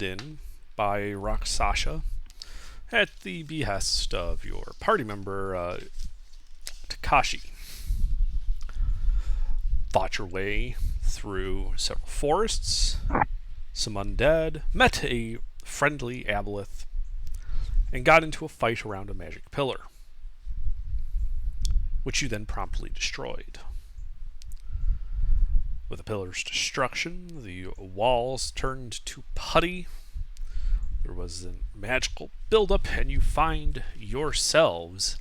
in by Raksasha at the behest of your party member, Takashi. Fought your way through several forests, some undead, met a friendly aboleth, and got into a fight around a magic pillar, which you then promptly destroyed. With the pillar's destruction, the walls turned to putty. There was a magical buildup, and you find yourselves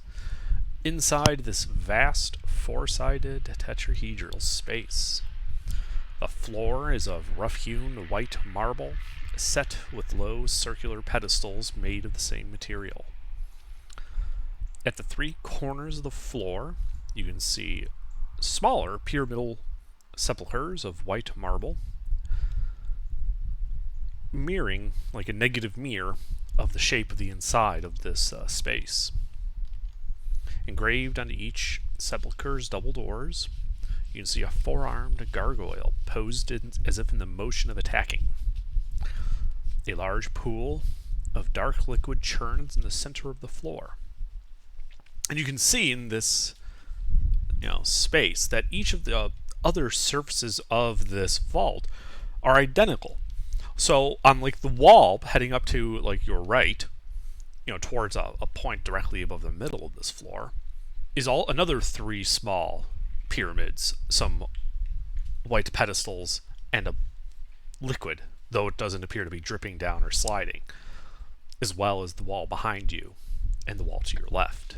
inside this vast four-sided tetrahedral space. The floor is of rough-hewn white marble, set with low circular pedestals made of the same material. At the three corners of the floor, you can see smaller pyramidal sepulchres of white marble, mirroring like a negative mirror of the shape of the inside of this space. Engraved onto each sepulchre's double doors, you can see a four-armed gargoyle posed as if in the motion of attacking. A large pool of dark liquid churns in the center of the floor. And you can see in this space that each of the other surfaces of this vault are identical. So on like the wall heading up to like your right, towards a point directly above the middle of this floor, is another three small pyramids, some white pedestals, and a liquid, though it doesn't appear to be dripping down or sliding, as well as the wall behind you and the wall to your left.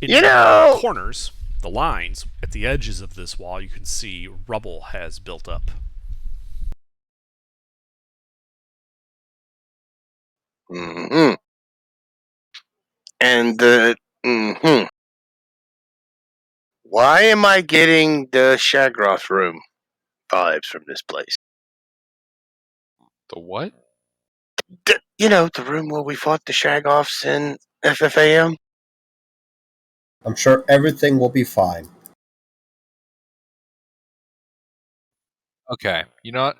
In the corners, the lines at the edges of this wall, you can see rubble has built up. Mm-hmm. And why am I getting the Shagroth room vibes from this place? The what? The room where we fought the Shagoffs in FFAM? I'm sure everything will be fine. Okay, you know what?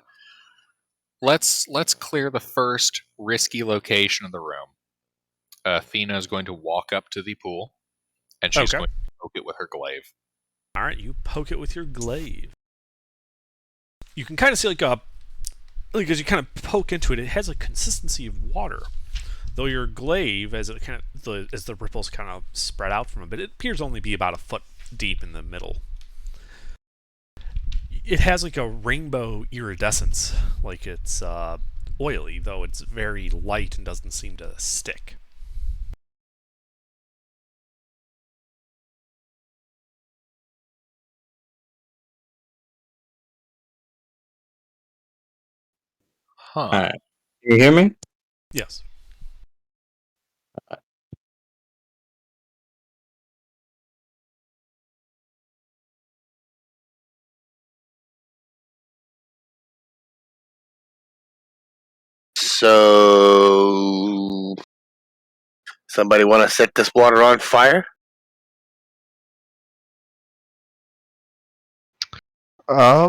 Let's clear the first risky location of the room. Athena is going to walk up to the pool, and she's going to poke it with her glaive. All right, you poke it with your glaive. You can kind of see as you kind of poke into it, it has a consistency of water. Though your glaive, as the ripples kind of spread out from it appears to only be about a foot deep in the middle. It has like a rainbow iridescence, like it's oily, though it's very light and doesn't seem to stick. Huh. All right. Can you hear me? Yes. So, somebody want to set this water on fire? I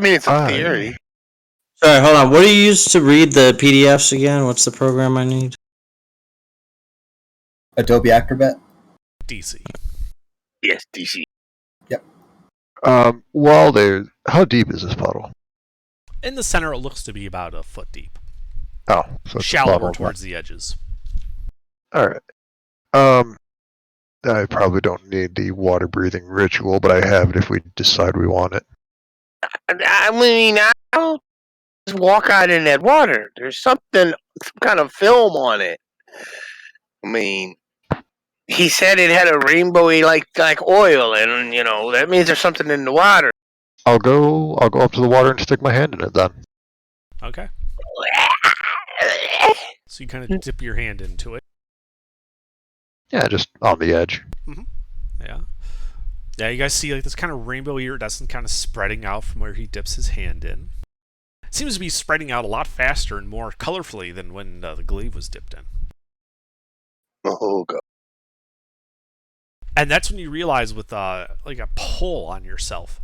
mean, it's a theory. Sorry, hold on. What do you use to read the PDFs again? What's the program I need? Adobe Acrobat? DC. Yes, DC. Yep. How deep is this puddle? In the center, it looks to be about a foot deep. Oh, so it's shallower towards the edges. All right. I probably don't need the water breathing ritual, but I have it if we decide we want it. I mean, I don't just walk out in that water. There's some kind of film on it. I mean, he said it had a rainbowy like oil, and that means there's something in the water. I'll go up to the water and stick my hand in it then. Okay. So you kind of dip your hand into it. Yeah, just on the edge. Mm-hmm. Yeah. Yeah, you guys see like this kind of rainbow iridescent kind of spreading out from where he dips his hand in. It seems to be spreading out a lot faster and more colorfully than when the glaive was dipped in. Oh, God. And that's when you realize with like a pull on yourself,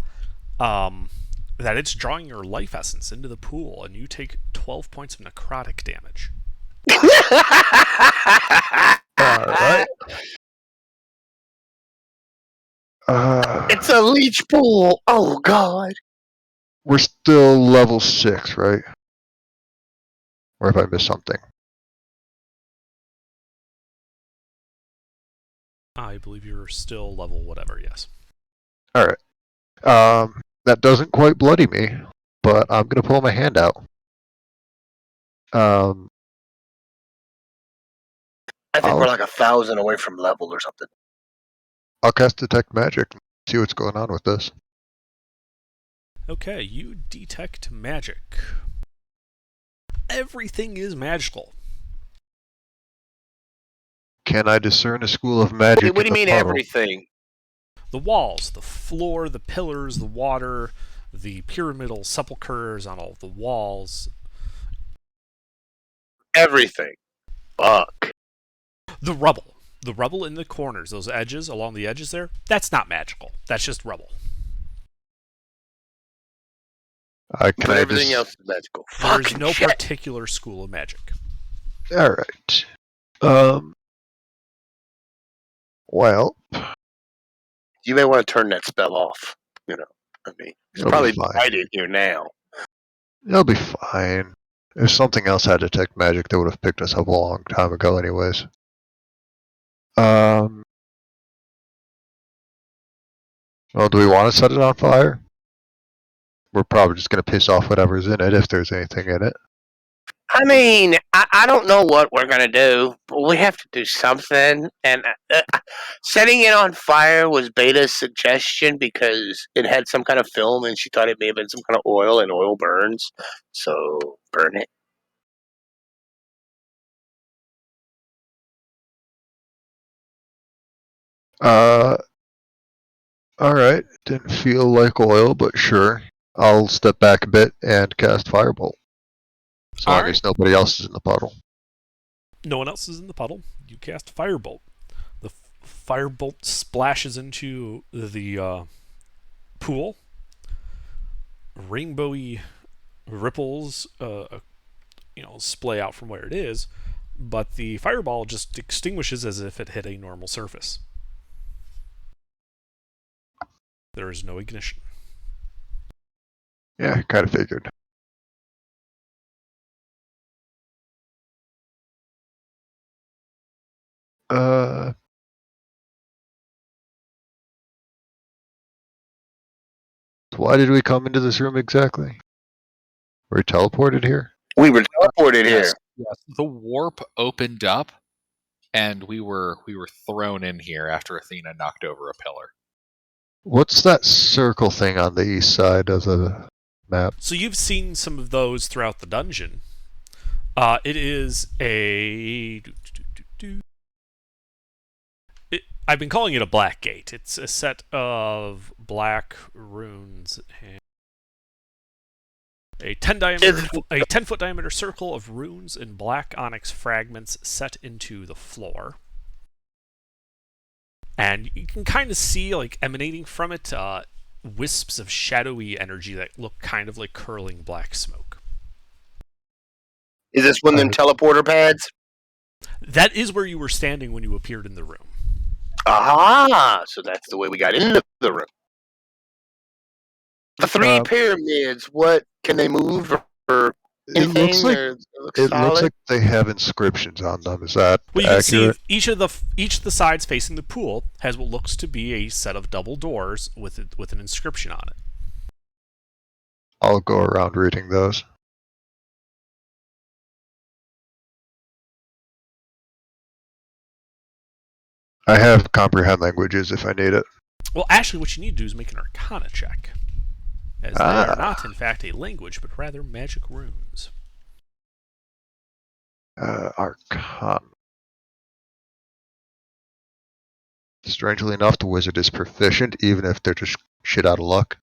that it's drawing your life essence into the pool, and you take 12 points of necrotic damage. Alright. It's a leech pool. Oh God. We're still level 6, right? Or if I missed something. I believe you're still level whatever, yes. Alright. That doesn't quite bloody me, but I'm gonna pull my hand out. I think I'll- we're like 1,000 away from level or something. I'll cast Detect Magic and see what's going on with this. Okay, you detect magic. Everything is magical. Can I discern a school of magic? What do you in the mean puddle? everything? The walls, the floor, the pillars, the water, the pyramidal sepulchres on all the walls. Everything. Fuck. The rubble. The rubble in the corners, those edges, along the edges there, that's not magical. That's just rubble. Can But I everything dis- else is magical. There's Fucking no shit. particular school of magic. Alright. Well, You may want to turn that spell off. You know, I mean, it's It'll be probably fine. right in here now. it'll be fine. If something else had Detect Magic, they would have picked us up a long time ago anyways. Well, do we want to set it on fire? We're probably just going to piss off whatever's in it, if there's anything in it. I mean, I don't know what we're gonna do, but we have to do something. And setting it on fire was Beta's suggestion because it had some kind of film, and she thought it may have been some kind of oil, and oil burns. So burn it. Alright. Didn't feel like oil, but sure. I'll step back a bit and cast Firebolt. So I Alright. guess nobody else is in the puddle. No one else is in the puddle. You cast Firebolt. The Firebolt splashes into the pool. Rainbowy ripples, splay out from where it is, but the fireball just extinguishes as if it hit a normal surface. There is no ignition. Yeah, I kind of figured. Why did we come into this room exactly? Were we teleported here? We were teleported here. Yes. The warp opened up, and we were thrown in here after Athena knocked over a pillar. What's that circle thing on the east side of the map? So you've seen some of those throughout the dungeon. It is a... I've been calling it a black gate. It's a set of black runes and a 10-foot diameter circle of runes and black onyx fragments set into the floor. And you can kind of see, like, emanating from it, wisps of shadowy energy that look kind of like curling black smoke. Is this one of them teleporter pads? That is where you were standing when you appeared in the room. Aha! So that's the way we got into the room. The three pyramids. What can they move or It anything? looks like or it solid? looks like they have inscriptions on them. Is that Well, you can see accurate? each of the sides facing the pool has what looks to be a set of double doors with an inscription on it. I'll go around reading those. I have comprehend languages if I need it. Well, actually, what you need to do is make an Arcana check, as they are not, in fact, a language, but rather magic runes. Arcana. Strangely enough, the wizard is proficient, even if they're just shit out of luck.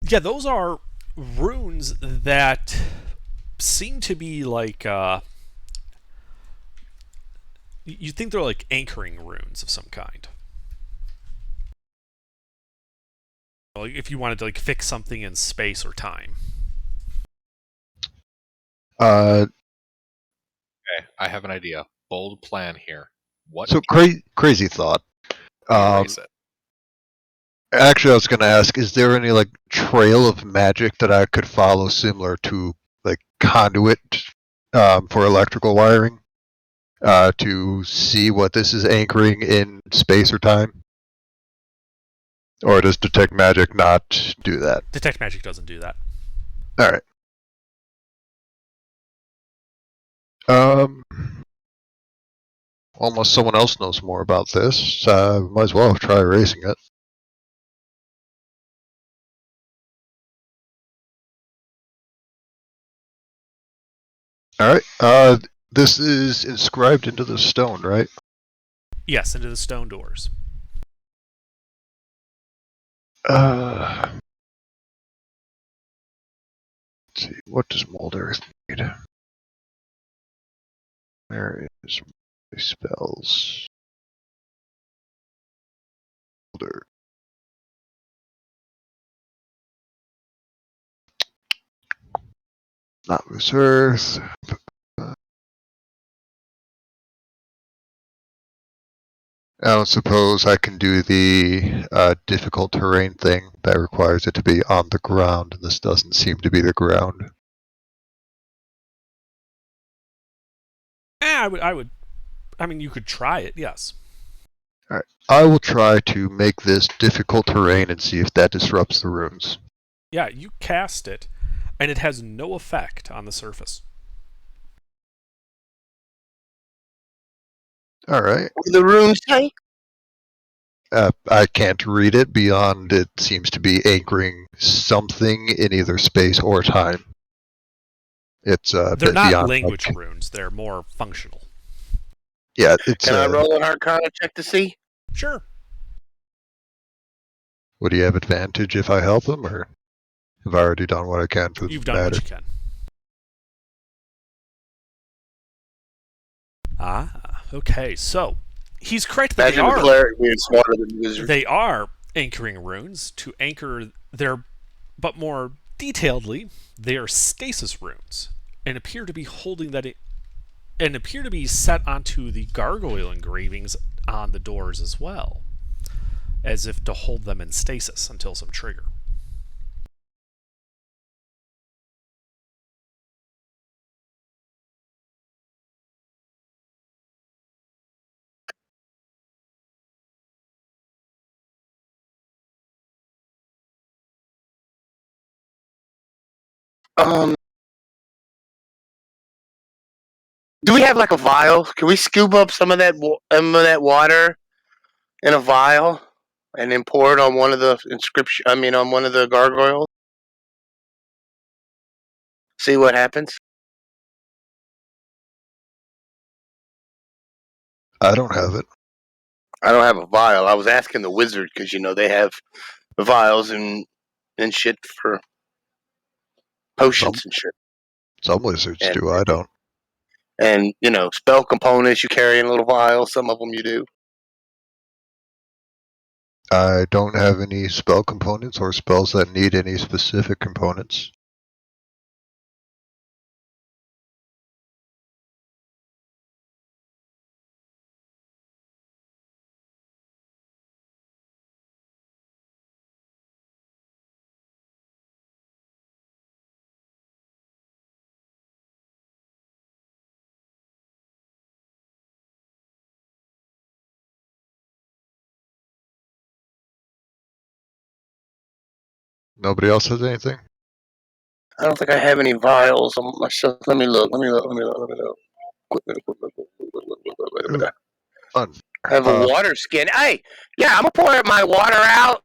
Yeah, those are runes that seem to be like, you think they're like anchoring runes of some kind. Like if you wanted to like fix something in space or time. Uh, Okay, I have an idea. Bold plan here. What? so crazy thought. Erase it. Actually, I was going to ask: is there any like trail of magic that I could follow, similar to like conduit for electrical wiring, to see what this is anchoring in space or time? Or does detect magic not do that? Detect magic doesn't do that. All right. Unless someone else knows more about this, might as well try erasing it. All right. This is inscribed into the stone, right? Yes, into the stone doors. Let's see. What does mold earth need? Where is my spells? Mold earth. Not loose earth. I don't suppose I can do the difficult terrain thing that requires it to be on the ground, and this doesn't seem to be the ground. I mean, you could try it, yes. Alright, I will try to make this difficult terrain and see if that disrupts the runes. Yeah, you cast it, and it has no effect on the surface. Alright. What do the runes say? I can't read it beyond it seems to be anchoring something in either space or time. It's a They're bit not beyond language runes, they're more functional. Yeah, it's Can I roll an Arcana check to see? Sure. Would he have advantage if I help him, or have I already done what I can for You've the done matter? what you can. Ah, okay. So, he's correct that Imagine the cleric being smarter than the wizard. they are anchoring runes to anchor their, but more detailedly, they are stasis runes and appear to be holding that and appear to be set onto the gargoyle engravings on the doors as well, as if to hold them in stasis until some trigger. Do we have like a vial? Can we scoop up some of that water in a vial and then pour it on one of the on one of the gargoyles? See what happens. I don't have it. I don't have a vial. I was asking the wizard because they have vials and shit for potions and shit. Some wizards And- do, I don't. And spell components you carry in a little vial. Some of them you do. I don't have any spell components or spells that need any specific components. Nobody else has anything? I don't think I have any vials on myself. Let me look. Fun. I have a water skin. Hey, yeah, I'm gonna pour my water out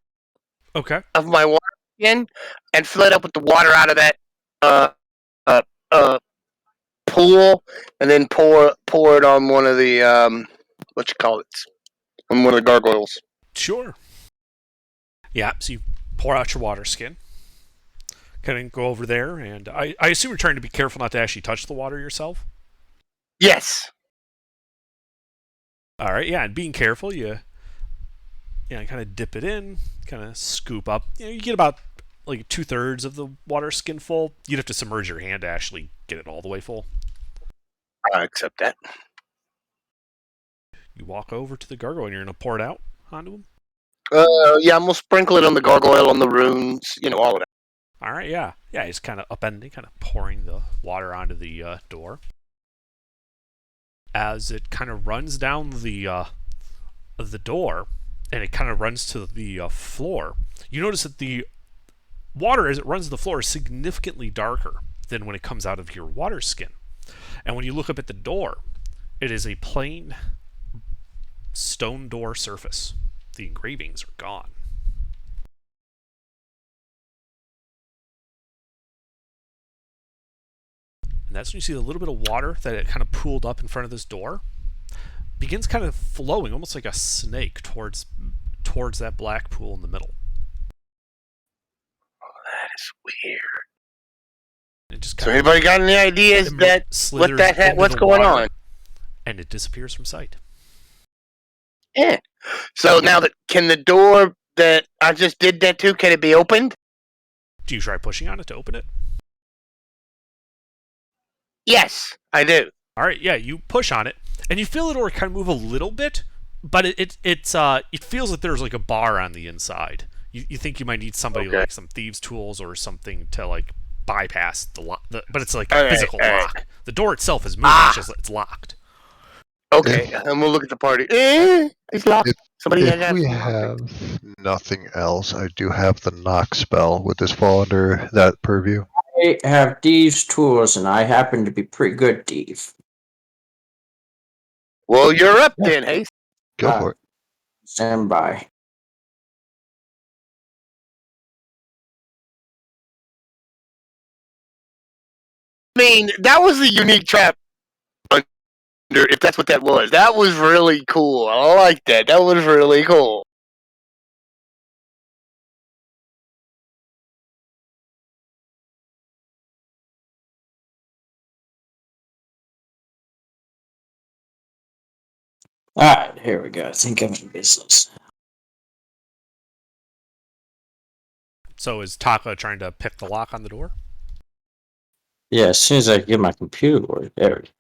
Okay. of my water skin and fill it up with the water out of that pool, and then pour it on one of the on one of the gargoyles. Sure. Yeah, so you pour out your water skin. Kind of go over there, and I assume you're trying to be careful not to actually touch the water yourself. Yes. All right, yeah, and being careful, you kind of dip it in, kind of scoop up. You get about like 2/3 of the water skin full. You'd have to submerge your hand to actually get it all the way full. I accept that. You walk over to the gargoyle and you're going to pour it out onto him. Yeah, I'm gonna sprinkle it on the gargoyle, on the runes, all of that. All right, yeah. He's kind of upending, kind of pouring the water onto the door. As it kind of runs down the door, and it kind of runs to the floor, you notice that the water, as it runs to the floor, is significantly darker than when it comes out of your water skin. And when you look up at the door, it is a plain stone door surface. The engravings are gone. And that's when you see a little bit of water that it kind of pooled up in front of this door begins kind of flowing almost like a snake towards that black pool in the middle. Oh, that is weird. It just So kind anybody got any ideas that slithers into what's the going water, on? And it disappears from sight. Yeah. So now can the door that I just did that to, can it be opened? Do you try pushing on it to open it? Yes, I do. All right, yeah, you push on it, and you feel the door kind of move a little bit, but it feels like there's like a bar on the inside. You think you might need somebody with like some thieves' tools or something to like bypass the lock, but it's like a physical lock. The door itself is moving, it's just it's locked. Okay, and we'll look at the party. It's locked. Somebody If we have nothing else, I do have the knock spell. Would this fall under that purview? I have thieves' tools, and I happen to be pretty good thief. Well, you're up then, hey. Go for it. Stand by. I mean, that was a unique trap. If that's what that was, that was really cool. I like that. That was really cool. Alright, here we go. I think I'm in business. So is Taka trying to pick the lock on the door? Yeah, as soon as I get my computer to work, there we go.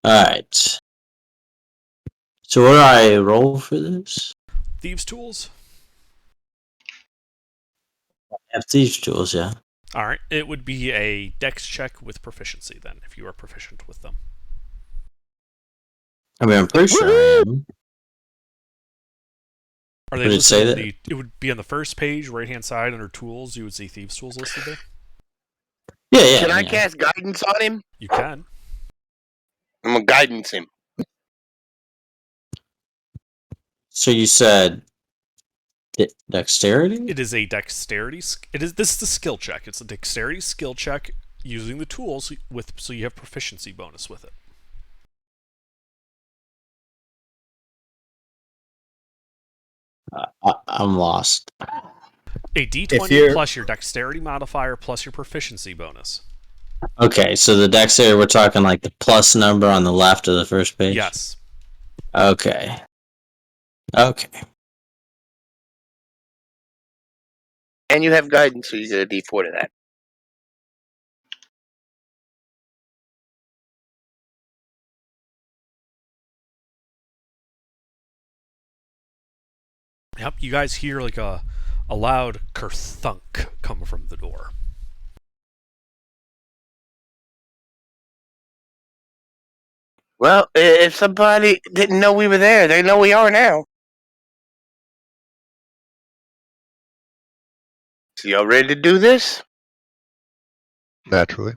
Alright. So what do I roll for this? Thieves' tools? I have thieves' tools, yeah. All right, it would be a dex check with proficiency then, if you are proficient with them. I mean, I'm pretty sure I am. Are they Would it listed say on that? it would be on the first page, right-hand side, under tools. You would see thieves' tools listed there. Yeah. Can I cast guidance on him? You can. I'm gonna guidance him. So you said dexterity? It is a dexterity. This is the skill check. It's a dexterity skill check using the tools so you have proficiency bonus with it. I'm lost. A D20 plus your dexterity modifier plus your proficiency bonus. Okay, so the dexterity, we're talking like the plus number on the left of the first page? Yes. Okay. And you have guidance, so you get a D4 to that. Yep, you guys hear like a loud kerthunk come from the door. Well, if somebody didn't know we were there, they know we are now. So y'all ready to do this? Naturally.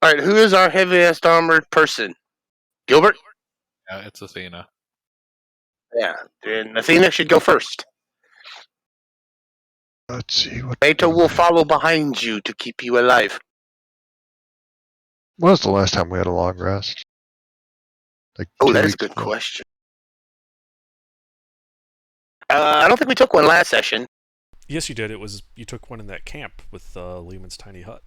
Alright, who is our heaviest armored person? Gilbert? Yeah, it's Athena. Yeah, then Athena should go first. Let's see what. Beto will follow behind you to keep you alive. When was the last time we had a long rest? Like Oh, 2 that is a weeks good ago? question. I don't think we took one last session. Yes, you did. It was you took one in that camp with Lehman's tiny hut.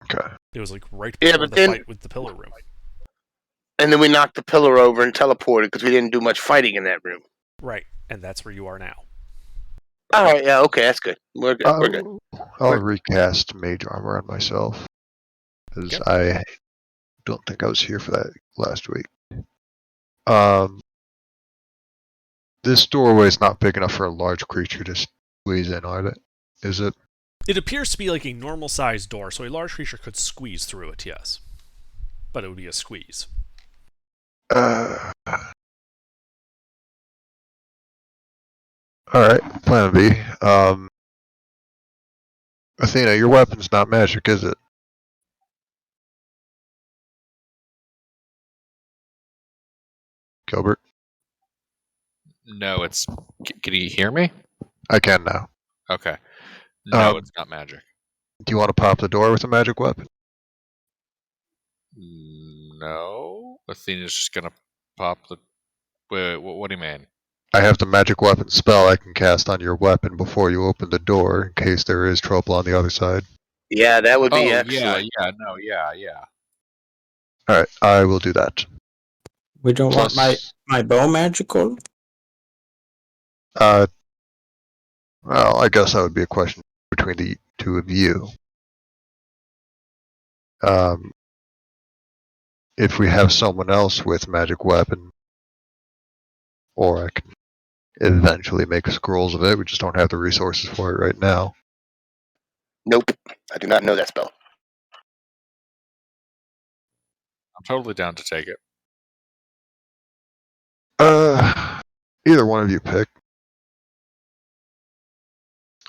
Okay. It was like right Yeah, before but the then- fight with the pillar room. And then we knocked the pillar over and teleported because we didn't do much fighting in that room. Right, and that's where you are now. All right, yeah, okay, that's good. We're good. We're good. I'll recast mage armor on myself because Okay. I don't think I was here for that last week. This doorway is not big enough for a large creature to squeeze in, is it? It appears to be like a normal sized door, so a large creature could squeeze through it, yes. But it would be a squeeze. Alright, plan B. Athena, your weapon's not magic, is it? Gilbert? No, it's. Can you hear me? I can now. Okay. No, Um, it's not magic. Do you want to pop the door with a magic weapon? No. Athena's just gonna pop the. Wait, what do you mean? I have the magic weapon spell I can cast on your weapon before you open the door in case there is trouble on the other side. Yeah, that would be Oh, excellent. yeah. Alright, I will do that. We don't want my bow magical? Well, I guess that would be a question between the two of you. If we have someone else with magic weapon, or I can eventually make scrolls of it, we just don't have the resources for it right now. Nope, I do not know that spell. I'm totally down to take it. Either one of you pick.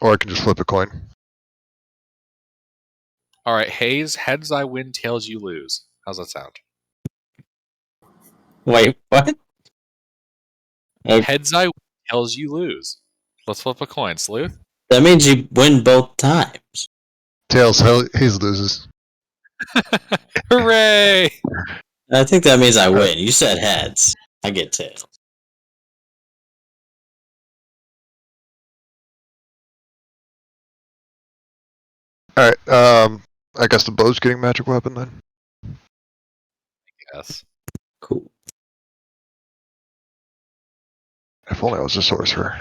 Or I can just flip a coin. All right, Hayes. Heads I win, tails you lose. How's that sound? Wait, what? Heads I win, tails you lose. Let's flip a coin, Sleuth. That means you win both times. Tails, he loses. Hooray! I think that means I win. You said heads. I get tails. Alright, I guess the bow's getting magic weapon then. Yes. Cool. If only I was a sorcerer.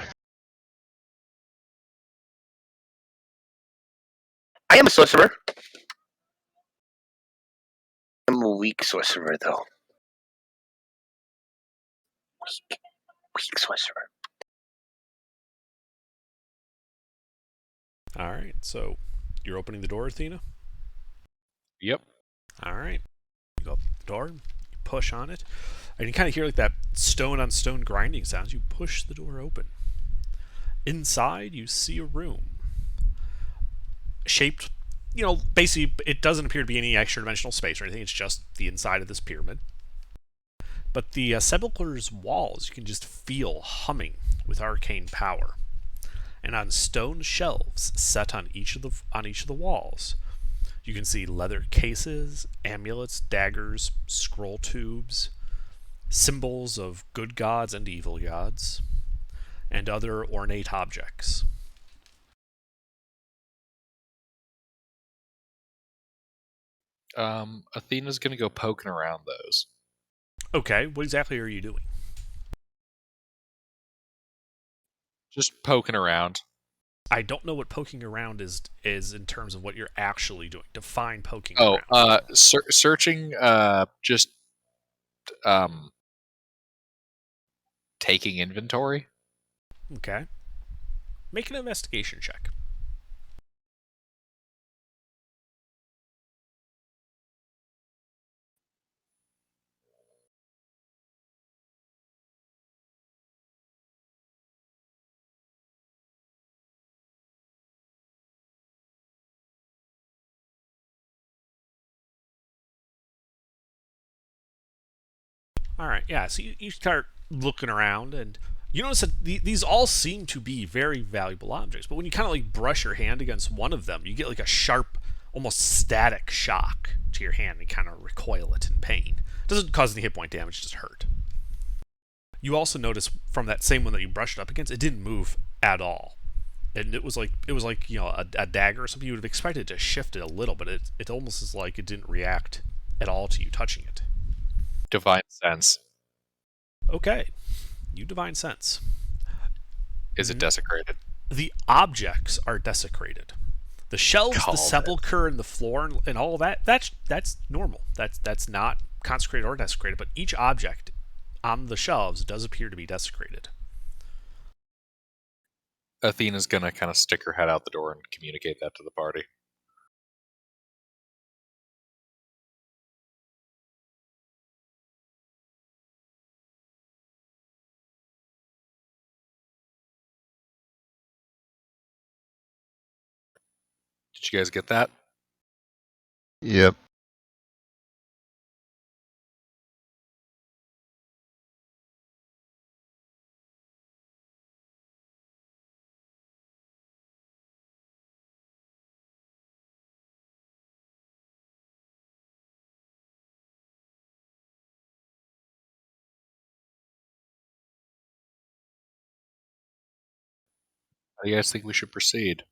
I am a sorcerer. I'm a weak sorcerer, though. Weak sorcerer. Alright, so you're opening the door, Athena? Yep. Alright. You go up the door, you push on it, and you kind of hear like that stone on stone grinding sounds. You push the door open. Inside, you see a room. Shaped, basically, it doesn't appear to be any extra dimensional space or anything. It's just the inside of this pyramid. But the sepulchre's walls, you can just feel humming with arcane power. And on stone shelves set on each of the walls, you can see leather cases, amulets, daggers, scroll tubes, symbols of good gods and evil gods, and other ornate objects. Athena's gonna go poking around those. Okay, what exactly are you doing? Just poking around. I don't know what poking around is in terms of what you're actually doing. Define poking Oh, around. searching. Just taking inventory. Okay. Make an investigation check. Alright, yeah, so you start looking around, and you notice that these all seem to be very valuable objects, but when you kind of like brush your hand against one of them, you get like a sharp, almost static shock to your hand and kind of recoil it in pain. It doesn't cause any hit point damage, just hurt. You also notice from that same one that you brushed up against, it didn't move at all. And it was like a dagger or something. You would have expected to shift it a little, but it almost is like it didn't react at all to you touching it. Divine sense. Okay, you divine sense. Is it desecrated? The objects are desecrated. The shelves, Called the it. sepulcher, and the floor, and all of that. That's normal. That's not consecrated or desecrated. But each object on the shelves does appear to be desecrated. Athena's gonna kind of stick her head out the door and communicate that to the party. Did you guys get that? Yep. How do you guys think we should proceed?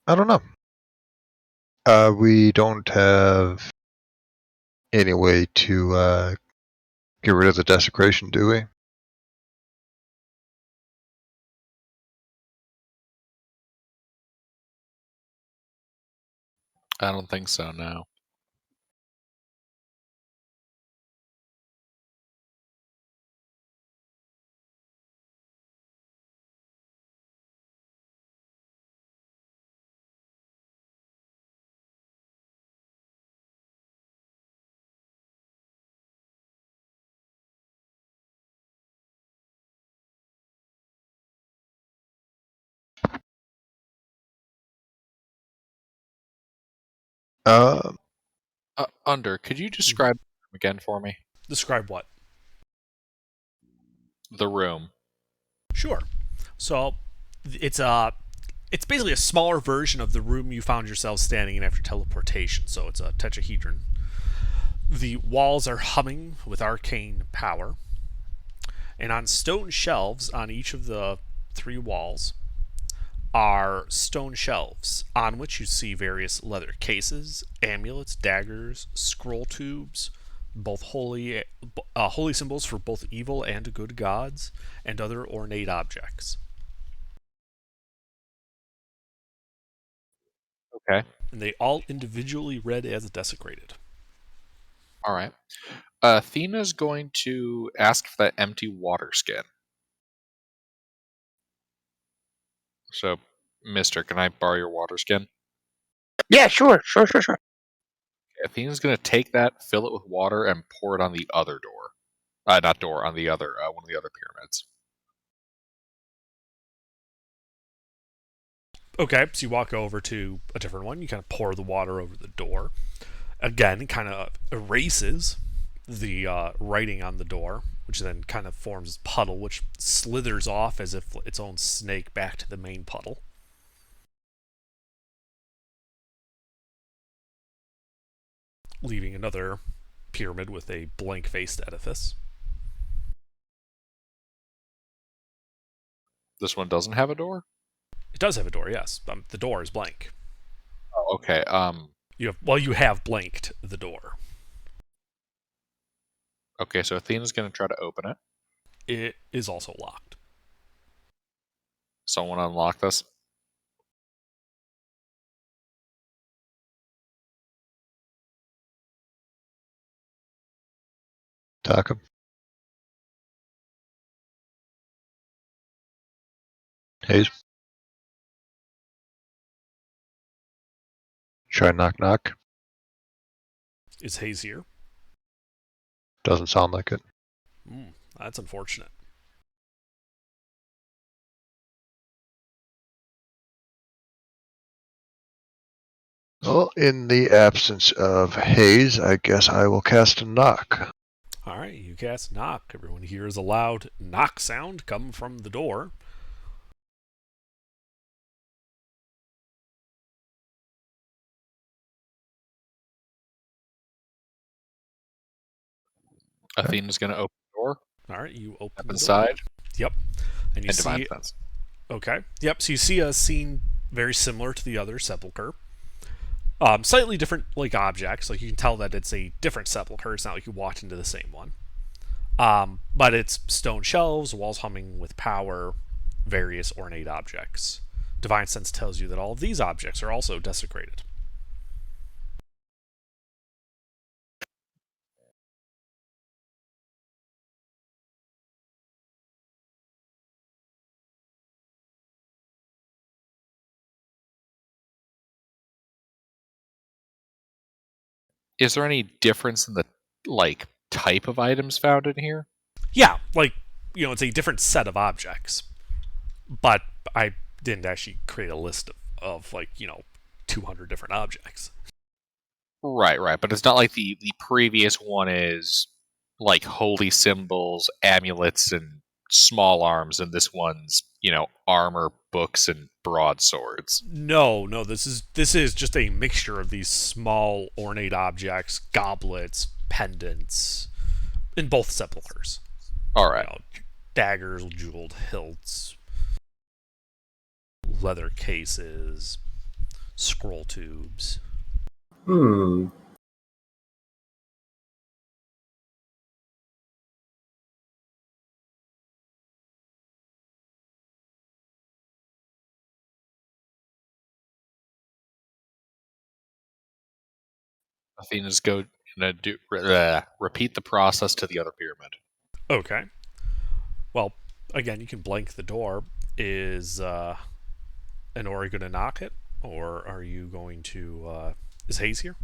I don't know. We don't have any way to get rid of the desecration, do we? I don't think so, no. Uh, Under, could you describe the room again for me? Describe what? The room. Sure. So it's basically a smaller version of the room you found yourself standing in after teleportation. So it's a tetrahedron. The walls are humming with arcane power, and on stone shelves on each of the 3 walls are stone shelves on which you see various leather cases, amulets, daggers, scroll tubes, both holy symbols for both evil and good gods, and other ornate objects. Okay. And they all individually read as desecrated. All right. Athena's going to ask for that empty water skin. So, mister, can I borrow your water skin? Yeah, sure. Athena's going to take that, fill it with water, and pour it on the other door. Not door, on the other, one of the other pyramids. Okay, so you walk over to a different one. You kind of pour the water over the door. Again, it kind of erases the writing on the door, which then kind of forms a puddle, which slithers off as if its own snake back to the main puddle. Leaving another pyramid with a blank-faced edifice. This one doesn't have a door? It does have a door, yes. The door is blank. Oh, okay. You have blanked the door. Okay, so Athena's going to try to open it. It is also locked. Someone unlock this. Taka. Hayes. Try knock knock. Is Hayes here? Doesn't sound like it. That's unfortunate. Well, in the absence of Hayes, I guess I will cast a knock. All right, you cast knock. Everyone hears a loud knock sound come from the door. Athena's going to open the door, All right, you open step the door. inside, Yep, and you and divine see. sense. Okay. Yep. So you see a scene very similar to the other sepulcher. Slightly different, like objects. Like you can tell that it's a different sepulcher. It's not like you walked into the same one. But it's stone shelves, walls humming with power, various ornate objects. Divine Sense tells you that all of these objects are also desecrated. Is there any difference in the type of items found in here? Yeah, like it's a different set of objects. But I didn't actually create a list of 200 different objects. Right, right. But it's not like the previous one is like holy symbols, amulets, and small arms, and this one's, armor, books, and broadswords. No, this is just a mixture of these small ornate objects, goblets, pendants, in both sepulchers. All right. Daggers, jeweled hilts, leather cases, scroll tubes. Athena's gonna repeat the process to the other pyramid. Okay. Well, again, you can blank the door. Is Anori going to knock it, or are you going to? Is Hayes here?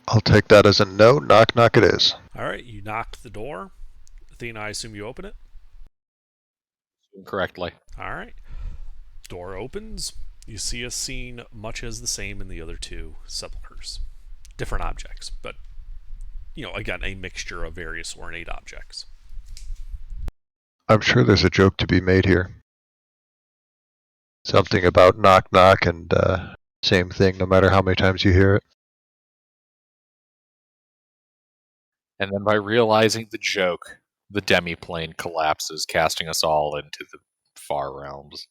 I'll take that as a no. Knock, knock it is. All right, you knock the door. Athena, I assume you open it? Correctly. All right. Door opens. You see a scene much as the same in the other two sepulchers. Different objects, but, again, a mixture of various ornate objects. I'm sure there's a joke to be made here. Something about knock, knock, and same thing no matter how many times you hear it. And then by realizing the joke, the demi-plane collapses, casting us all into the far realms.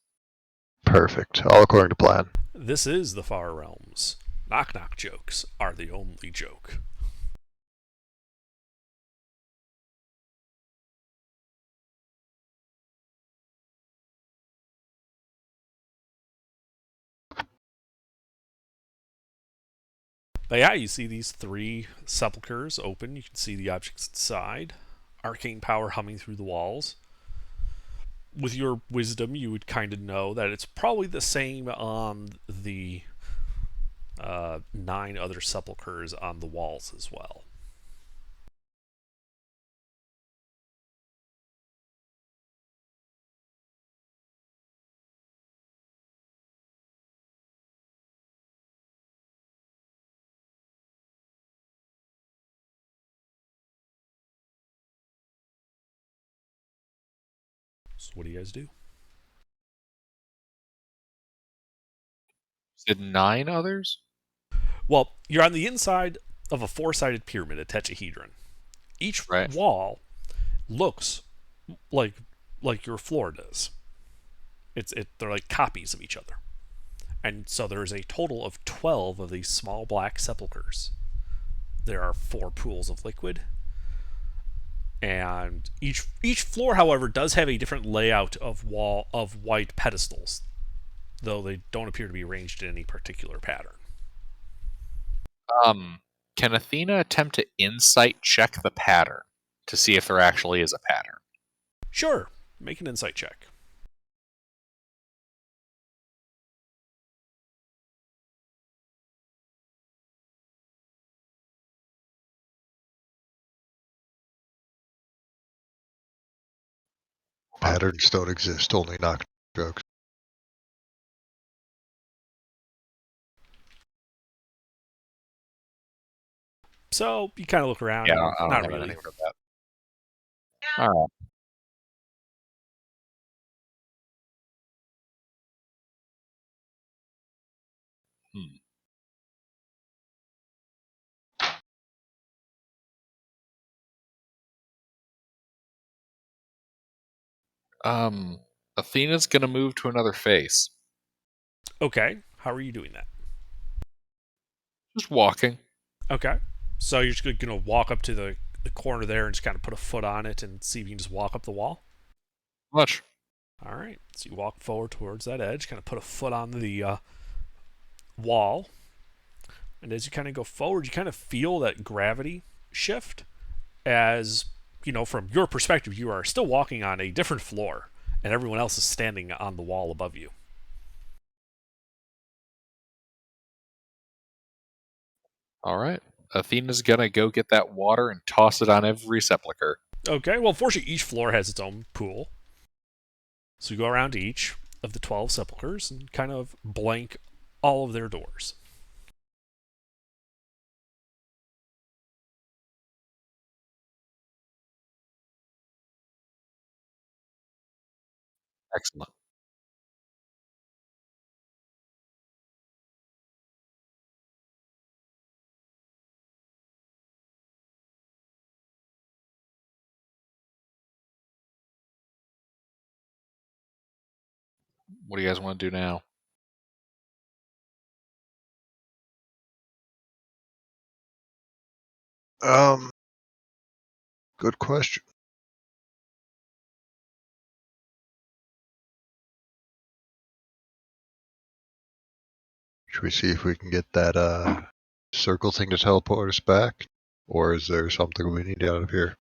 Perfect. All according to plan. This is the Far Realms. Knock knock jokes are the only joke. But yeah, you see these three sepulchers open. You can see the objects inside. Arcane power humming through the walls. With your wisdom, you would kind of know that it's probably the same on the 9 other sepulchers on the walls as well. So what do you guys do? Did 9 others? Well, you're on the inside of a 4-sided pyramid, a tetrahedron. Each wall looks like your floor does. They're like copies of each other. And so there's a total of 12 of these small black sepulchers. There are 4 pools of liquid. And each floor, however, does have a different layout of white pedestals, though they don't appear to be arranged in any particular pattern. Can Athena attempt to insight check the pattern to see if there actually is a pattern? Sure. Make an insight check. Patterns don't exist, only knock jokes. So you kind of look around. Yeah, and I don't not have really. anything for that. All right. Hmm. Athena's gonna move to another face. Okay. How are you doing that? Just walking. Okay. So you're just going to walk up to the corner there and just kind of put a foot on it and see if you can just walk up the wall? Much. All right. So you walk forward towards that edge, kind of put a foot on the wall. And as you kind of go forward, you kind of feel that gravity shift as, from your perspective, you are still walking on a different floor and everyone else is standing on the wall above you. All right. Athena's gonna go get that water and toss it on every sepulcher. Okay. Well, fortunately, each floor has its own pool. So you go around to each of the 12 sepulchers and kind of blank all of their doors. Excellent. What do you guys want to do now? Good question. Should we see if we can get that circle thing to teleport us back? Or is there something we need out of here?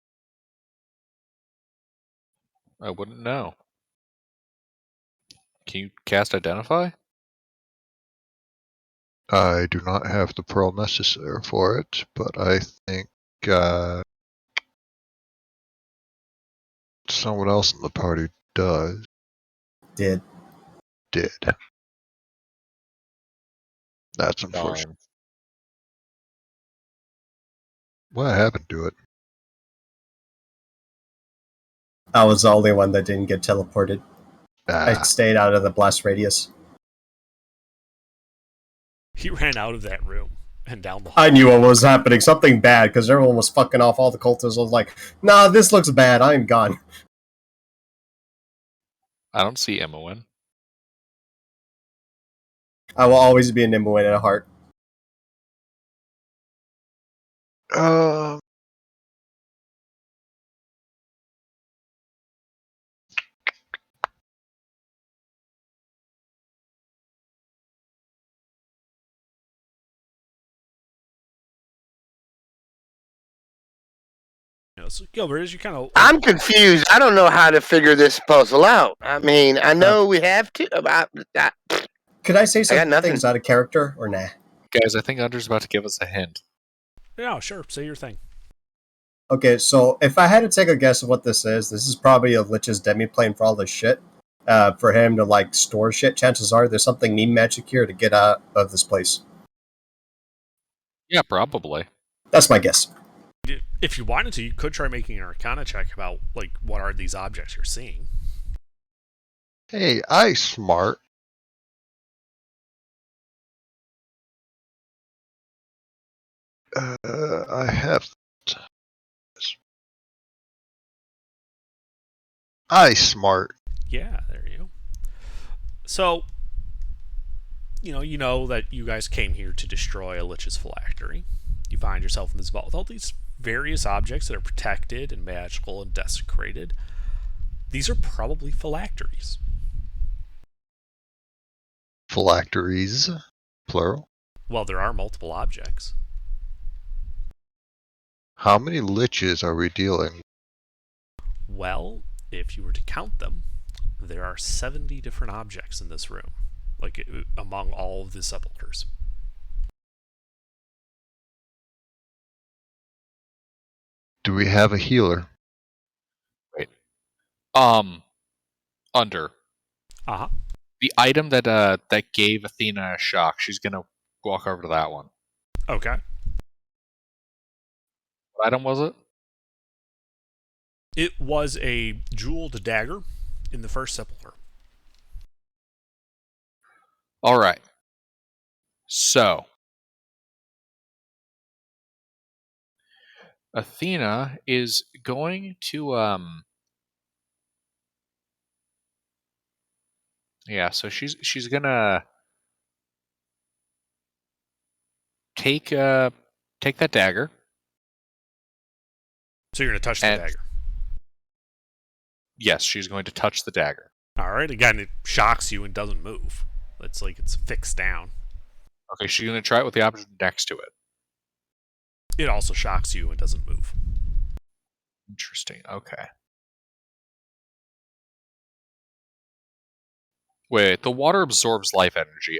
I wouldn't know. Can you cast Identify? I do not have the pearl necessary for it, but I think someone else in the party Did. did. That's unfortunate. Darn. What happened to it? I was the only one that didn't get teleported. I Ah, stayed out of the blast radius. He ran out of that room and down the hall. I knew what was happening. Something bad, because everyone was fucking off. All the cultists was like, nah, this looks bad. I'm gone. I don't see Imoen. I will always be a Nimue at heart. um, So Gilbert, as you kind of I'm confused. I don't know how to figure this puzzle out. I mean, I know we have to. Could I say got some nothing. things out of character, or nah? Guys, I think Under's about to give us a hint. yeah, sure, say your thing. Okay, so if I had to take a guess of what this is probably a Lich's demiplane for all this shit. For him to, store shit, chances are there's something neat magic here to get out of this place. Yeah, probably. That's my guess. If you wanted to, you could try making an Arcana check about, what are these objects you're seeing. hey, I smart. I have. I smart. Yeah, there you go. So, you know that you guys came here to destroy a Lich's phylactery. You find yourself in this vault with all these various objects that are protected and magical and desecrated. These are probably phylacteries. Phylacteries, plural. Well, there are multiple objects. How many liches are we dealing? Well, if you were to count them, there are 70 different objects in this room, among all of the sepulchers. Do we have a healer? Wait. Under. Uh-huh. The item that gave Athena a shock, she's gonna walk over to that one. Okay. What item was it? It was a jeweled dagger in the first sepulcher. All right. So, Athena is going to yeah, so she's gonna take that dagger. So you're going to touch the And- dagger. Yes, she's going to touch the dagger. All right. Again, it shocks you and doesn't move. It's like it's fixed down. Okay, she's gonna try it with the object next to it. It also shocks you and doesn't move. Interesting. Okay. Wait, the water absorbs life energy.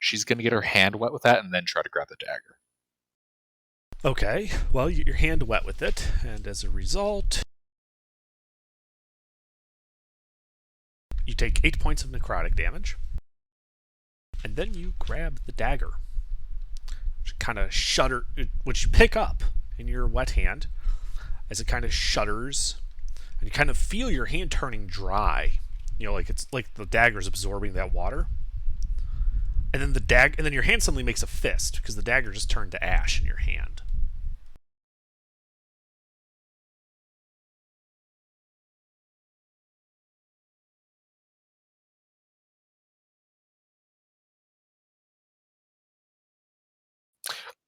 She's gonna get her hand wet with that and then try to grab the dagger. Okay. Well, you get your hand wet with it, and as a result, you take 8 points of necrotic damage. And then you grab the dagger, which kind of which you pick up in your wet hand as it kind of shudders, and you kind of feel your hand turning dry. You know, like it's like the dagger's absorbing that water. And then your hand suddenly makes a fist because the dagger just turned to ash in your hand.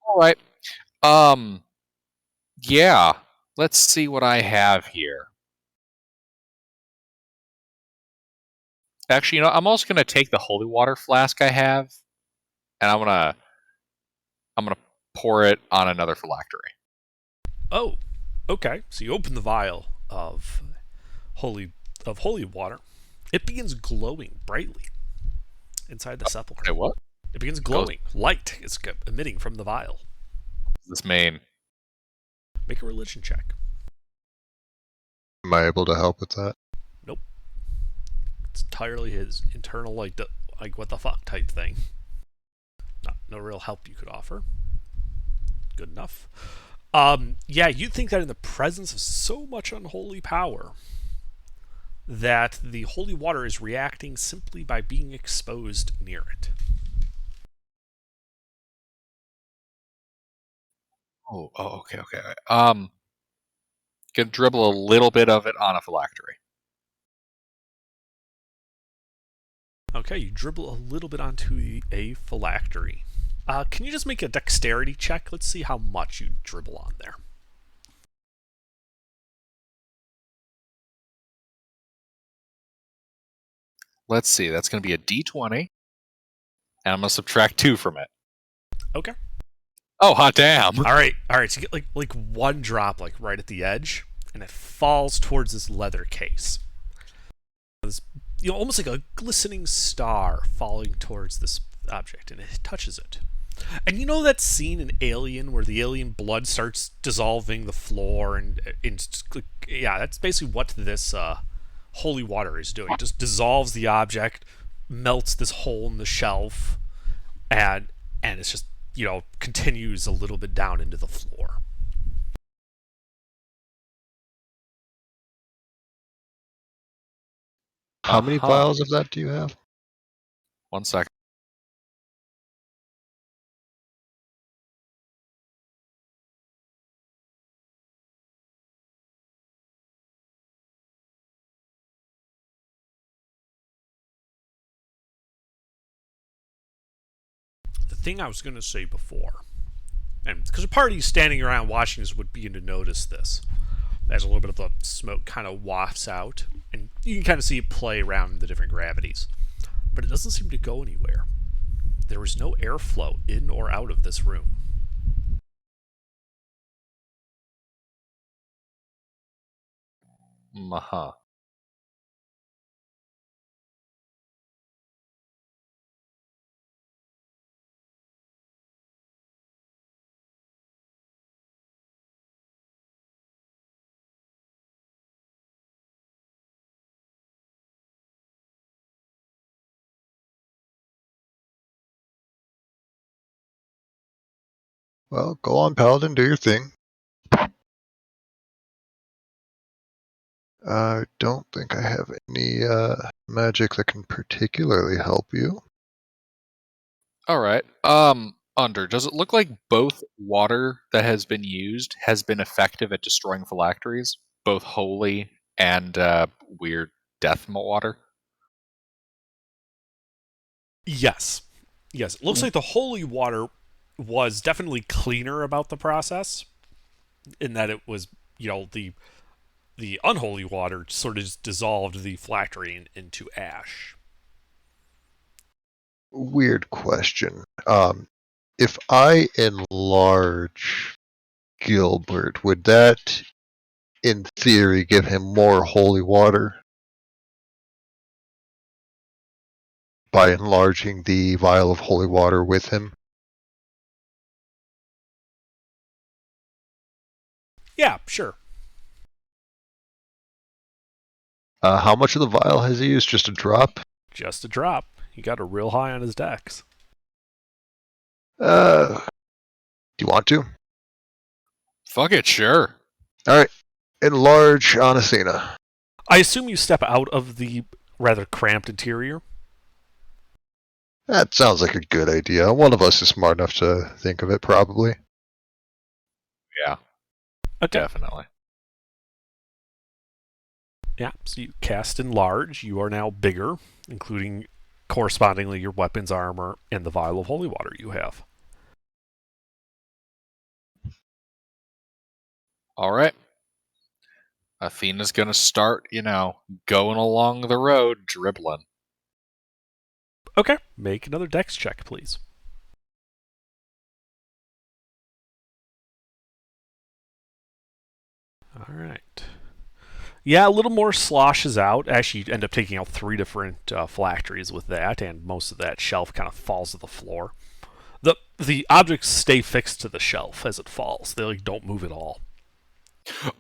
All right. Yeah. Let's see what I have here. Actually, I'm also gonna take the holy water flask I have, and I'm gonna pour it on another phylactery. Oh, okay. So you open the vial of holy water. It begins glowing brightly inside the sepulchre. Hey, what? It begins glowing. Light is emitting from the vial. This main. Make a religion check. Am I able to help with that? Nope. It's entirely his internal, like what the fuck type thing. No real help you could offer. Good enough. Yeah, you'd think that in the presence of so much unholy power, that the holy water is reacting simply by being exposed near it. Oh, okay. Can dribble a little bit of it on a phylactery. Okay, you dribble a little bit onto a phylactery. Can you just make a dexterity check? Let's see how much you dribble on there. Let's see. That's going to be a D20, and I'm going to subtract 2 from it. Okay. Oh, hot damn! All right. So you get like one drop, like right at the edge, and it falls towards this leather case. This, almost like a glistening star falling towards this object, and it touches it. And you know that scene in Alien where the alien blood starts dissolving the floor, and yeah, that's basically what this holy water is doing. It just dissolves the object, melts this hole in the shelf, and it's just continues a little bit down into the floor. How many Uh-huh. vials of that do you have? 1 second. The thing I was going to say before, and because a party standing around watching this would begin to notice this, as a little bit of the smoke kind of wafts out, and you can kind of see it play around the different gravities. But it doesn't seem to go anywhere. There was no airflow in or out of this room. Uh-huh. Well, go on, Paladin, do your thing. I don't think I have any magic that can particularly help you. All right. Under, does it look like both water that has been used has been effective at destroying phylacteries, both holy and weird death water? Yes. Yes. It looks like the holy water was definitely cleaner about the process in that it was, the unholy water sort of just dissolved the phylactery into ash. Weird question. If I enlarge Gilbert, would that, in theory, give him more holy water? By enlarging the vial of holy water with him? Yeah, sure. How much of the vial has he used? Just a drop? Just a drop. He got a real high on his dex. Do you want to? Fuck it, sure. Alright. Enlarge on Athena. I assume you step out of the rather cramped interior. That sounds like a good idea. One of us is smart enough to think of it, probably. Yeah, Okay. definitely. Yeah, so you cast enlarge. You are now bigger, including correspondingly your weapons, armor, and the vial of holy water you have. All right. Athena's gonna start, going along the road, dribbling. Okay, make another dex check, please. All right. Yeah, a little more sloshes out. Actually, you end up taking out 3 different phylacteries with that, and most of that shelf kind of falls to the floor. The objects stay fixed to the shelf as it falls. They don't move at all.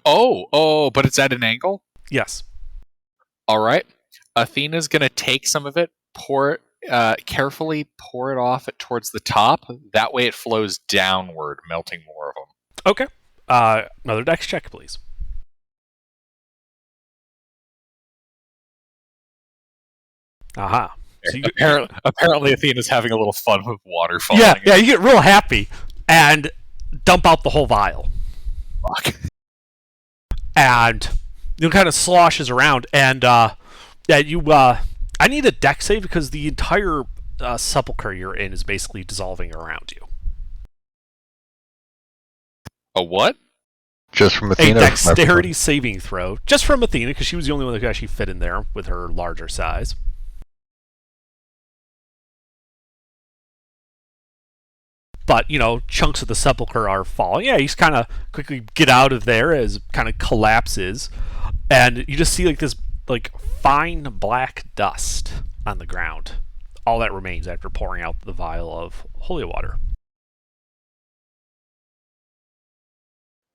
Oh, but it's at an angle? Yes. All right. Athena's gonna take some of it, carefully pour it off towards the top. That way it flows downward, melting more of them. Okay. Another dex check, please. Aha. So Apparently Athena's having a little fun with water falling. Yeah, you get real happy and dump out the whole vial. Fuck. And kind of sloshes around, and I need a dex save because the entire sepulcher you're in is basically dissolving around you. A what? Just from A Athena? dexterity saving throw, just from Athena, because she was the only one that could actually fit in there with her larger size. But, chunks of the sepulcher are falling. Yeah, he's kind of quickly get out of there as it kind of collapses. And you just see this fine black dust on the ground. All that remains after pouring out the vial of holy water.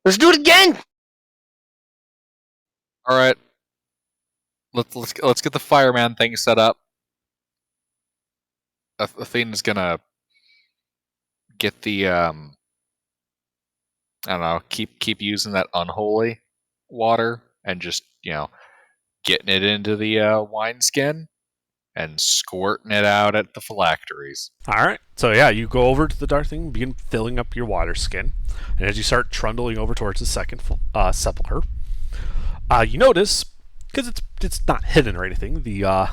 Let's do it again. All right. Let's get the fireman thing set up. Athena's gonna get the I don't know, keep using that unholy water and just getting it into the wineskin and squirting it out at the phylacteries. All right. So yeah, you go over to the dark thing, begin filling up your water skin, and as you start trundling over towards the second sepulcher, you notice, because it's not hidden or anything, the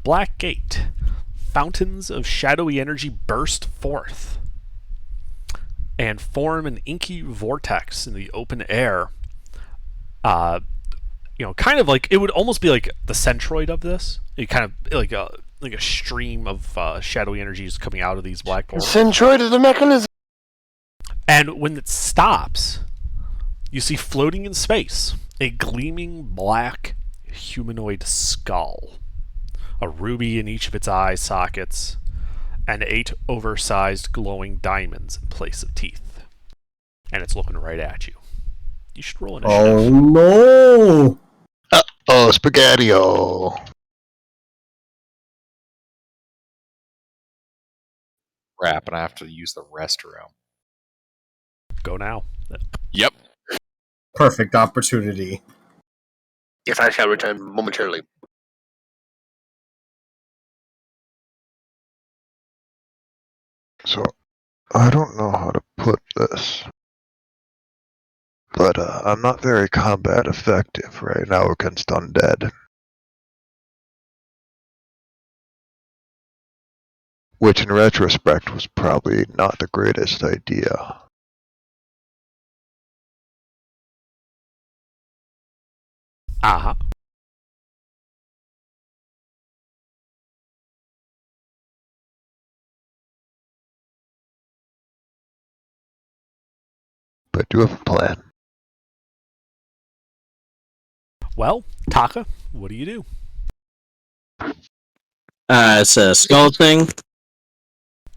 black gate, fountains of shadowy energy burst forth and form an inky vortex in the open air. Kind of like it would almost be like the centroid of this. It kind of like a stream of shadowy energies coming out of these black portals. Centroid of the mechanism. And when it stops, you see floating in space a gleaming black humanoid skull, a ruby in each of its eye sockets, and 8 oversized glowing diamonds in place of teeth. And it's looking right at you. You should roll initiative. Oh no! Oh, Spaghetti-O! Crap, and I have to use the restroom. Go now. Yep. Perfect opportunity. Yes, I shall return momentarily. So, I don't know how to put this, but I'm not very combat effective right now against undead. Which, in retrospect, was probably not the greatest idea. Uh-huh. But I do have a plan. Well, Taka, what do you do? It's a skull thing.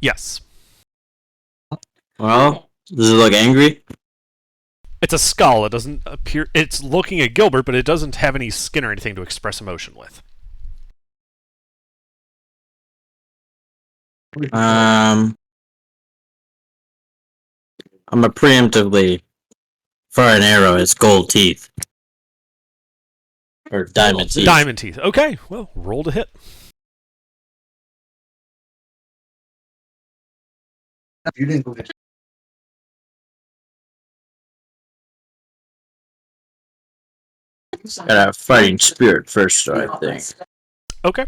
Yes. Well, does it look angry? It's a skull. It doesn't appear... It's looking at Gilbert, but it doesn't have any skin or anything to express emotion with. I'm a preemptively fire an arrow. It's gold teeth or diamond teeth. Diamond teeth. Okay, well, roll to hit. You didn't go get Got a fighting spirit first, though, I think. Okay.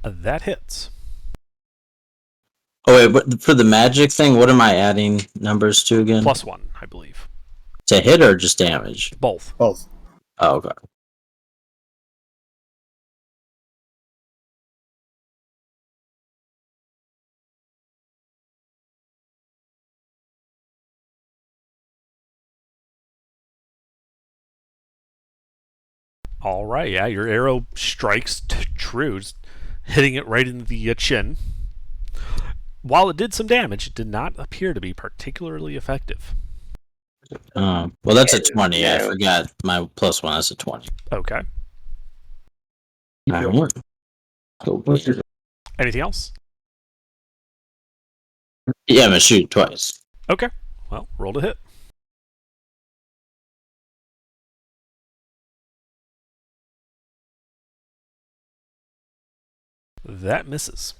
That hits. Oh wait, but for the magic thing, what am I adding numbers to again? +1, I believe. To hit or just damage? Both. Both. Oh, okay. All right, yeah, your arrow strikes true, hitting it right in the chin. While it did some damage, it did not appear to be particularly effective. Well, that's a 20. I forgot my +1. That's a 20. Okay. Alright. Anything else? Yeah, I'm gonna shoot twice. Okay. Well, roll to hit. That misses.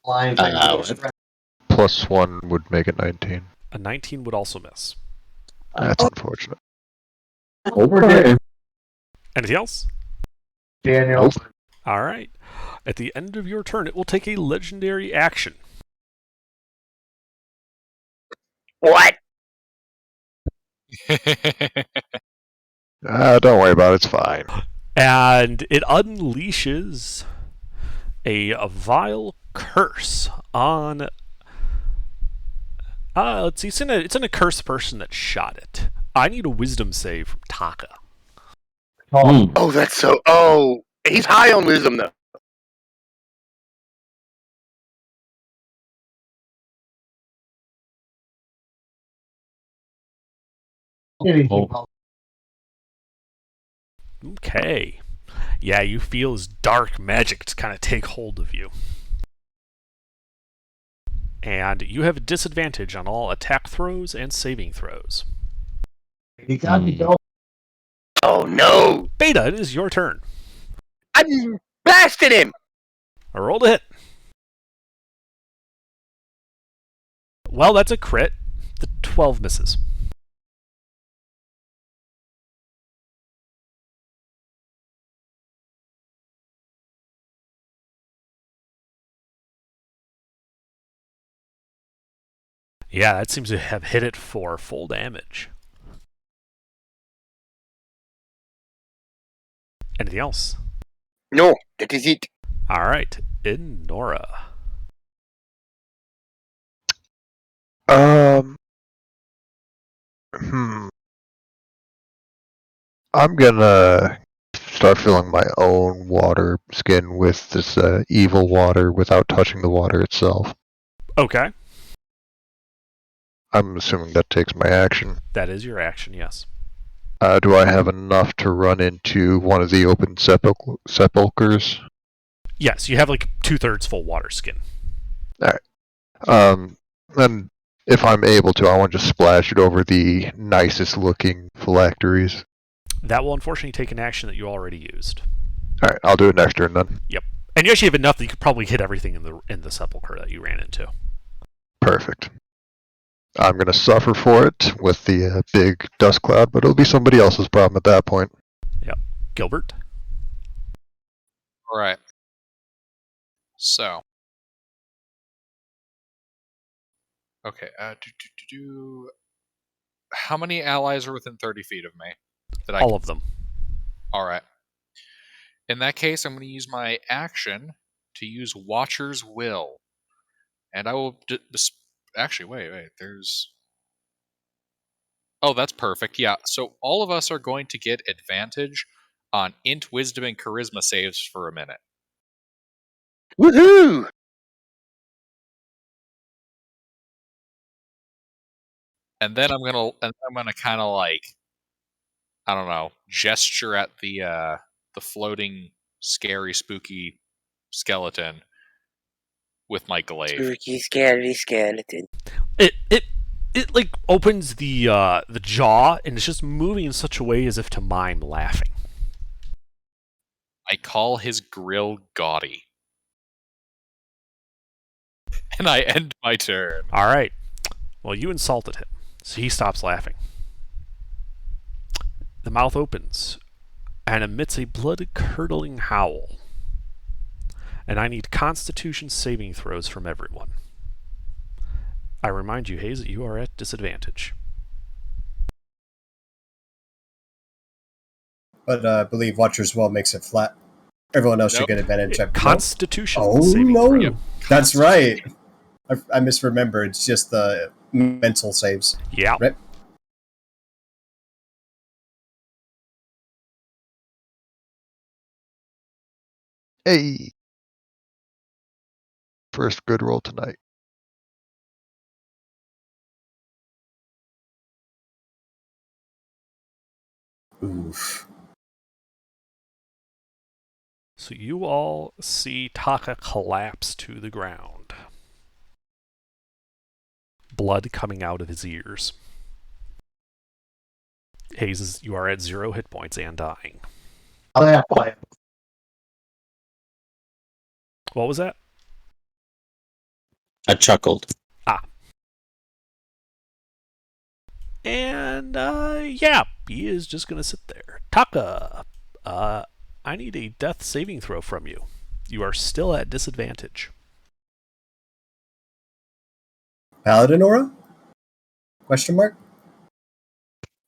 flying. +1 would make it 19. A 19 would also miss. That's unfortunate. Okay. Anything else? Daniel. All right. At the end of your turn, it will take a legendary action. What? Don't worry about it, it's fine. And it unleashes a vile curse on... let's see. It's in a cursed person that shot it. I need a wisdom save from Taka. Oh, that's so. Oh, he's high on wisdom though. Okay. Yeah, you feel his dark magic to kind of take hold of you. And you have a disadvantage on all attack throws and saving throws. He got me going. Oh no! Beta, it is your turn. I blasted him. A roll to hit. Well, that's a crit. The 12 misses. Yeah, that seems to have hit it for full damage. Anything else? No, that is it. All right, Inora. I'm gonna start filling my own water skin with this evil water without touching the water itself. Okay, I'm assuming that takes my action. that is your action, yes. Do I have enough to run into one of the open sepulchers? Yes, you have like 2/3 full water skin. And if I'm able to, I want to just splash it over the nicest looking phylacteries. That will unfortunately take an action that you already used. Alright, I'll do it next turn then. And you actually have enough that you could probably hit everything in the sepulcher that you ran into. Perfect. I'm going to suffer for it with the big dust cloud, but it'll be somebody else's problem at that point. Gilbert? All right. So. Okay. How many allies are within 30 feet of me? All of them. All right. In that case, I'm going to use my action to use Watcher's Will. And I will actually, wait. There's... Oh, that's perfect. Yeah, so all of us are going to get advantage on Int, Wisdom, and Charisma saves for a minute. Woohoo! And then I'm gonna kind of like, I don't know, gesture at the floating, scary, spooky skeleton with my glaive. Spooky, scary skeleton. It like opens the jaw and it's just moving in such a way as if to mime laughing. I call his grill gaudy. And I end my turn. All right. Well, you insulted him, so he stops laughing. The mouth opens and emits a blood-curdling howl. And I need Constitution saving throws from everyone. I remind you, Hayes, that you are at disadvantage. But I believe Watcher's Well makes it flat. Everyone else should get advantage. Constitution Oh, saving no. throw. Yep. That's right. I misremembered. It's just the mental saves. Yeah. Right. Hey! First good roll tonight. Oof. So you all see Taka collapse to the ground. Blood coming out of his ears. Hayes, you are at 0 hit points and dying. What was that? I chuckled. And, yeah, he is just going to sit there. Taka, I need a death saving throw from you. You are still at disadvantage. Paladin aura? Question mark?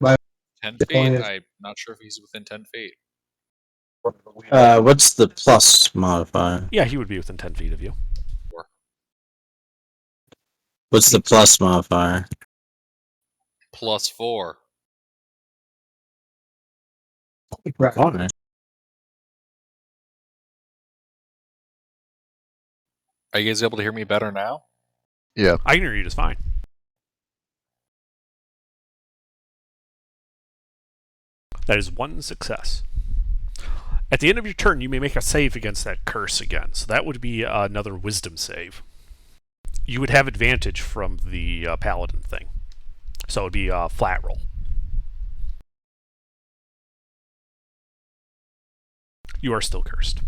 10 The point feet? is- I'm not sure if he's within 10 feet. What's the plus modifier? Yeah, he would be within 10 feet of you. What's the plus modifier? +4. Alright. Are you guys able to hear me better now? Yeah. I can hear you just fine. That is 1 success. At the end of your turn, you may make a save against that curse again. So that would be another wisdom save. You would have advantage from the paladin thing. So it would be a flat roll. You are still cursed.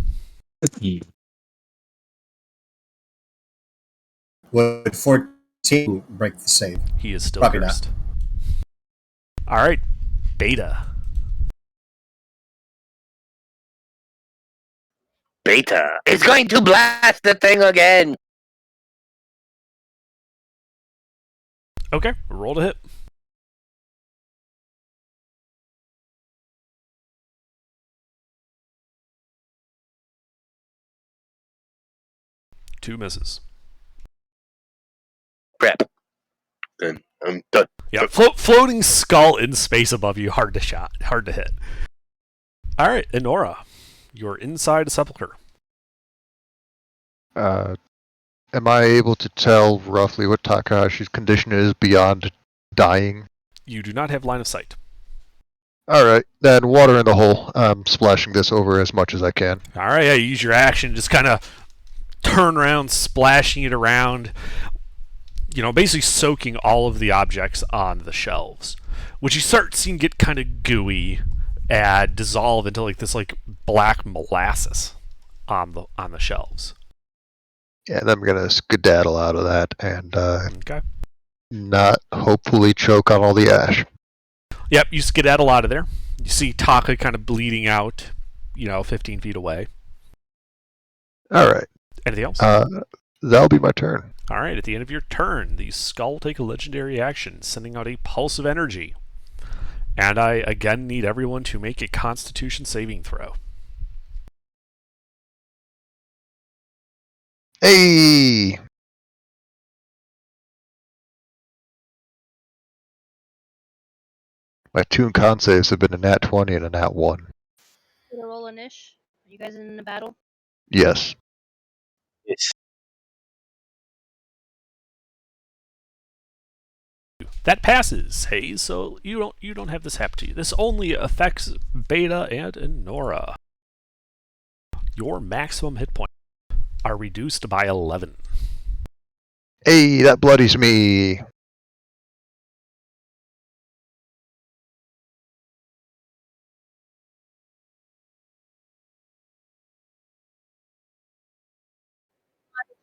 Would 14 break the save? He is still Probably not. cursed. Alright, Beta. Beta is going to blast the thing again. Okay, roll to hit. Two misses. Crap. Then I'm done. Yeah, floating skull in space above you, hard to hit. All right, Enora, you're inside a sepulcher. Am I able to tell roughly what Takahashi's condition is beyond dying? You do not have line of sight. All right, then water in the hole. I'm splashing this over as much as I can. All right, yeah, use your action, just kind of turn around, splashing it around. Basically soaking all of the objects on the shelves, which you start seeing get kind of gooey and dissolve into like this like black molasses on the shelves. Yeah, then I'm gonna skedaddle out of that and Okay. not hopefully choke on all the ash. Yep, you skedaddle out of there. You see Taka kind of bleeding out, 15 feet away. All right, Anything else? that'll be my turn. All right, at the end of your turn, the skull take a legendary action, sending out a pulse of energy. And I again need everyone to make a Constitution saving throw. Hey! My two and con saves have been a nat 20 and a nat 1. Gonna roll a niche. Are you guys in a battle? Yes. It's That passes, Hayes, so you don't have this happen to you. This only affects Beta and Enora. Your maximum hit points are reduced by 11. Hey, that bloodies me.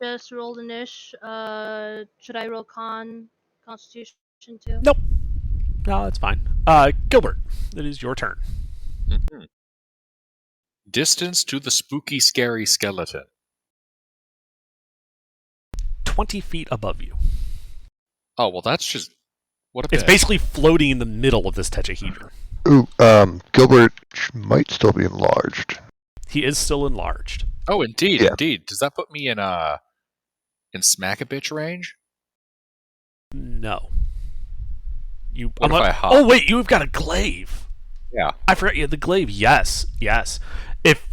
Just roll the niche. Should I roll Constitution too? Nope. No, that's fine. Gilbert, it is your turn. Mm-hmm. Distance to the spooky, scary skeleton. 20 feet above you. Oh, well, that's just... What a It's bitch. basically floating in the middle of this tetrahedron. Ooh, Gilbert might still be enlarged. He is still enlarged. Oh, indeed, Yeah. indeed. Does that put me in smack-a-bitch range? No. What if I hop? Oh, wait, you've got a glaive. Yeah. I forgot you had the glaive. Yes. If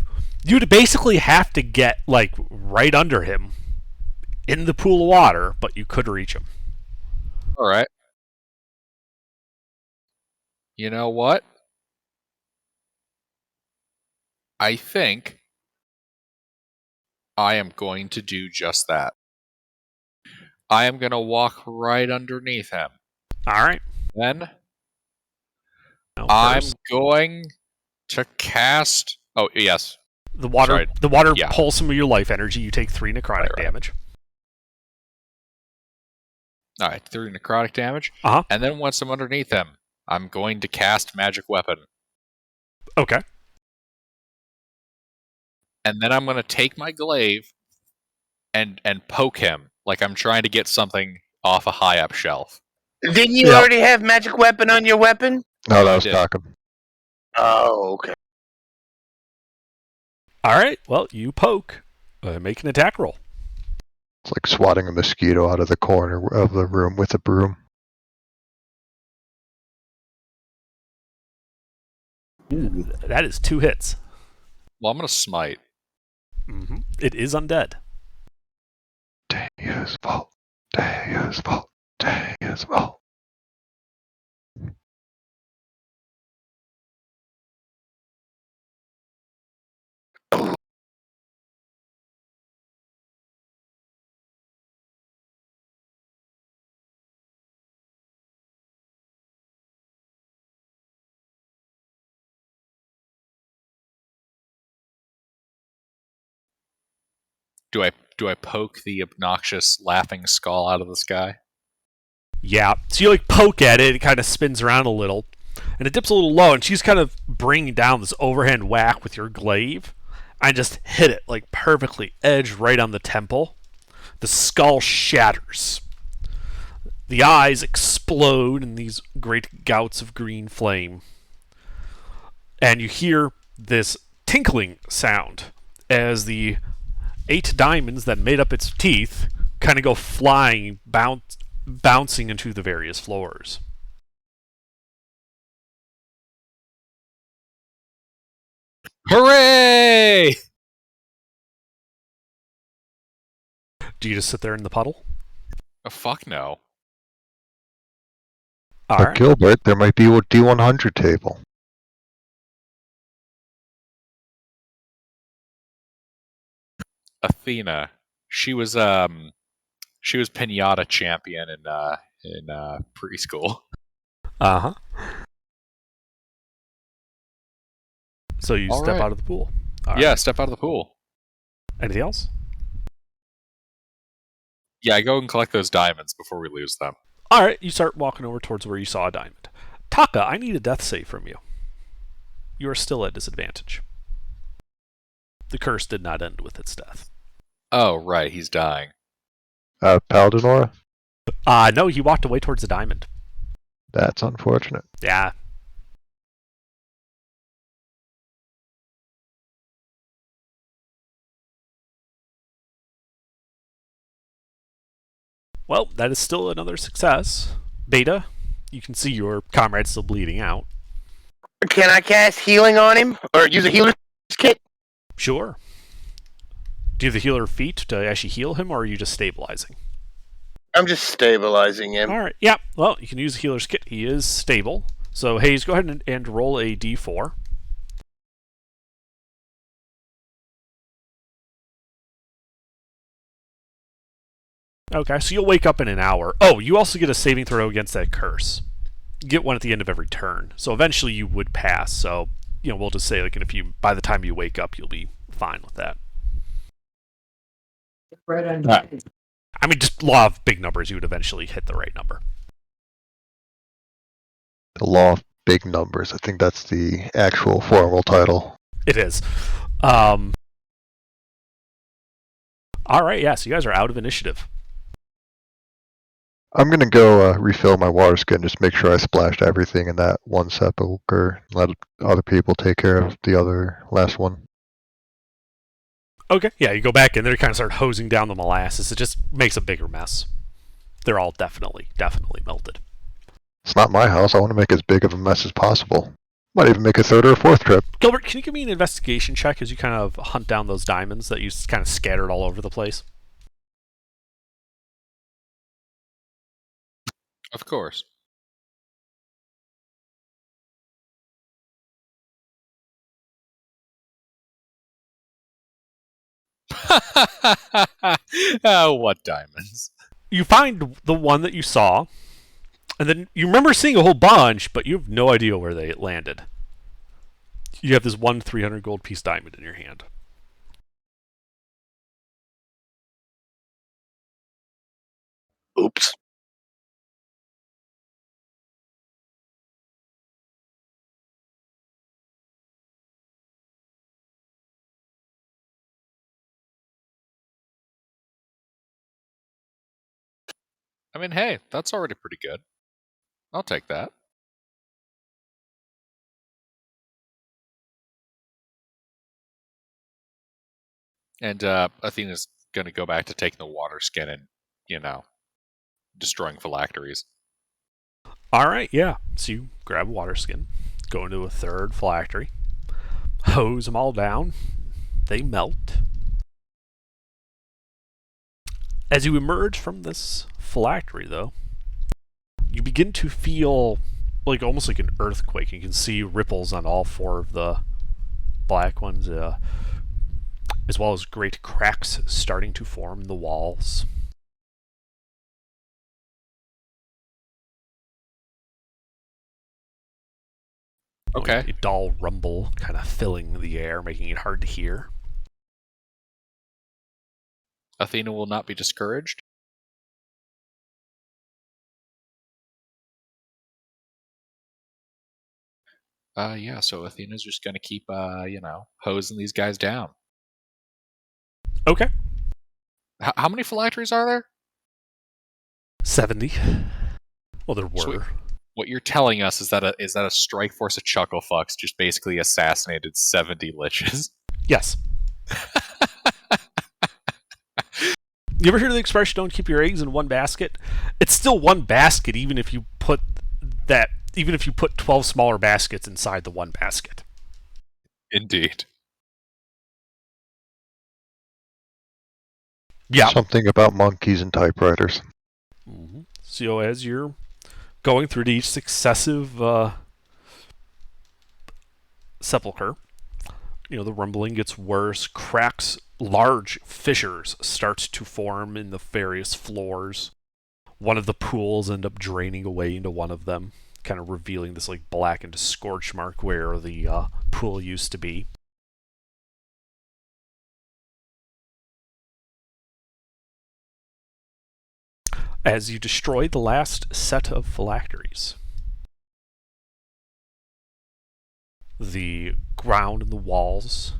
you'd basically have to get, like, right under him in the pool of water, but you could reach him. All right. You know what? I think I am going to do just that. I am going to walk right underneath him. All right. Then Now, I'm first, going to cast... Oh, yes. the water. sorry. The water Yeah. pulls some of your life energy. You take 3 necrotic Right. damage. All right, 3 necrotic damage. Uh-huh. And then once I'm underneath him, I'm going to cast Magic Weapon. Okay. And then I'm going to take my glaive and poke him like I'm trying to get something off a high-up shelf. Didn't you Yep. already have magic weapon on your weapon? No, that was did. talking. Oh, okay. All right. Well, you poke. Make an attack roll. It's like swatting a mosquito out of the corner of the room with a broom. That is 2 hits. Well, I'm going to smite. Mm-hmm. It is undead. Deus Vult. Deus Vult. Deus Vult. Do I poke the obnoxious laughing skull out of the sky? Yeah. So you like poke at it. It kind of spins around a little, and it dips a little low. And she's kind of bringing down this overhand whack with your glaive. I just hit it like perfectly, edge right on the temple. The skull shatters. The eyes explode in these great gouts of green flame. And you hear this tinkling sound as the 8 diamonds that made up its teeth kind of go flying, bouncing into the various floors. Hooray! Do you just sit there in the puddle? Oh, fuck no. All But right. Gilbert, there might be a D100 table. Athena. She was pinata champion in preschool. Uh-huh. So you All step right. out of the pool. All Yeah, right. step out of the pool. Anything else? Yeah, I go and collect those diamonds before we lose them. All right, you start walking over towards where you saw a diamond. Taka, I need a death save from you. You are still at disadvantage. The curse did not end with its death. Oh, right, he's dying. Paladin aura? No, he walked away towards the diamond. That's unfortunate. Yeah. Well, that is still another success. Beta, you can see your comrade still bleeding out. Can I cast healing on him or use a healer's kit? Sure. Do you have the healer feat to actually heal him, or are you just stabilizing? I'm just stabilizing him. All right. Yeah. Well, you can use the healer's kit. He is stable. So, Hayes, go ahead and roll a d4. Okay, so you'll wake up in an hour. Oh, you also get a saving throw against that curse. You get one at the end of every turn. So eventually you would pass. So, we'll just say like by the time you wake up, you'll be fine with that. Right on. Right. I mean, just law of big numbers, you would eventually hit the right number. The law of big numbers. I think that's the actual formal title. It is. All right, yeah, so you guys are out of initiative. I'm gonna go refill my water skin, just make sure I splashed everything in that one sepulcher. Let other people take care of the other last one. Okay, yeah, you go back in there, kind of start hosing down the molasses. It just makes a bigger mess. They're all definitely melted. It's not my house. I want to make as big of a mess as possible. Might even make a third or a fourth trip. Gilbert, can you give me an investigation check as you kind of hunt down those diamonds that you kind of scattered all over the place? Of course. Oh, what diamonds? You find the one that you saw, and then you remember seeing a whole bunch, but you have no idea where they landed. You have this one 300 gold piece diamond in your hand. Oops. I mean, hey, that's already pretty good. I'll take that. And Athena's going to go back to taking the water skin and, destroying phylacteries. All right, yeah. So you grab a water skin, go into a third phylactery, hose them all down. They melt. As you emerge from this phylactery, though, you begin to feel like almost like an earthquake. You can see ripples on all four of the black ones, as well as great cracks starting to form in the walls. Okay. A dull rumble kind of filling the air, making it hard to hear. Athena will not be discouraged. Yeah, so Athena's just going to keep, hosing these guys down. Okay. How many phylacteries are there? 70. Well, there were. Sweet. What you're telling us is that a strike force of Chucklefucks just basically assassinated 70 liches. Yes. You ever hear the expression, don't keep your eggs in one basket? It's still one basket even if you put 12 smaller baskets inside the one basket. Indeed. Yeah. Something about monkeys and typewriters. Mm-hmm. So as you're going through each successive sepulcher, the rumbling gets worse. Cracks large fissures start to form in the various floors. One of the pools end up draining away into one of them, kind of revealing this like blackened scorch mark where the pool used to be. As you destroy the last set of phylacteries, the ground and the walls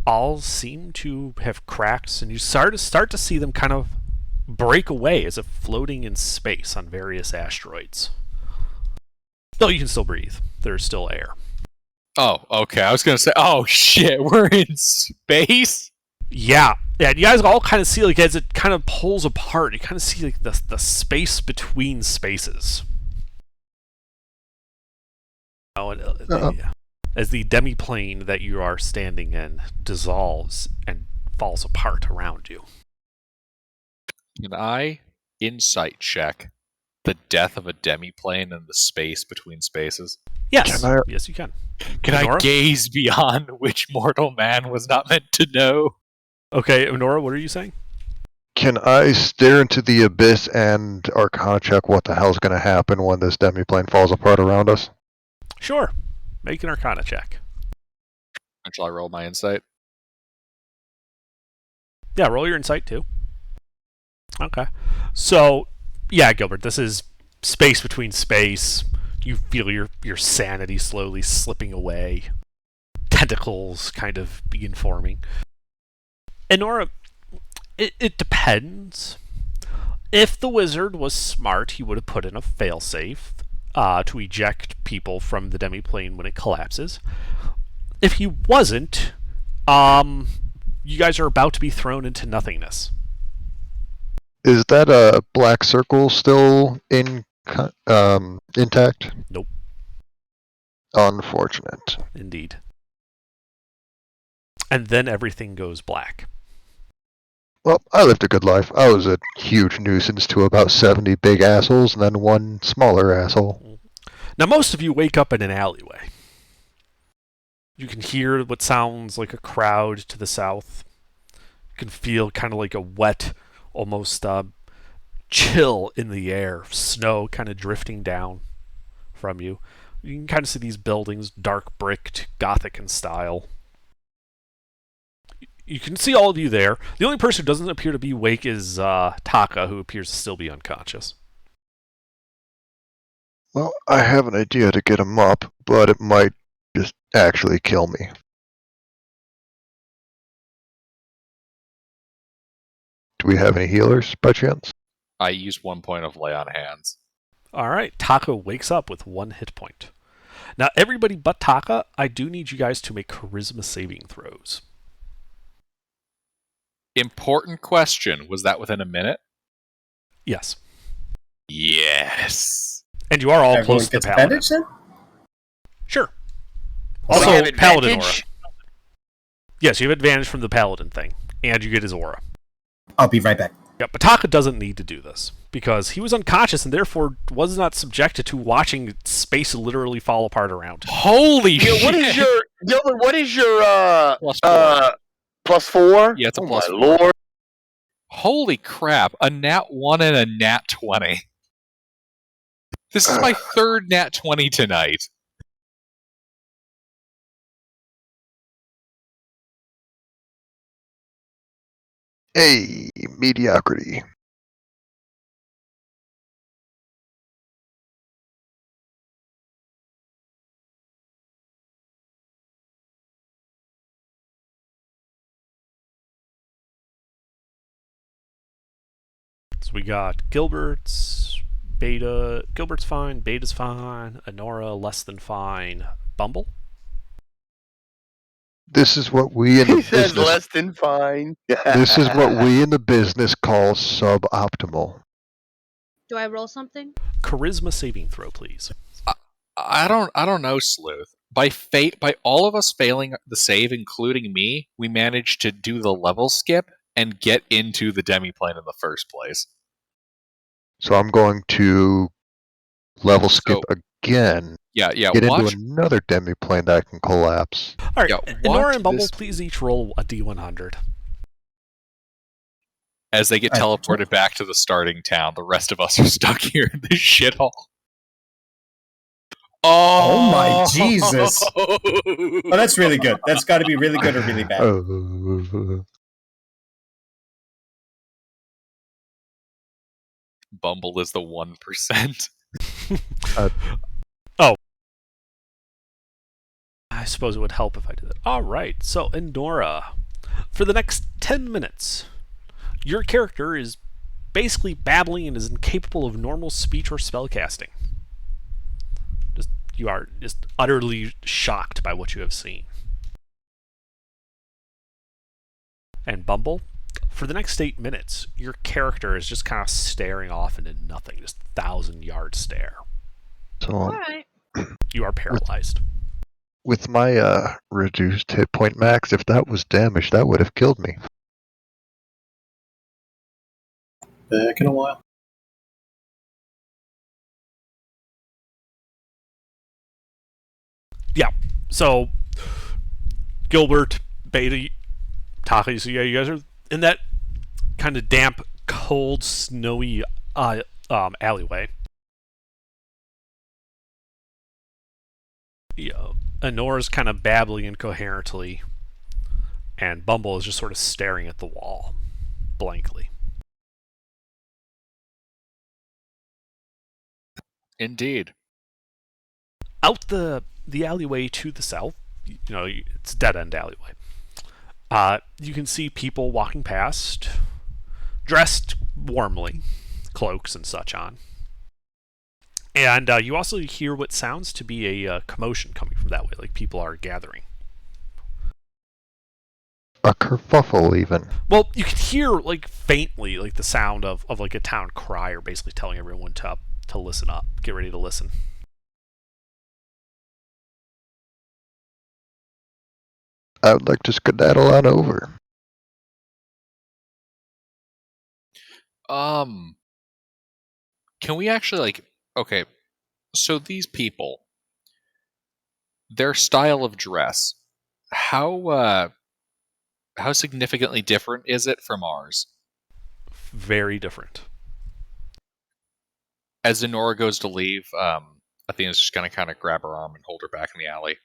all seem to have cracks, and you start to see them kind of break away as if floating in space on various asteroids. Though you can still breathe. There's still air. Oh, okay. I was gonna say, oh shit, we're in space. Yeah, you guys all kind of see, like, as it kind of pulls apart, you kind of see like the space between spaces. Oh, and, as the demiplane that you are standing in dissolves and falls apart around you. Can I insight check the death of a demiplane and the space between spaces? Yes, Can I- yes, you can. Can I Nora? gaze beyond which mortal man was not meant to know? Okay, Nora, what are you saying? Can I stare into the abyss and Arcana check what the hell's going to happen when this demiplane falls apart around us? Sure. Make an Arcana check. And shall I roll my insight? Yeah, roll your insight too. Okay. So, yeah, Gilbert, this is space between space. You feel your sanity slowly slipping away. Tentacles kind of begin forming. And Nora, it depends. If the wizard was smart, he would have put in a failsafe to eject people from the demiplane when it collapses. If he wasn't, you guys are about to be thrown into nothingness. Is that a black circle still intact? Nope. Unfortunate. Indeed. And then everything goes black. Well, I lived a good life. I was a huge nuisance to about 70 big assholes and then one smaller asshole. Now, most of you wake up in an alleyway. You can hear what sounds like a crowd to the south. You can feel kind of like a wet, almost chill in the air. Snow kind of drifting down from you. You can kind of see these buildings, dark bricked, Gothic in style. You can see all of you there. The only person who doesn't appear to be awake is Taka, who appears to still be unconscious. Well, I have an idea to get him up, but it might just actually kill me. Do we have any healers by chance? I use 1 point of lay on hands. All right, Taka wakes up with 1 hit point. Now, everybody but Taka, I do need you guys to make charisma saving throws. Important question. Was that within a minute? Yes. Yes. And you are all Everyone close to gets the paladin. advantage then? Sure. We Also, have paladin aura. advantage? Yes, you have advantage from the paladin thing, and you get his aura. I'll be right back. Yeah, but Taka doesn't need to do this because he was unconscious and therefore was not subjected to watching space literally fall apart around him. Holy Yeah, shit. what is your Gilbert? What is your Plus 4. +4? Yeah, it's a oh plus my 4. lord! Holy crap. A nat 1 and a nat 20. This is my third nat 20 tonight. Hey, mediocrity. So we got Gilbert's, Beta. Gilbert's fine, Beta's fine, Honora less than fine, Bumble. This is what we in He the says business. less than fine. This is what we in the business call suboptimal. Do I roll something? Charisma saving throw, please. I don't know, Sleuth. By fate, by all of us failing the save, including me, we managed to do the level skip and get into the demiplane in the first place. So I'm going to level skip again. Yeah, Get watch. into another demiplane that can collapse. All right, Yeah, Honora watch and Bumble, this- please each roll a d100. As they get I- teleported back to the starting town, the rest of us are stuck here in this shithole. Oh my Jesus. Oh, that's really good. That's got to be really good or really bad. Bumble is the 1%. I suppose it would help if I did that. All right, so Endora, for the next 10 minutes, your character is basically babbling and is incapable of normal speech or spellcasting. You are just utterly shocked by what you have seen. And Bumble, for the next 8 minutes, your character is just kind of staring off into nothing, just 1,000-yard stare. So Alright. You are paralyzed. with my reduced hit point max, if that was damage, that would have killed me. Back in a while. So, Gilbert, Beta, Taki, so yeah, you guys are in that kind of damp, cold, snowy alleyway. Yeah, Honora's kind of babbling incoherently, and Bumble is just sort of staring at the wall, blankly. Indeed. Out the alleyway to the south, it's a dead-end alleyway. You can see people walking past, dressed warmly, cloaks and such on. And you also hear what sounds to be a commotion coming from that way, like people are gathering. A kerfuffle, even. Well, you can hear, like, faintly, like, the sound of like, a town crier basically telling everyone to listen up, get ready to listen. I would like to skedaddle on over. Can we actually, okay, so these people, their style of dress, how significantly different is it from ours? Very different. As Zenora goes to leave, Athena's just gonna kind of grab her arm and hold her back in the alley.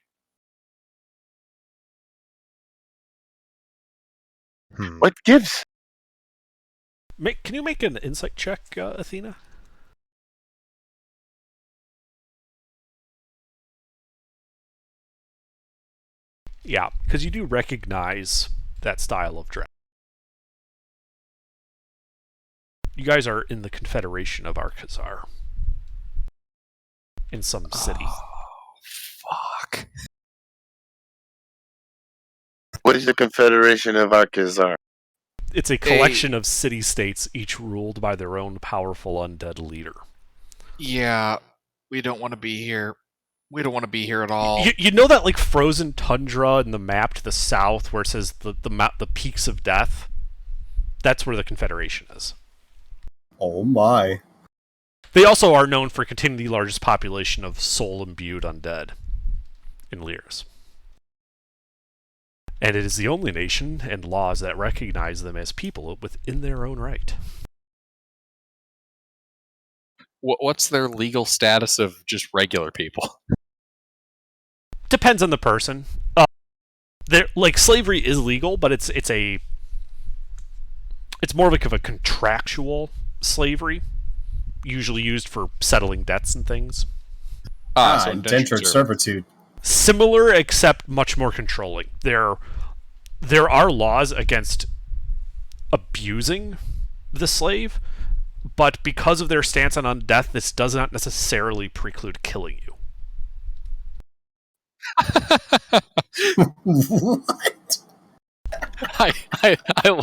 What gives? Can you make an insight check, Athena? Yeah, because you do recognize that style of dress. You guys are in the Confederation of Arkazar. In some city. Oh, fuck. What is the Confederation of Arkazar? It's a collection of city-states, each ruled by their own powerful undead leader. Yeah, we don't want to be here. We don't want to be here at all. You know that, like, frozen tundra in the map to the south where it says the peaks of death? That's where the Confederation is. Oh my. They also are known for containing the largest population of soul-imbued undead in Lyris. And it is the only nation and laws that recognize them as people within their own right. What's their legal status of just regular people? Depends on the person. Slavery is legal, but it's more of a contractual slavery, usually used for settling debts and things. So indentured servitude. Similar, except much more controlling. There are laws against abusing the slave, but because of their stance on death, this does not necessarily preclude killing you. What? I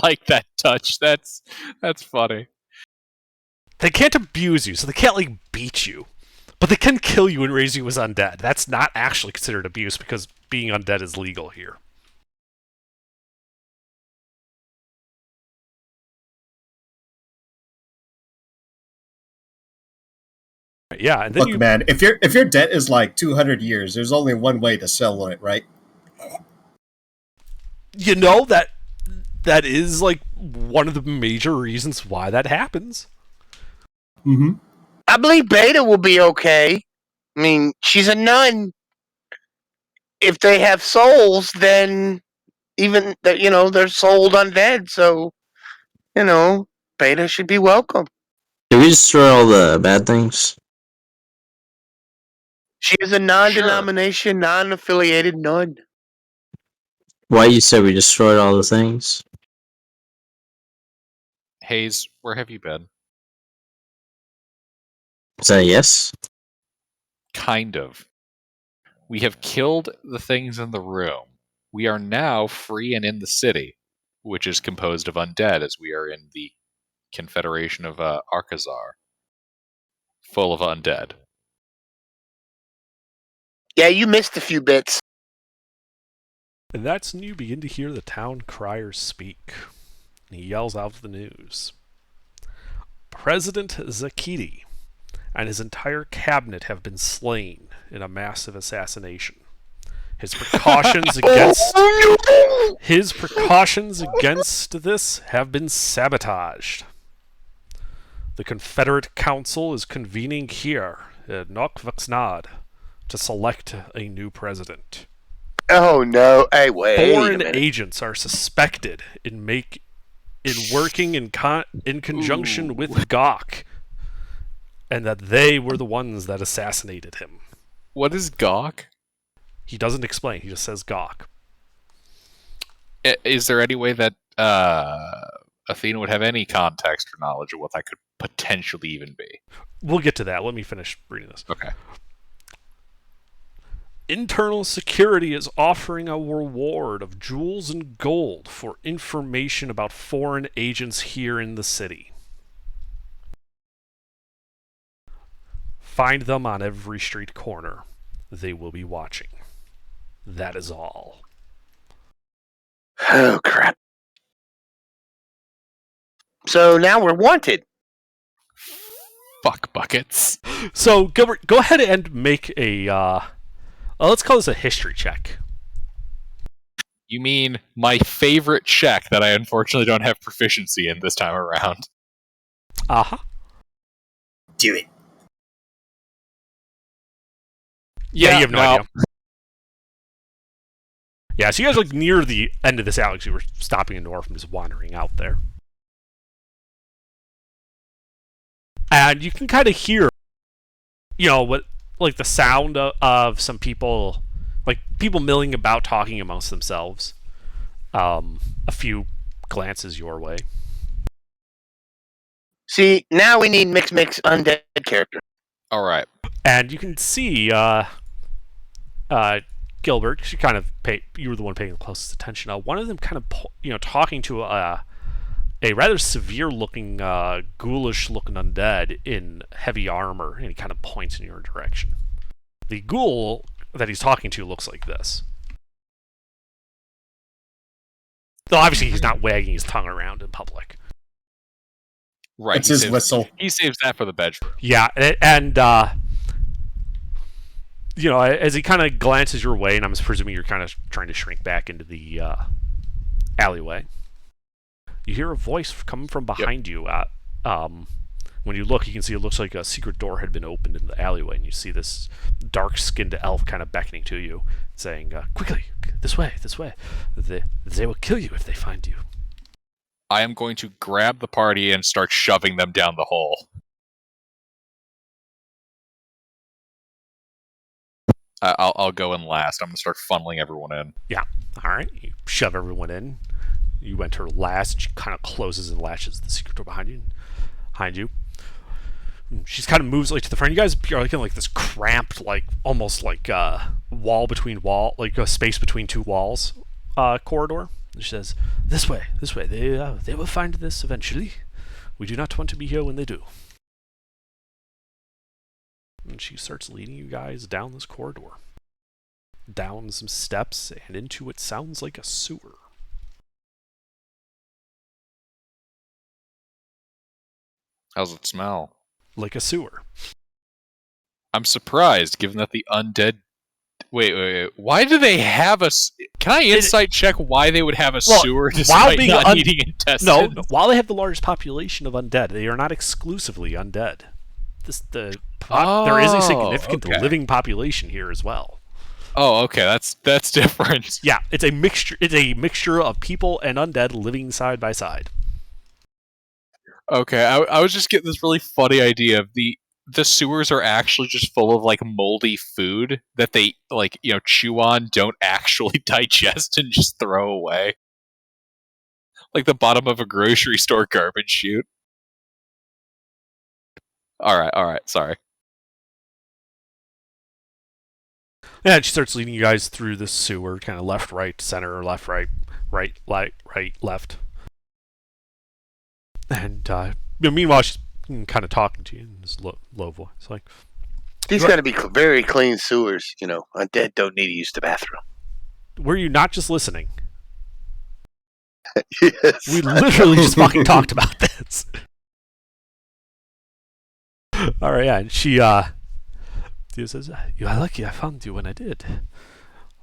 like that touch. That's funny. They can't abuse you, so they can't, like, beat you. But they can kill you and raise you as undead. That's not actually considered abuse because being undead is legal here. Yeah, and then Look, man, if your debt is like 200 years, there's only one way to settle it, right? you know that that is like one of the major reasons why that happens. Mm-hmm. I believe Beta will be okay. I mean, she's a nun. If they have souls, then even they're souled undead. So Beta should be welcome. Did we destroy all the bad things? She is a non-denomination, non-affiliated nun. Why you said we destroyed all the things? Hayes, where have you been? Is that a yes? Kind of. We have killed the things in the room. We are now free and in the city, which is composed of undead, as we are in the Confederation of Arkazar, full of undead. Yeah, you missed a few bits. And that's when you begin to hear the town crier speak. He yells out the news. President Zakiti and his entire cabinet have been slain in a massive assassination. His precautions against this have been sabotaged. The Confederate Council is convening here at Nokvaxnad to select a new president. Oh no! Hey, wait. Foreign agents are suspected in working in conjunction with Gok, and that they were the ones that assassinated him. What is Gawk? He doesn't explain. He just says Gok. Is there any way that Athena would have any context or knowledge of what that could potentially even be? We'll get to that. Let me finish reading this. Okay. Internal Security is offering a reward of jewels and gold for information about foreign agents here in the city. Find them on every street corner. They will be watching. That is all. Oh crap! So now we're wanted. Fuck buckets. So, Gilbert, go ahead and make a, let's call this a history check. You mean my favorite check that I unfortunately don't have proficiency in this time around? Uh-huh. Do it. Yeah, you have no idea. Yeah, so you guys are like near the end of this alley, 'cause you were stopping a dwarf from just wandering out there. And you can kind of hear, what, like the sound of some people, like people milling about talking amongst themselves. A few glances your way. See, now we need mix undead character. All right. And you can see, Gilbert, 'cause you were the one paying the closest attention. One of them kind of, talking to a rather severe-looking, ghoulish-looking undead in heavy armor, and he kind of points in your direction. The ghoul that he's talking to looks like this. Though obviously he's not wagging his tongue around in public. Right. It's his whistle. He saves that for the bedroom. Yeah, and as he kind of glances your way, and I'm presuming you're kind of trying to shrink back into the alleyway, you hear a voice coming from behind you. When you look, you can see it looks like a secret door had been opened in the alleyway, and you see this dark-skinned elf kind of beckoning to you, saying, quickly, this way. They will kill you if they find you. I am going to grab the party and start shoving them down the hole. I'll go in last. I'm going to start funneling everyone in. Yeah. All right. You shove everyone in. You enter last. She kind of closes and latches the secret door behind you. She's kind of moves like to the front. You guys are like in like this cramped, like almost like wall between wall, like a space between two walls, corridor. And she says, "This way. They will find this eventually. We do not want to be here when they do." And she starts leading you guys down this corridor, down some steps, and into what sounds like a sewer. How's it smell? Like a sewer. I'm surprised, given that the undead Wait. Why do they have Can I insight check why they would have a Well, sewer while despite being not needing intestines? No, while they have the largest population of undead, they are not exclusively undead. There is a significant okay. living population here as well. Oh, okay, that's different. Yeah, it's a mixture. It's a mixture of people and undead living side by side. Okay, I was just getting this really funny idea of the sewers are actually just full of like moldy food that they chew on, don't actually digest, and just throw away, like the bottom of a grocery store garbage chute. All right, sorry. Yeah, and she starts leading you guys through the sewer, kind of left, right, center, left, right, left. And meanwhile, she's kind of talking to you in this low voice, like, These got to be very clean sewers. Undead don't need to use the bathroom. were you not just listening? Yes. We literally just fucking talked about this. All right, yeah, and she says, "You are lucky I found you when I did.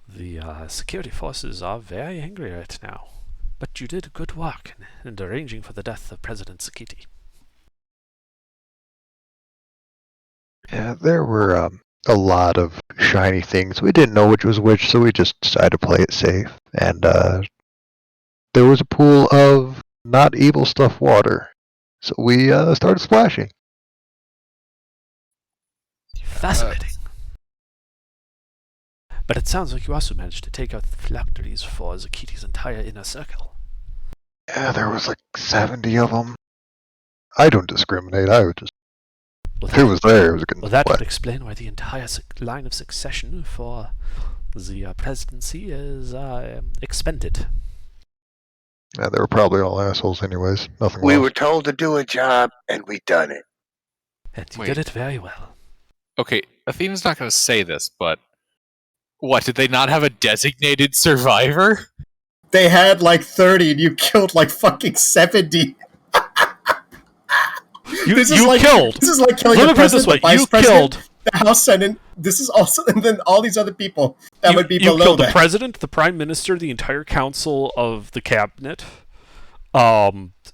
The security forces are very angry right now, but you did good work in arranging for the death of President Sakiti." Yeah, there were a lot of shiny things. We didn't know which was which, so we just decided to play it safe. And there was a pool of not evil stuff water, so we started splashing. Fascinating. But it sounds like you also managed to take out the phylacteries for Zakiti's entire inner circle. Yeah, there was like 70 of them. I don't discriminate. I would just Well, if it was there, it was getting well, that would splashed. explain why the entire line of succession for the presidency is expended. Yeah, they were probably all assholes, anyways. Nothing. We lost. were told to do a job, and we done it. And you Wait. did it very well. Okay, Athena's not going to say this, but what, did they not have a designated survivor? They had like 30 and you killed like fucking 70. You This is killed. This is like killing Let the me put it this president, way: the vice you president, killed. the House Senate. This is also, and then all these other people that would be You below killed the that. president, the prime minister, the entire council of the cabinet,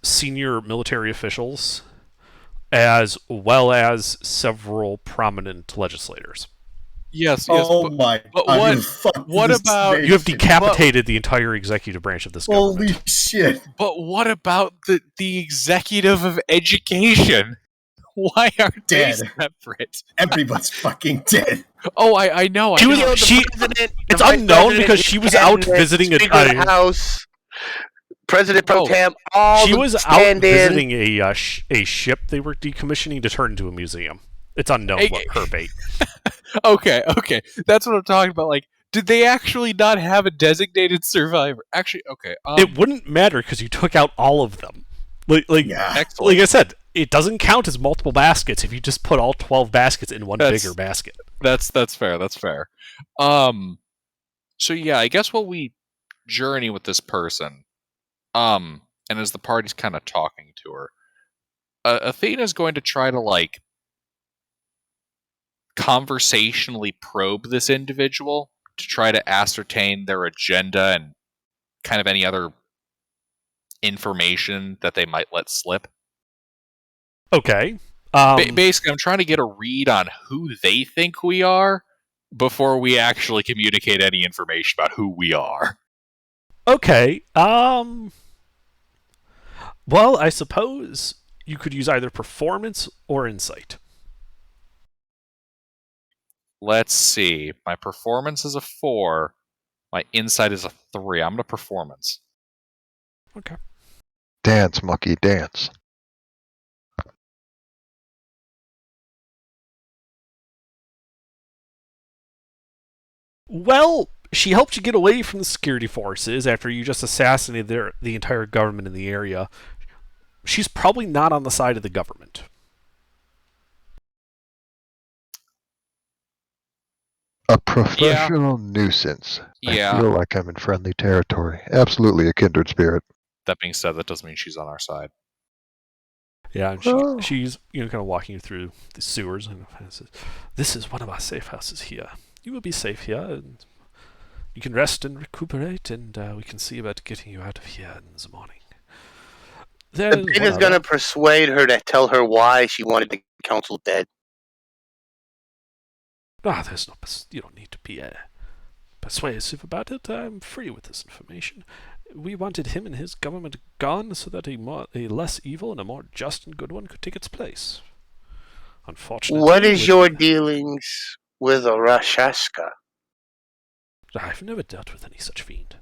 senior military officials, as well as several prominent legislators. Yes, Oh my but god! what- you fucked what this about- nation. You have decapitated the entire executive branch of this Holy government. shit! But what about the executive of education? Why aren't they Dead. separate? Everyone's fucking dead. Oh, I know. She I was- know. It's unknown because she was out visiting Speaker of the House, President Pro Oh. Tem. All She the was out stand-in. visiting a ship they were decommissioning to turn into a museum. It's unknown Hey, what her fate. Okay, that's what I'm talking about. Like, did they actually not have a designated survivor? Actually, okay. It wouldn't matter because you took out all of them. Like Yeah. Excellent. I said, it doesn't count as multiple baskets if you just put all 12 baskets in one That's- bigger basket. That's fair. That's fair. So yeah, I guess while we journey with this person, and as the party's kind of talking to her, Athena's going to try to like conversationally probe this individual to try to ascertain their agenda and kind of any other information that they might let slip. Okay. Basically, I'm trying to get a read on who they think we are before we actually communicate any information about who we are. Okay. Well, I suppose you could use either performance or insight. Let's see. My performance is a 4. My insight is a 3. I'm gonna performance. Okay. Dance, monkey, dance. Well, she helped you get away from the security forces after you just assassinated the entire government in the area. She's probably not on the side of the government. A professional nuisance. Yeah. I feel like I'm in friendly territory. Absolutely a kindred spirit. That being said, that doesn't mean she's on our side. Yeah, and Oh. she's kind of walking you through the sewers and says, "This is one of our safe houses here. you will be safe here, and you can rest and recuperate, and we can see about getting you out of here in the morning. There's one Peter's other. gonna persuade her to tell her why she wanted the council dead. There's no. You don't need to be persuasive about it. I'm free with this information. We wanted him and his government gone so that a less evil and a more just and good one could take its place. Unfortunately, What is your dealings with a Rashaska? I've never dealt with any such fiend.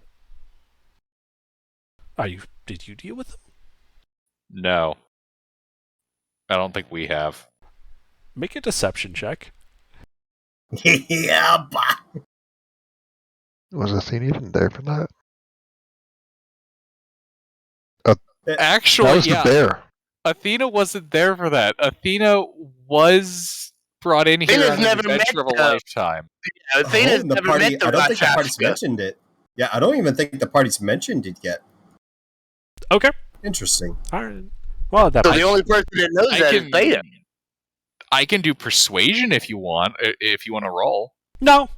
Did you deal with them? No. I don't think we have. Make a deception check. Yeah, bah. Was Athena even there for that? Actually, That was yeah. the bear. Athena wasn't there for that. Athena was brought in here Athena's on an never adventure met of a the- lifetime. Athena's the never party. met the I don't think the party's Rashaska. mentioned it. Yeah, I don't even think the party's mentioned it yet. Okay. Interesting. All right. Well, that So might- the only person that knows that is Beta. I can do persuasion if you want. If you want to roll. No,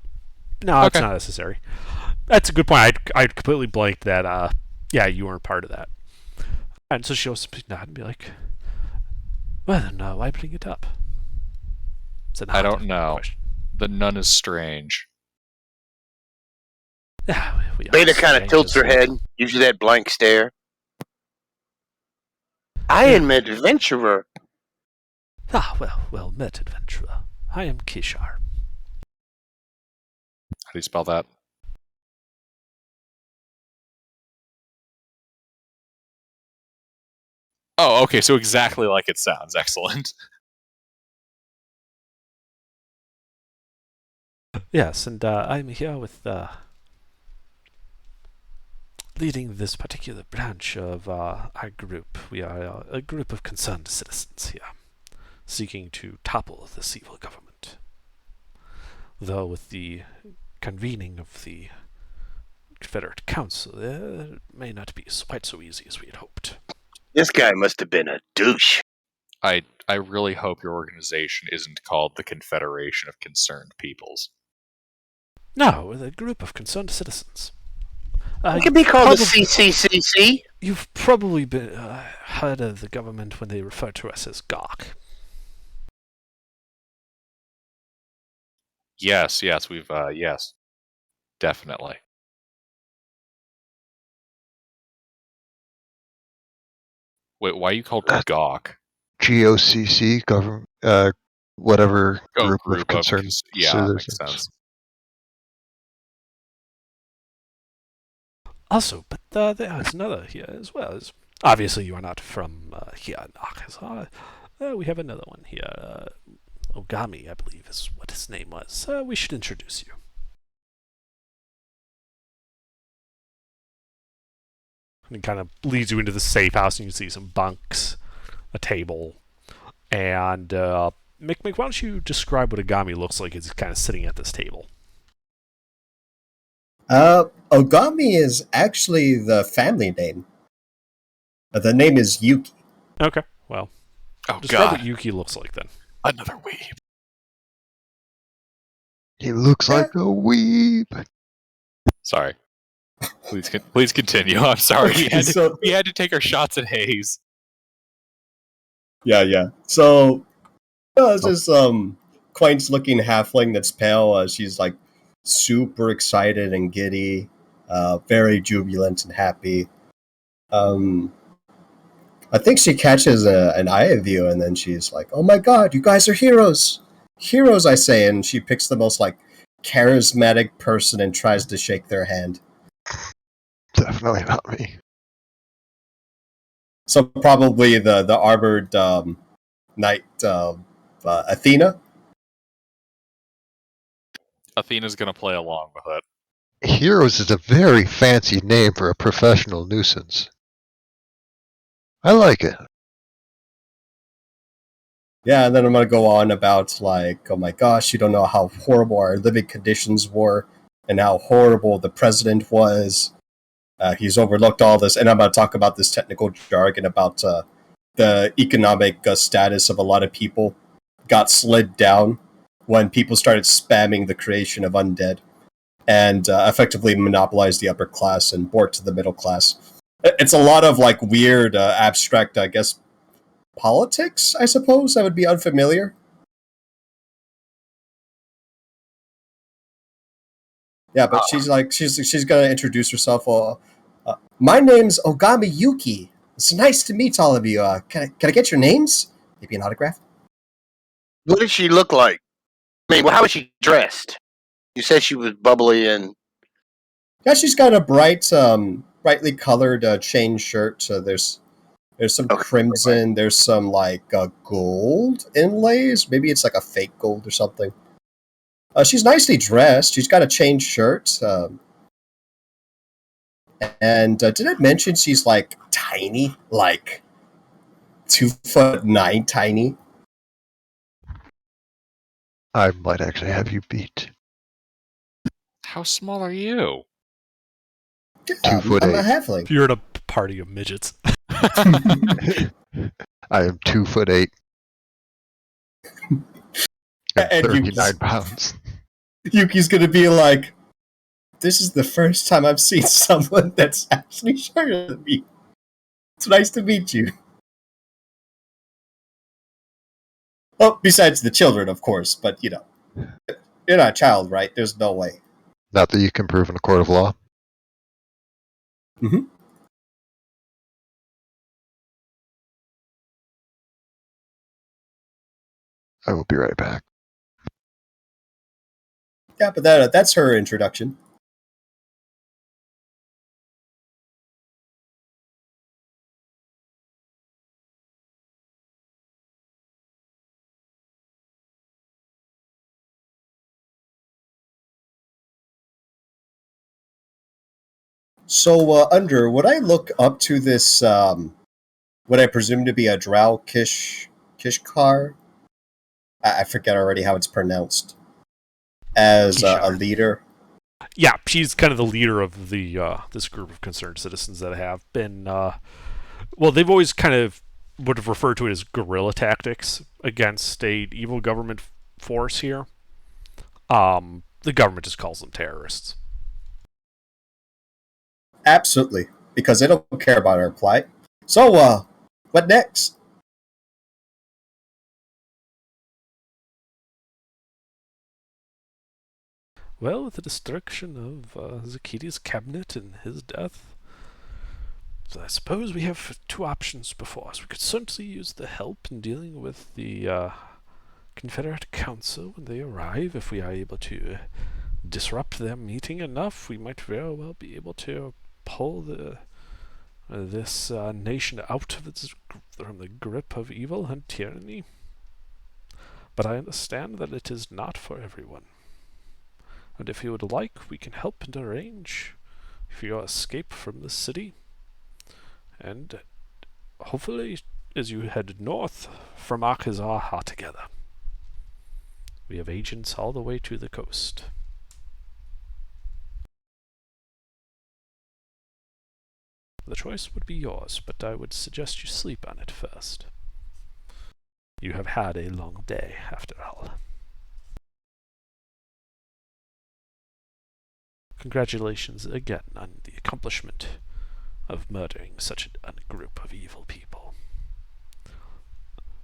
it's Okay. not necessary. That's a good point. I'd completely blanked that. Yeah, you weren't part of that. And so she'll nod and be like, "Well, then why bring it up?" It's an I odd don't know. question. The nun is strange. Yeah, we are Beta kind of strangers. tilts her head, gives you that blank stare. I am an adventurer. Well met, adventurer. I am Kishar. How do you spell that? Oh, okay. So exactly like it sounds. Excellent. Yes, and I'm here with leading this particular branch of our group. We are a group of concerned citizens here, seeking to topple this evil government. Though with the convening of the Confederate Council, it may not be quite so easy as we had hoped. This guy must have been a douche. I really hope your organization isn't called the Confederation of Concerned Peoples. No, we're a group of concerned citizens. It could be called the probably- CCCC. You've probably been heard of the government when they refer to us as GOC. Yes, we've yes. Definitely. Wait, why are you called GOC? GOCC, government, whatever group of concerned yeah, that makes citizens. sense. Also, but there's another here as well. Obviously, you are not from here in Arkansas. We have another one here. Ogami, I believe, is what his name was. We should introduce you. And it kind of leads you into the safe house, and you see some bunks, a table, and Mick, why don't you describe what Ogami looks like as he's kind of sitting at this table? Ogami is actually the family name. The name is Yuki. Okay, well, Oh describe god, what Yuki looks like then. another weeb. He looks like a weeb. Sorry. Please continue. I'm sorry. Okay, so- we had to take our shots at Hayes. Yeah. So, it's this quaint-looking halfling that's pale. She's like super excited and giddy, very jubilant and happy. I think she catches an eye of you, and then she's like, "Oh my god, you guys are heroes! Heroes, I say!" And she picks the most like charismatic person and tries to shake their hand. Definitely not me. So probably the armored knight Athena. Athena's gonna play along with it. Heroes is a very fancy name for a professional nuisance. I like it. Yeah, and then I'm gonna go on about like, oh my gosh, you don't know how horrible our living conditions were, and how horrible the president was. He's overlooked all this, and I'm gonna talk about this technical jargon about the economic status of a lot of people got slid down when people started spamming the creation of undead and effectively monopolized the upper class and borked the middle class. It's a lot of like weird, abstract, I guess, politics. I suppose that would be unfamiliar. Yeah, but she's gonna introduce herself. My name's Ogami Yuki. It's nice to meet all of you. Can I get your names? Maybe an autograph? What did she look like? I mean, how was she dressed? You said she was bubbly and Yeah, she's got a brightly colored chain shirt. There's some Okay, crimson. There's some like gold inlays. Maybe it's like a fake gold or something. She's nicely dressed. She's got a chain shirt. And did I mention she's like tiny, like 2'9" tiny? I might actually have you beat. How small are you? 2'8". I'm a halfling. You're in a party of midgets. I am 2'8". And And 39 pounds. Yuki's gonna be like, this is the first time I've seen someone that's actually shorter than me. It's nice to meet you. Well, besides the children, of course, but you know, you're not a child, right? There's no way. Not that you can prove in a court of law. Mhm. I will be right back. Yeah, but that's her introduction. So, Under, would I look up to this, what I presume to be a Drow Kishkar? I forget already how it's pronounced. As a Kishar. leader? Yeah, she's kind of the leader of the this group of concerned citizens that have been. Well, they've always kind of would have referred to it as guerrilla tactics against a evil government force here. The government just calls them terrorists. Absolutely, because they don't care about our plight. So, what next? Well, with the destruction of Zakiti's cabinet and his death, so I suppose we have two options before us. We could certainly use the help in dealing with the Confederate Council when they arrive. If we are able to disrupt their meeting enough, we might very well be able to pull this nation out of from the grip of evil and tyranny. But I understand that it is not for everyone. And if you would like, we can help and arrange for your escape from the city. And hopefully, as you head north from Akhizaha together. We have agents all the way to the coast. The choice would be yours, but I would suggest you sleep on it first. You have had a long day, after all. Congratulations again on the accomplishment of murdering such a group of evil people.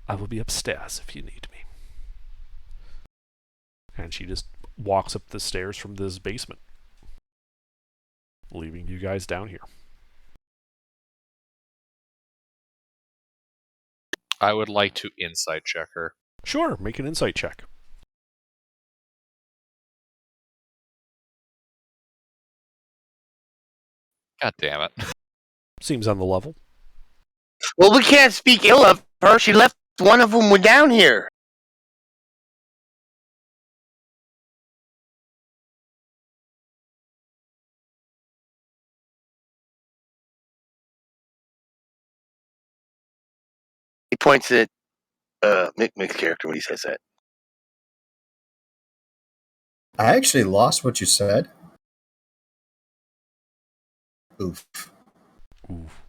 I will be upstairs if you need me. And she just walks up the stairs from this basement, leaving you guys down here. I would like to insight check her. Sure, make an insight check. God damn it. Seems on the level. well, we can't speak ill of her. She left one of them down here. He points at Mick's character when he says that. I actually lost what you said. Oof. Oof.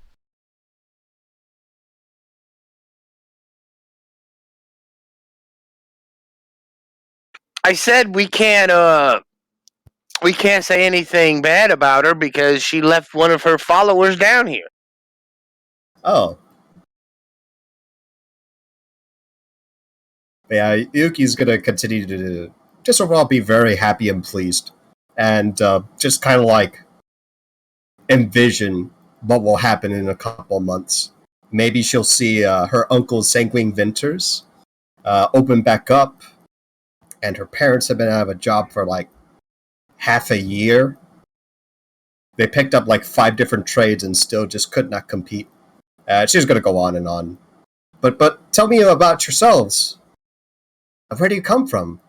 I said we can't say anything bad about her because she left one of her followers down here. Oh. Yeah, Yuki's gonna continue to just overall be very happy and pleased. And just kind of like envision what will happen in a couple months. Maybe she'll see her uncle Sanguine Venters open back up, and her parents have been out of a job for like half a year. They picked up like 5 different trades and still just could not compete. She's going to go on and on. But tell me about yourselves. Where do you come from?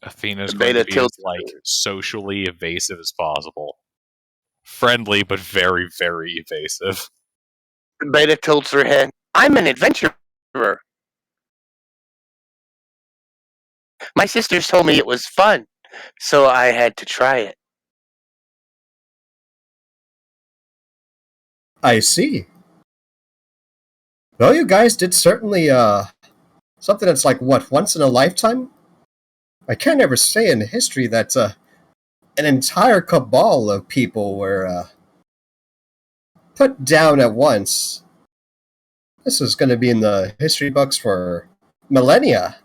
Athena's The going to beta be as tilt- like socially evasive as possible. Friendly, but very, very evasive. Beta tilts her head. I'm an adventurer. My sisters told me it was fun, so I had to try it. I see. Well, you guys did certainly something that's like, what, once in a lifetime? I can't ever say in history that an entire cabal of people were put down at once. This is going to be in the history books for millennia.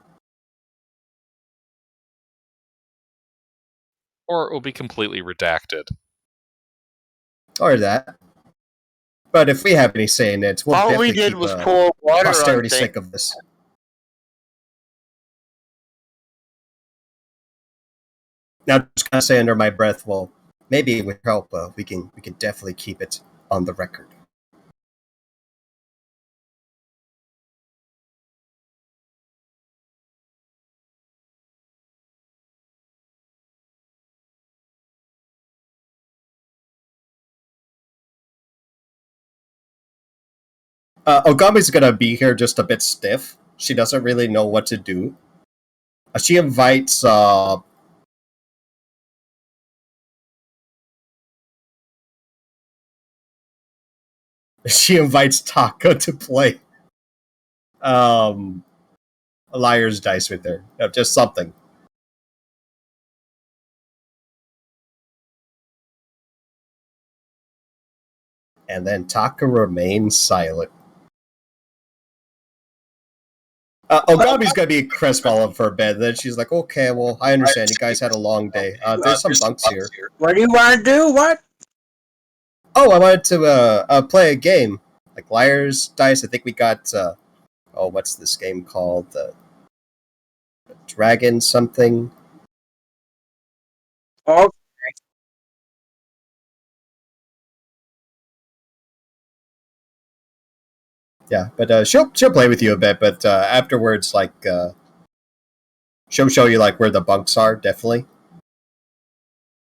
Or it will be completely redacted. Or that. But if we have any say in it, we'll All definitely we did keep was pour water on posterity things. sick of this. Now, just kind of say under my breath, well, maybe with help, we can definitely keep it on the record. Ogami's gonna be here just a bit stiff. She doesn't really know what to do. She invites Taka to play a liar's dice with her. Just something. And then Taka remains silent. Ogami's gonna be crestfallen for a bit. Then she's like, "Okay, well, I understand. You guys had a long day. There's some bunks here. What do you want to do? What? Oh, I wanted to play a game like liar's dice. I think we got what's this game called? Dragon something. Oh, Yeah, but she'll play with you a bit. But afterwards, like she'll show you like where the bunks are, definitely.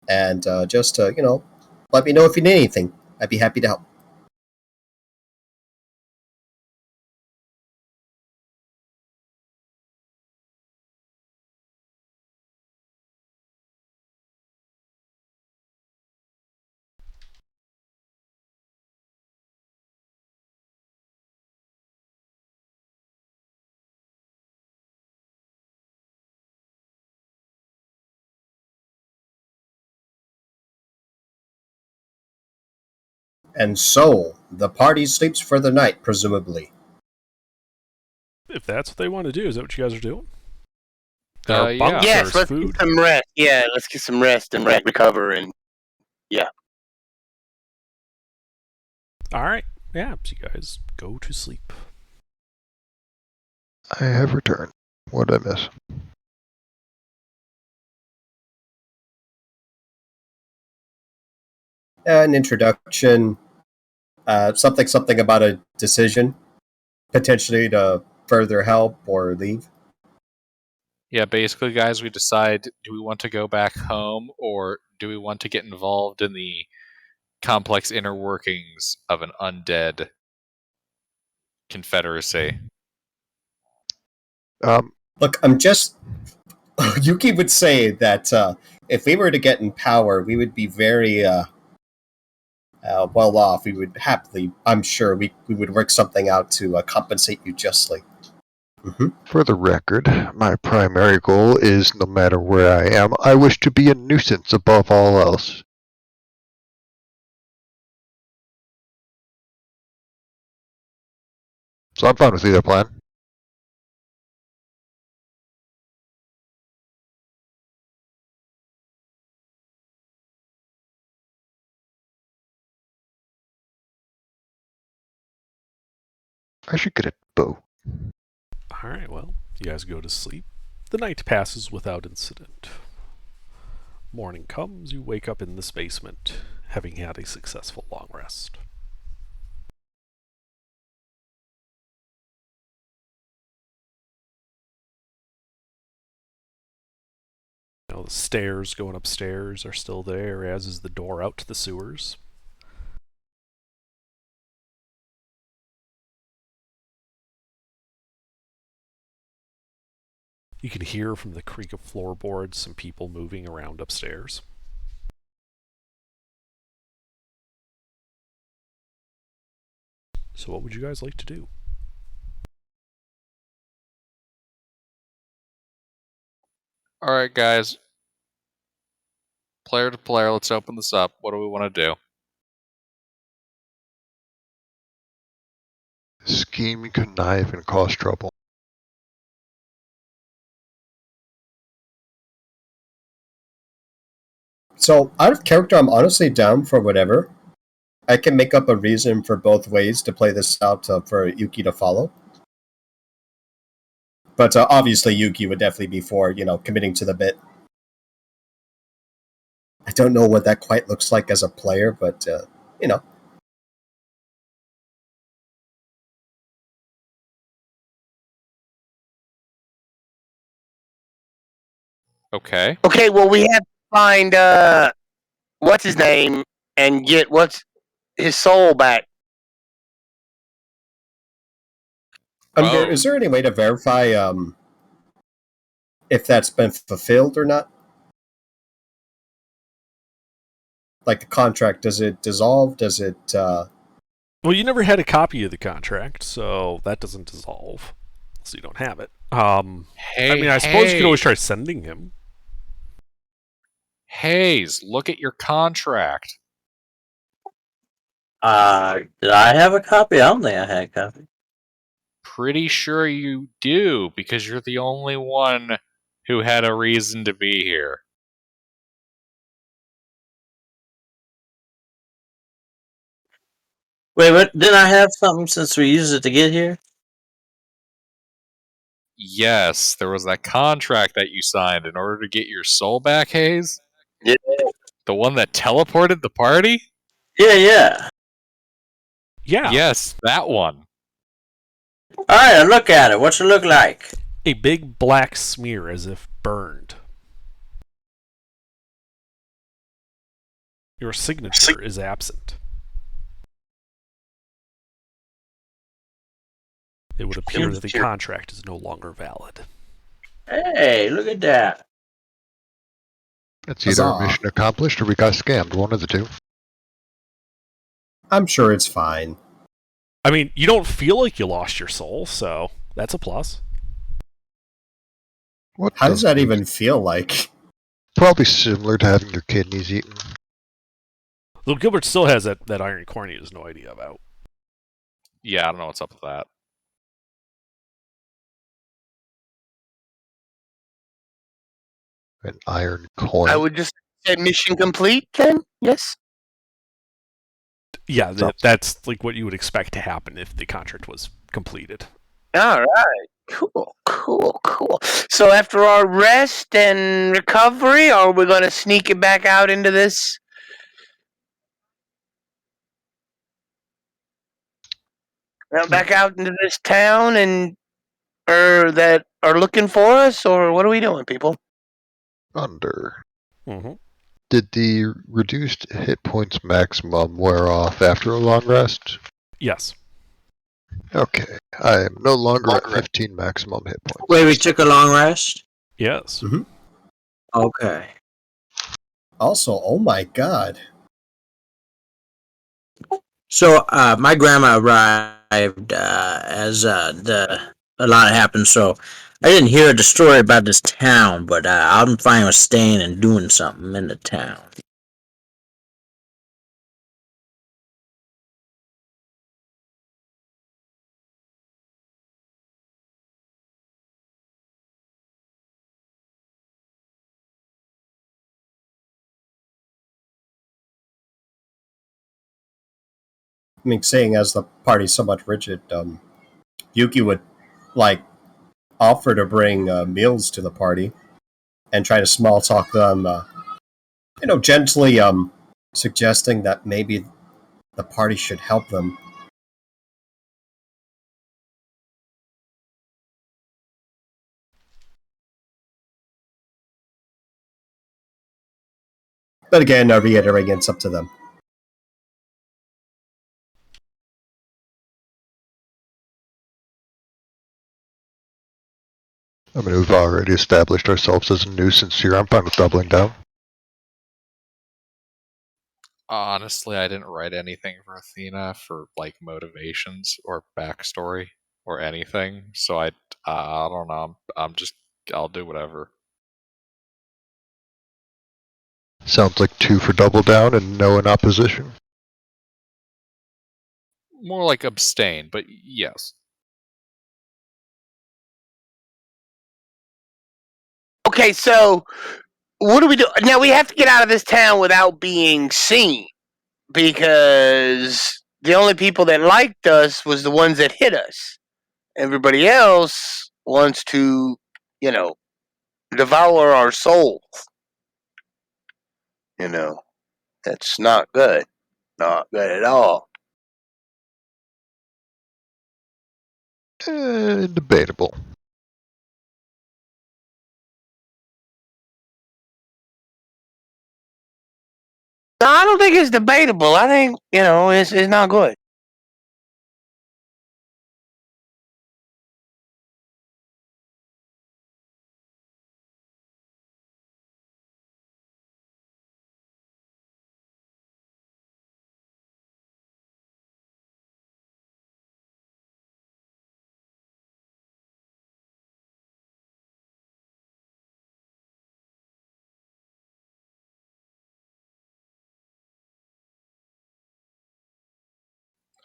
And just let me know if you need anything. I'd be happy to help. And so the party sleeps for the night, presumably. If that's what they want to do, is that what you guys are doing? Yeah. bunks, Yes, there's let's food. get some rest. Yeah, let's get some rest and recover. And All right. Yeah, so you guys go to sleep. I have returned. What did I miss? An introduction, something about a decision, potentially to further help or leave. Yeah, basically, guys, we decide, do we want to go back home, or do we want to get involved in the complex inner workings of an undead confederacy? Look, I'm just. Yuki would say that if we were to get in power, we would be very well off, we would happily, I'm sure, we would work something out to compensate you justly. For the record, my primary goal is no matter where I am, I wish to be a nuisance above all else. So I'm fine with either plan. I should get a bow. Alright, well, you guys go to sleep. The night passes without incident. Morning comes, you wake up in this basement, having had a successful long rest. Now, the stairs going upstairs are still there, as is the door out to the sewers. You can hear from the creak of floorboards some people moving around upstairs. So what would you guys like to do? Alright, guys. Player to player, let's open this up. What do we want to do? Scheme, connive, and cause trouble. So, out of character, I'm honestly down for whatever. I can make up a reason for both ways to play this out for Yuki to follow. But obviously, Yuki would definitely be for, committing to the bit. I don't know what that quite looks like as a player, but, Okay. Okay, well, we have to find what's his name and get what's his soul back. Oh. Is there any way to verify if that's been fulfilled or not? Like the contract, does it dissolve? Does it? Well, you never had a copy of the contract, so that doesn't dissolve. So you don't have it. Hey, I mean, I suppose you could always try sending him. Hayes, look at your contract. Did I have a copy? I don't think I had a copy. Pretty sure you do, because you're the only one who had a reason to be here. Wait, what? Didn't I have something since we used it to get here? Yes, there was that contract that you signed in order to get your soul back, Hayes? Yeah. The one that teleported the party? Yeah. Yeah. Yes, that one. Alright, look at it. What's it look like? A big black smear as if burned. Your signature is absent. It would appear that the contract is no longer valid. Hey, look at that. It's either a Huzzah. mission accomplished or we got scammed, one of the two. I'm sure it's fine. I mean, you don't feel like you lost your soul, so that's a plus. What How does that even feel like? Probably similar to having your kidneys eaten. Though Gilbert still has that iron corn he has no idea about. Yeah, I don't know what's up with that. An iron coin. I would just say mission complete then. Yes. Yeah, that's like what you would expect to happen if the contract was completed. All right. Cool. So after our rest and recovery, are we going to sneak it back out into this? Back out into this town and that are looking for us, or what are we doing, people? Under. Mm-hmm. Did the reduced hit points maximum wear off after a long rest? Yes. Okay. I am no longer at 15 maximum hit points. Wait, we took a long rest? Yes. Mm-hmm. Okay. Also, oh my god. So, my grandma arrived as a lot happened. So, I didn't hear the story about this town, but I'm fine with staying and doing something in the town. I mean, saying as the party's somewhat rigid, Yuki would like offer to bring meals to the party and try to small talk them, gently suggesting that maybe the party should help them. But again, reiterating, it's up to them. I mean, we've already established ourselves as a nuisance here. I'm fine with doubling down. Honestly, I didn't write anything for Athena for like motivations or backstory or anything, so I don't know. I'll do whatever. Sounds like 2 for double down and no in opposition. More like abstain, but yes. Okay, so what do we do now? We have to get out of this town without being seen, because the only people that liked us was the ones that hit us. Everybody else wants to, devour our souls. That's not good. Not good at all. Debatable. No, I don't think it's debatable. I think, it's not good.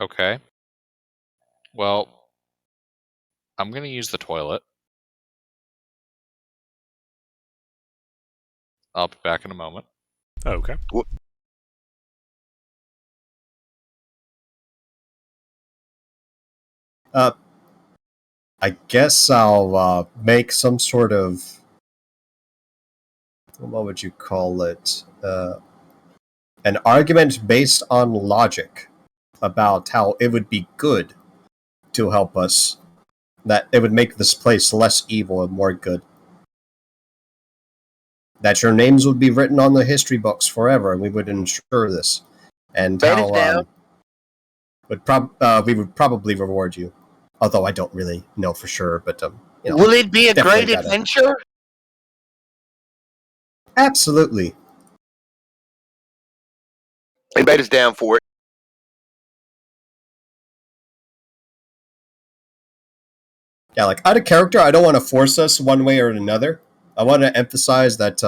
Okay. Well, I'm gonna use the toilet. I'll be back in a moment. Okay. I guess I'll make some sort of, what would you call it? An argument based on logic about how it would be good to help us. That it would make this place less evil and more good. That your names would be written on the history books forever, and we would ensure this. And Write how it down. we would probably reward you. Although I don't really know for sure, but Will it be a definitely great gotta- adventure? Absolutely. Anybody's down for it. Yeah, like out of character, I don't want to force us one way or another. I want to emphasize that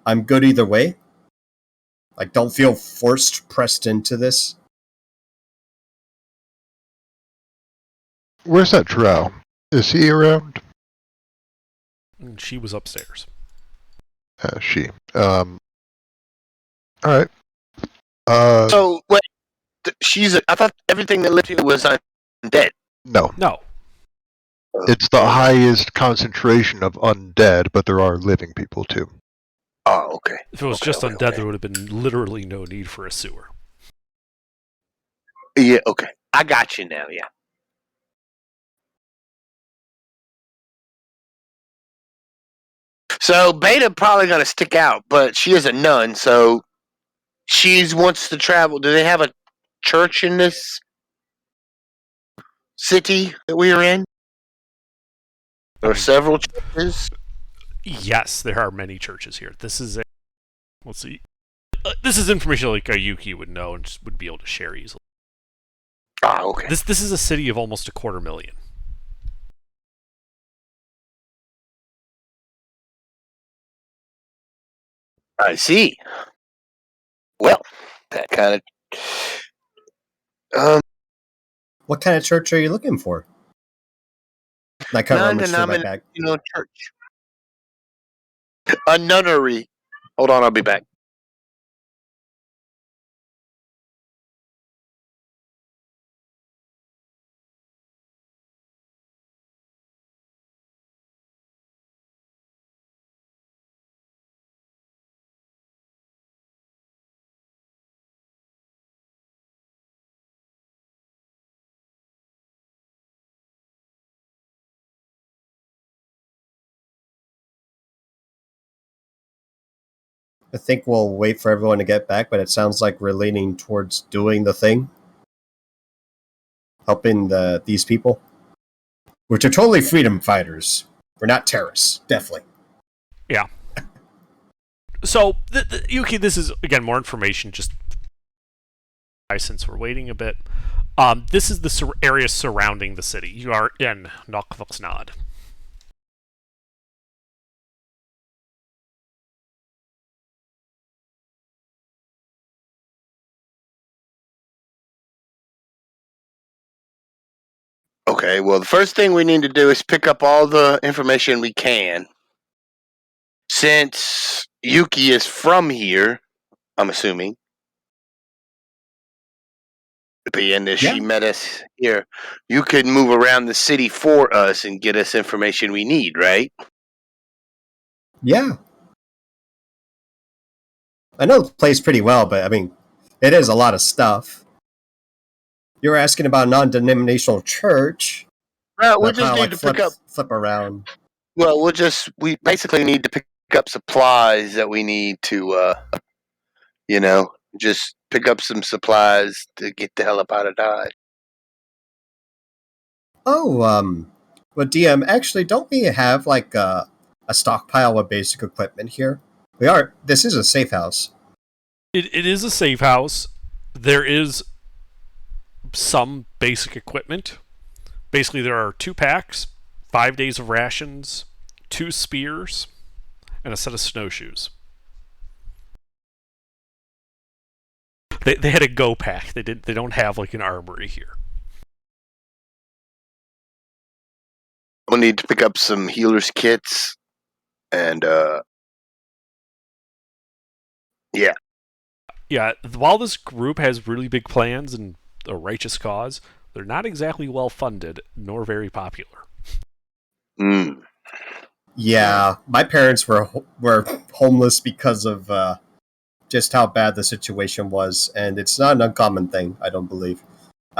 I'm good either way. Like, don't feel pressed into this. Where's that drow? Is he around? And she was upstairs. She. Alright. So, wait, I thought everything that lived here was undead. No. No. It's the highest concentration of undead, but there are living people too. Oh, okay. If it was Okay, just okay, undead, okay. there would have been literally no need for a sewer. Yeah, okay. I got you now, yeah. So Beta probably gonna stick out, but she is a nun, so she wants to travel. Do they have a church in this city that we are in? There are several churches. Yes, there are many churches here. This is a. Let's see. This is information like Yuki would know and just would be able to share easily. Ah, okay. This is a city of almost 250,000. I see. Well, that kind of What kind of church are you looking for? I can't rummage through my bag. church. A nunnery. Hold on, I'll be back. I think we'll wait for everyone to get back, but it sounds like we're leaning towards doing the thing, helping these people, which are totally freedom fighters. We're not terrorists, definitely. Yeah. So, Yuki, this is, again, more information, just since we're waiting a bit. This is the area surrounding the city. You are in Nokvoksnad. Okay, well, the first thing we need to do is pick up all the information we can. Since Yuki is from here, I'm assuming, being that she met us here, you could move around the city for us and get us information we need, right? Yeah. I know the place pretty well, but I mean, it is a lot of stuff. You were asking about a non-denominational church. Well, we That just kinda, need to pick up. flip around. Well, we basically need to pick up supplies that we need to, just pick up some supplies to get the hell up out of Dodge. Oh, well, DM, actually, don't we have like a stockpile of basic equipment here? This is a safe house. It is a safe house. There is some basic equipment. Basically, there are 2 packs, 5 days of rations, 2 spears, and a set of snowshoes. They had a go pack. They don't have like an armory here. We'll need to pick up some healers kits and yeah. Yeah, while this group has really big plans and a righteous cause, they're not exactly well funded nor very popular. Mm. Yeah, my parents were homeless because of just how bad the situation was, and it's not an uncommon thing, I don't believe.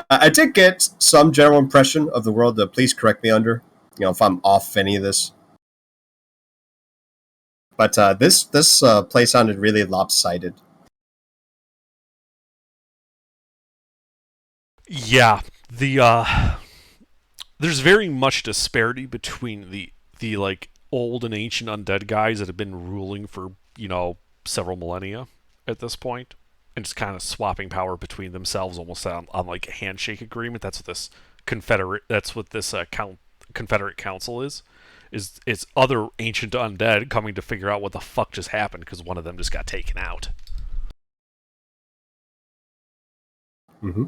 I did get some general impression of the world. Please correct me if I'm off any of this. But this place sounded really lopsided. Yeah, there's very much disparity between the like old and ancient undead guys that have been ruling for several millennia at this point, and just kind of swapping power between themselves, almost on like a handshake agreement. That's what this Confederate Council is. It's other ancient undead coming to figure out what the fuck just happened because one of them just got taken out. Mm-hmm.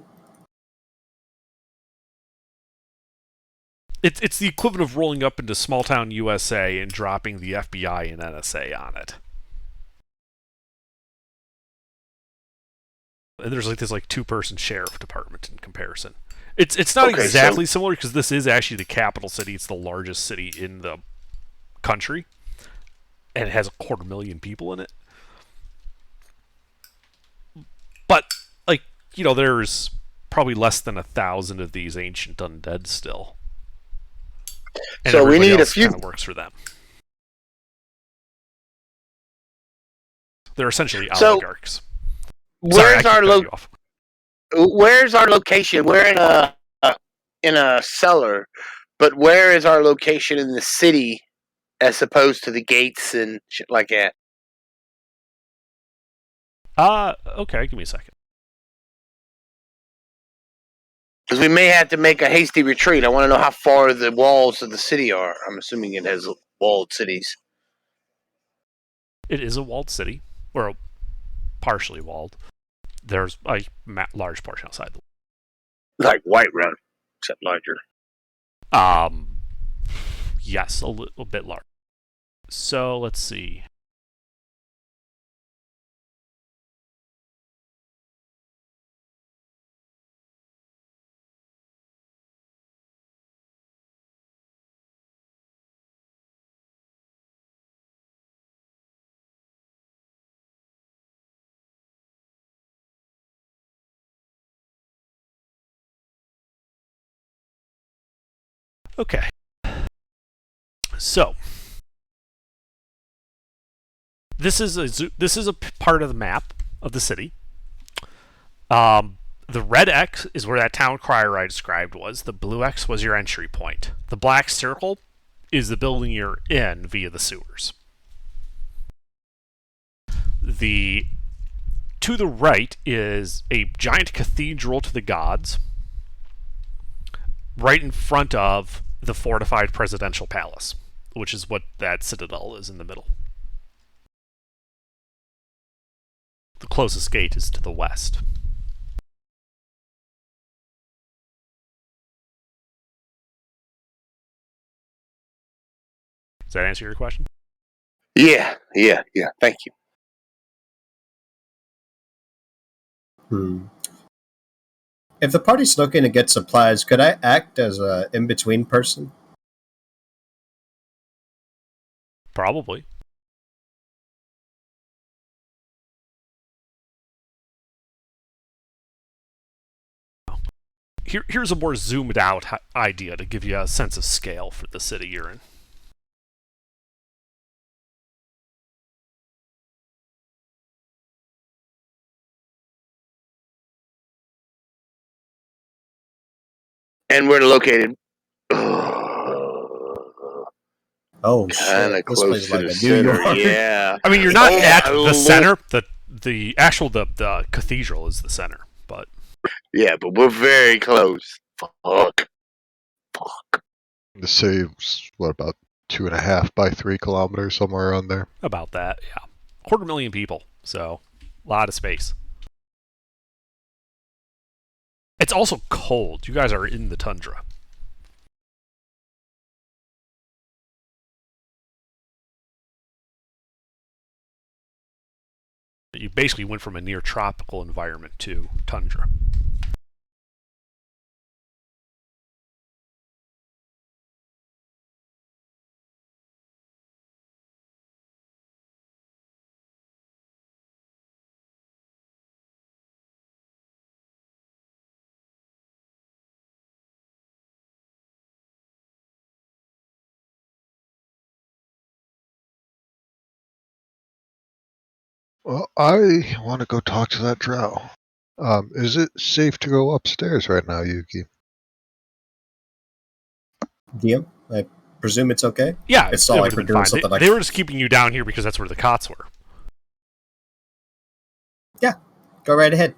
It's the equivalent of rolling up into small town USA and dropping the FBI and NSA on it. And there's this 2-person sheriff department in comparison. It's not exactly similar because this is actually the capital city. It's the largest city in the country, and it has 250,000 people in it. But there's probably less than 1,000 of these ancient undead still. And so we need a few. Kind of works for them. They're essentially oligarchs. Where's our location? We're in a cellar, but where is our location in the city as opposed to the gates and shit like that? Okay, give me a second. Because we may have to make a hasty retreat. I want to know how far the walls of the city are. I'm assuming it has walled cities. It is a walled city, or partially walled. There's a large portion outside the Like Whiterun, except larger. Yes, a little bit large. So let's see. Okay. So this is a part of the map of the city. The red X is where that town crier I described was. The blue X was your entry point. The black circle is the building you're in via the sewers. To the right is a giant cathedral to the gods, right in front of the fortified presidential palace, which is what that citadel is in the middle. The closest gate is to the west. Does that answer your question? Yeah. Thank you. If the party's looking to get supplies, could I act as a in-between person? Probably. Here's a more zoomed out idea to give you a sense of scale for the city you're in. And we're located Oh, kind shit. of This close place to is like the a New center. York. Yeah. I mean, you're not Oh, at my the lord. center. The cathedral is the center, but Yeah, but we're very close. Fuck. The city was, what, about 2.5 by 3 kilometers, somewhere around there. about that, yeah. 250,000 people, so a lot of space. It's also cold. You guys are in the tundra. You basically went from a near tropical environment to tundra. Well, I want to go talk to that drow. Is it safe to go upstairs right now, Yuki? DM, I presume it's okay? Yeah, It's it not would like have we're been doing fine. something like... They were just keeping you down here because that's where the cots were. Yeah, go right ahead.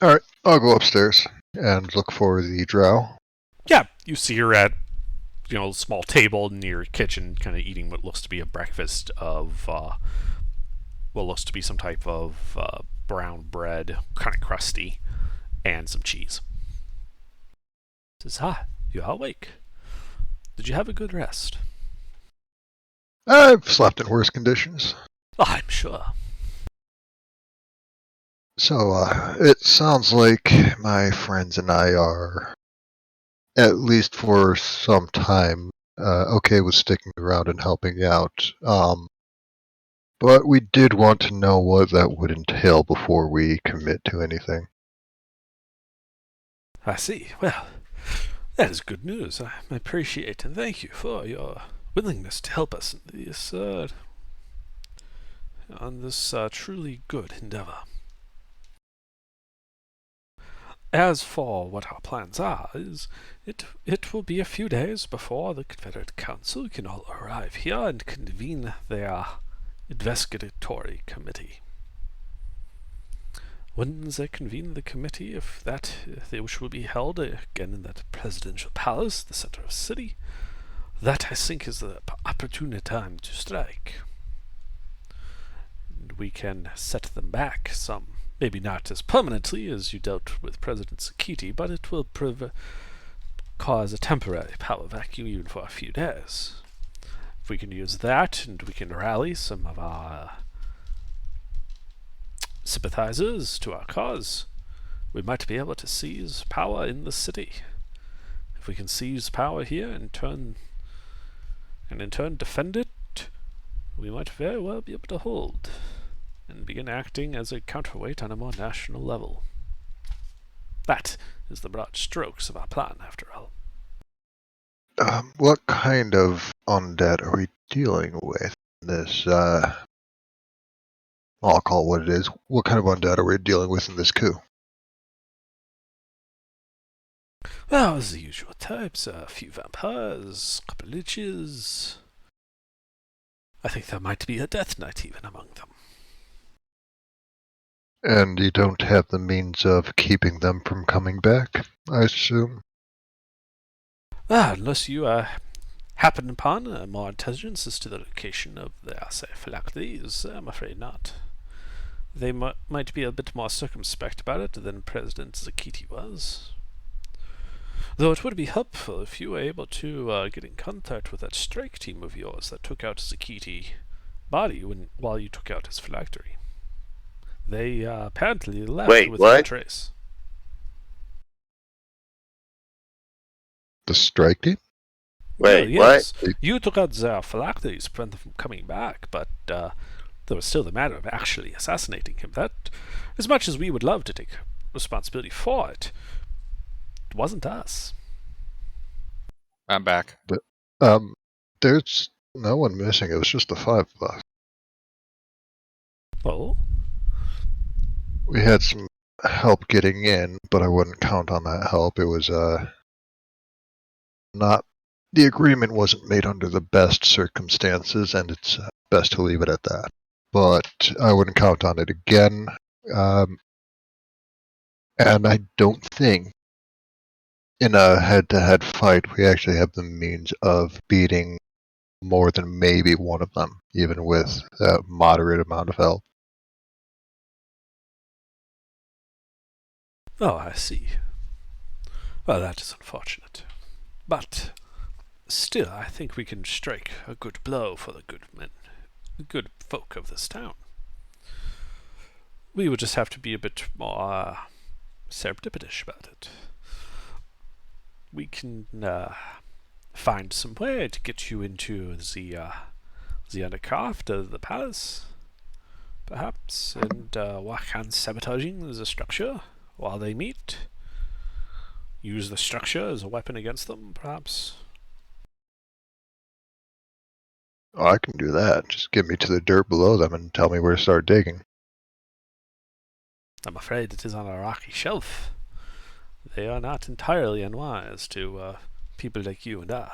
Alright, I'll go upstairs and look for the drow. Yeah, you see her at a small table near a kitchen, kind of eating what looks to be a breakfast of what looks to be some type of brown bread, kind of crusty, and some cheese. Says, "Hi, you are awake. Did you have a good rest?" I've slept in worse conditions. Oh, I'm sure. So, it sounds like my friends and I are, at least for some time, okay with sticking around and helping out. But we did want to know what that would entail before we commit to anything. I see. Well, that is good news. I appreciate and thank you for your willingness to help us in this, on this truly good endeavor. As for what our plans are, it will be a few days before the Confederate Council can all arrive here and convene their investigatory committee. when they convene the committee, if they which will be held again in that presidential palace, the center of the city, that I think is the opportune time to strike. And we can set them back some, maybe not as permanently as you dealt with President Sakiti, but it will cause a temporary power vacuum even for a few days. If we can use that, and we can rally some of our sympathizers to our cause, we might be able to seize power in the city. If we can seize power here and in turn defend it, we might very well be able to hold and begin acting as a counterweight on a more national level. That is the broad strokes of our plan, after all. What kind of undead are we dealing with? This, I'll call it what it is. What kind of undead are we dealing with in this coup? Well, as the usual types, a few vampires, a couple liches. I think there might be a death knight even among them. And you don't have the means of keeping them from coming back, I assume? Unless you happen upon more intelligence as to the location of the phylacteries, I'm afraid not. They might be a bit more circumspect about it than President Zakiti was. Though it would be helpful if you were able to get in contact with that strike team of yours that took out Zakiti body while you took out his phylactery. They apparently left Wait, with what? no trace. The strike team? Wait, yes. what? You took out their phylacteries to prevent them from coming back, but there was still the matter of actually assassinating him. That, as much as we would love to take responsibility for it, it wasn't us. I'm back. There's no one missing. It was just the 5 of us. Oh? We had some help getting in, but I wouldn't count on that help. It was, not... The agreement wasn't made under the best circumstances, and it's best to leave it at that. But I wouldn't count on it again. And I don't think in a head-to-head fight we actually have the means of beating more than maybe one of them, even with a moderate amount of help. Oh, I see. Well, that is unfortunate. But still, I think we can strike a good blow for the good men, the good folk of this town. We would just have to be a bit more serendipitous about it. We can find some way to get you into the undercraft of the palace, perhaps, and work on sabotaging the structure while they meet. Use the structure as a weapon against them, perhaps. Oh, I can do that. Just get me to the dirt below them and tell me where to start digging. I'm afraid it is on a rocky shelf. They are not entirely unwise to people like you and I.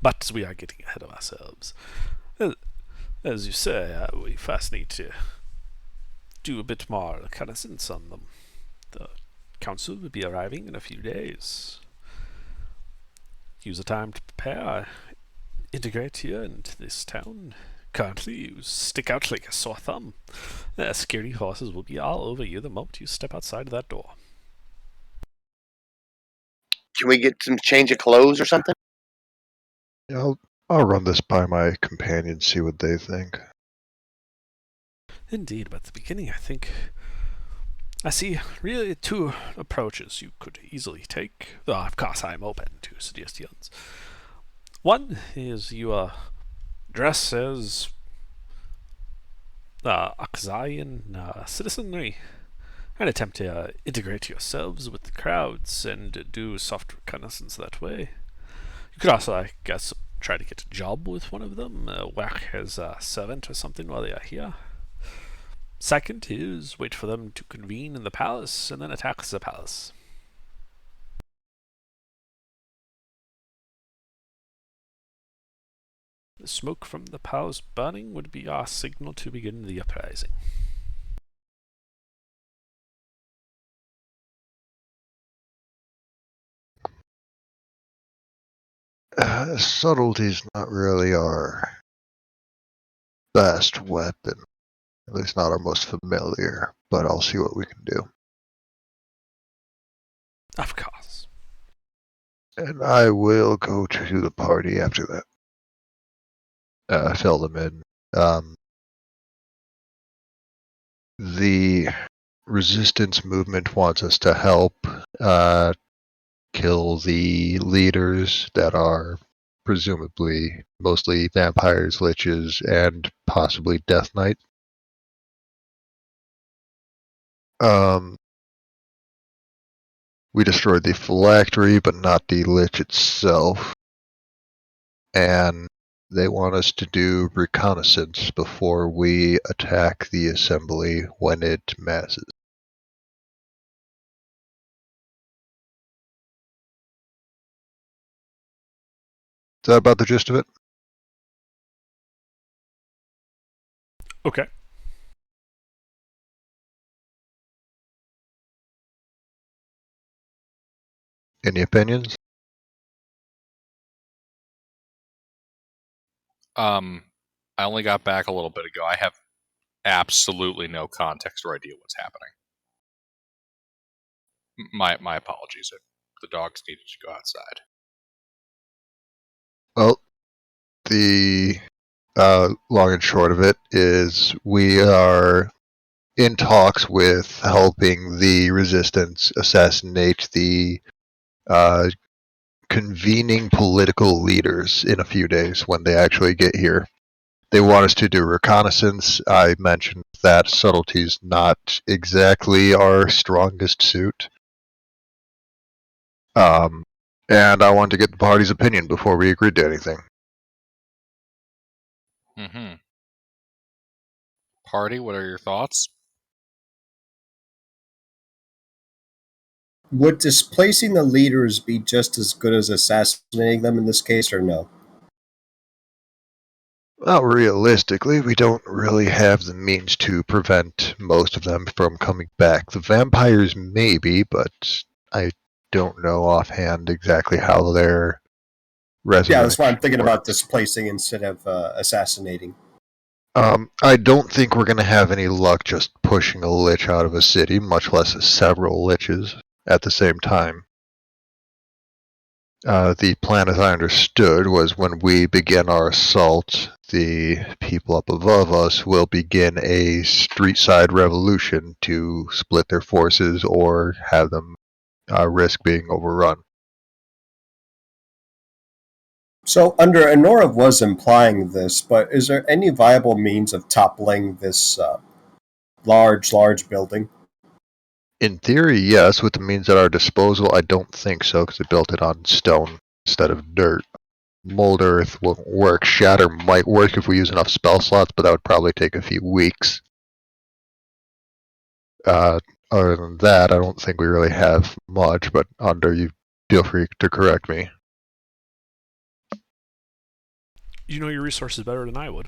But we are getting ahead of ourselves. As you say, we first need to do a bit more reconnaissance on them. The council will be arriving in a few days. Use the time to prepare, integrate here into this town. Currently, you stick out like a sore thumb. The security forces will be all over you the moment you step outside of that door. Can we get some change of clothes or something? Yeah, I'll run this by my companions, see what they think. Indeed, but at the beginning, I think I see really 2 approaches you could easily take. Though, of course, I'm open to suggestions. One is you dress as Akzayan citizenry and attempt to integrate yourselves with the crowds and do soft reconnaissance that way. You could also, I guess, try to get a job with one of them, work as a servant or something while they are here. Second is wait for them to convene in the palace and then attack the palace. The smoke from the piles burning would be our signal to begin the uprising. Subtlety's not really our best weapon. At least not our most familiar, but I'll see what we can do. Of course. And I will go to the party after that. Fill them in. The resistance movement wants us to help kill the leaders that are presumably mostly vampires, liches, and possibly Death Knight. We destroyed the phylactery, but not the lich itself. And they want us to do reconnaissance before we attack the assembly when it masses. Is that about the gist of it? Okay. Any opinions? I only got back a little bit ago. I have absolutely no context or idea what's happening. My apologies. The dogs needed to go outside. Well, the long and short of it is we are in talks with helping the resistance assassinate the convening political leaders in a few days when they actually get here. They want us to do reconnaissance. I mentioned that subtlety's not exactly our strongest suit. And I wanted to get the party's opinion before we agreed to anything. Mm-hmm. Party, what are your thoughts? Would displacing the leaders be just as good as assassinating them in this case, or no? Well, realistically, we don't really have the means to prevent most of them from coming back. The vampires maybe, but I don't know offhand exactly how their resurrection Yeah, that's why I'm thinking about works. displacing instead of assassinating. I don't think we're going to have any luck just pushing a lich out of a city, much less several liches at the same time. The plan, as I understood, was when we begin our assault, the people up above us will begin a street-side revolution to split their forces or have them risk being overrun. So, Honora was implying this, but is there any viable means of toppling this large building? In theory, yes. With the means at our disposal, I don't think so, because we built it on stone instead of dirt. Mold earth won't work. Shatter might work if we use enough spell slots, but that would probably take a few weeks. Other than that, I don't think we really have much, but Under, you feel free to correct me. You know your resources better than I would.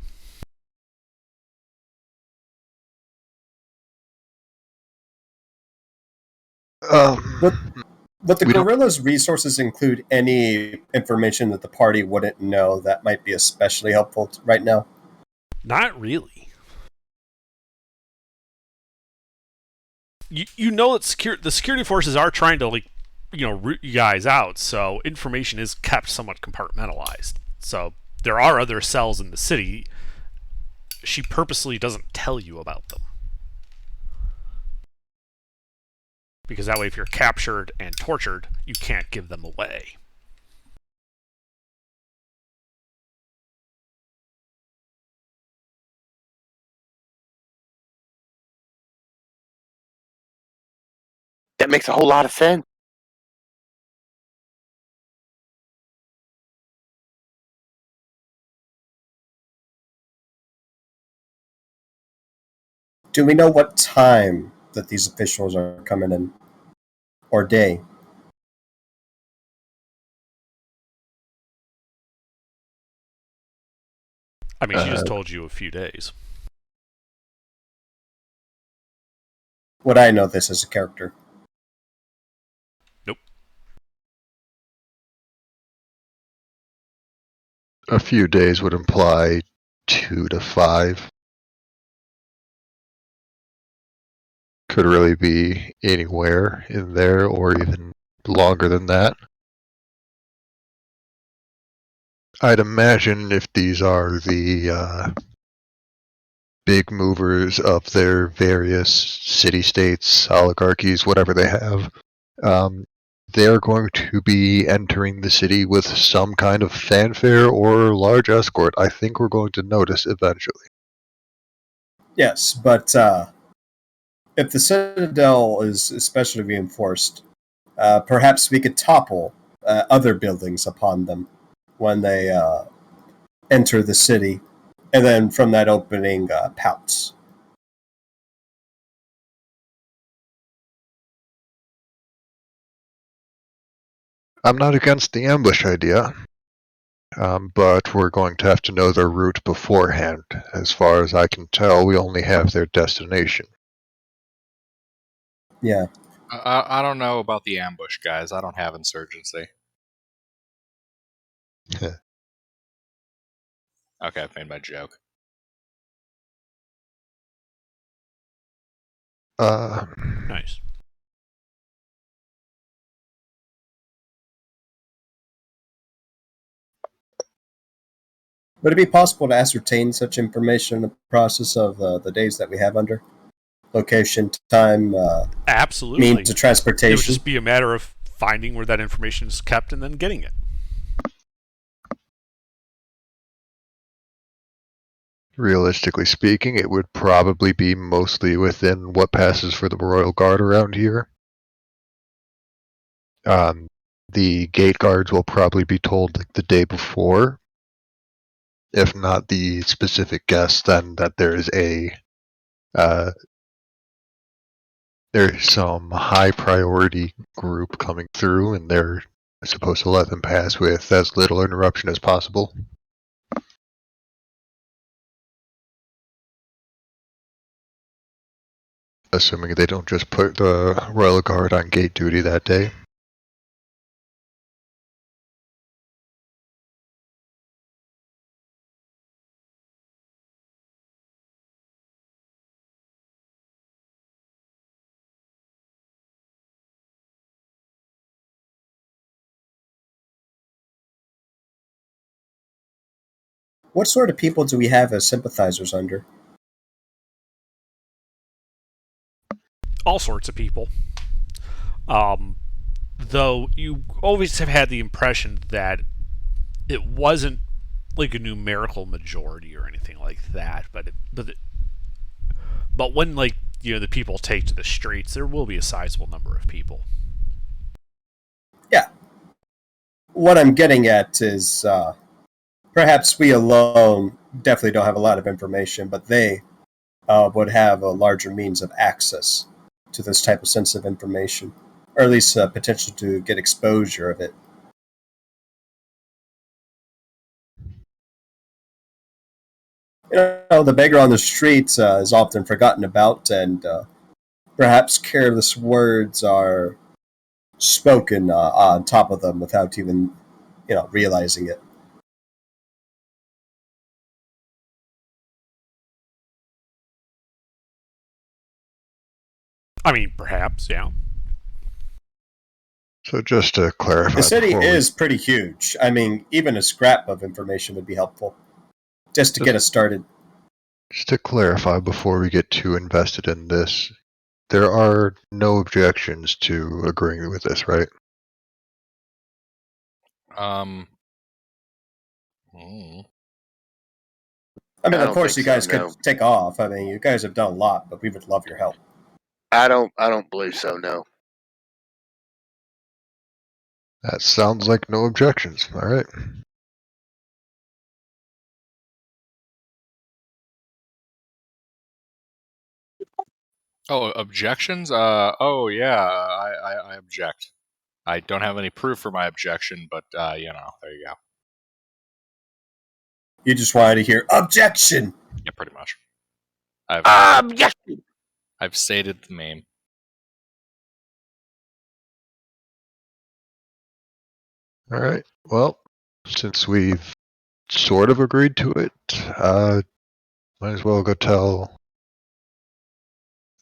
Would the We don't- guerrillas' resources include any information that the party wouldn't know that might be especially helpful right now? Not really. You know that the security forces are trying to root you guys out, so information is kept somewhat compartmentalized. So there are other cells in the city. She purposely doesn't tell you about them. Because that way, if you're captured and tortured, you can't give them away. That makes a whole lot of sense. Do we know what time that these officials are coming in? Or day? I mean, she just told you a few days. Would I know this as a character? Nope. A few days would imply 2 to 5. Could really be anywhere in there, or even longer than that. I'd imagine if these are the big movers of their various city-states, oligarchies, whatever they have, they're going to be entering the city with some kind of fanfare or large escort. I think we're going to notice eventually. Yes, but if the Citadel is especially reinforced, perhaps we could topple other buildings upon them when they enter the city, and then from that opening, pounce. I'm not against the ambush idea, but we're going to have to know their route beforehand. As far as I can tell, we only have their destination. Yeah. I don't know about the ambush, guys. I don't have insurgency. Okay, I've made my joke. Nice. Would it be possible to ascertain such information in the process of the days that we have under? Location, time, Absolutely. means of It would transportation? just be a matter of finding where that information is kept and then getting it. Realistically speaking, it would probably be mostly within what passes for the Royal Guard around here. The gate guards will probably be told the day before, if not the specific guest, then that there's some high priority group coming through, and they're supposed to let them pass with as little interruption as possible. Assuming they don't just put the Royal Guard on gate duty that day. What sort of people do we have as sympathizers under? All sorts of people. Though you always have had the impression that it wasn't like a numerical majority or anything like that, but when the people take to the streets, there will be a sizable number of people. Yeah. What I'm getting at is perhaps we alone definitely don't have a lot of information, but they would have a larger means of access to this type of sensitive information, or at least potential to get exposure of it. The beggar on the streets is often forgotten about, and perhaps careless words are spoken on top of them without even, realizing it. I mean, perhaps, yeah. So just to clarify, The city before we- is pretty huge. I mean, even a scrap of information would be helpful, just to get us started. Just to clarify before we get too invested in this, there are no objections to agreeing with this, right? Hmm. I mean, I of don't course, think you guys so, could no. take off. I mean, you guys have done a lot, but we would love your help. I don't believe so, no. That sounds like no objections. All right. Oh, objections? Oh yeah, I object. I don't have any proof for my objection, but there you go. You just wanted to hear objection. Yeah, pretty much. Yes. I've stated the meme. All right. Well, since we've sort of agreed to it, might as well go tell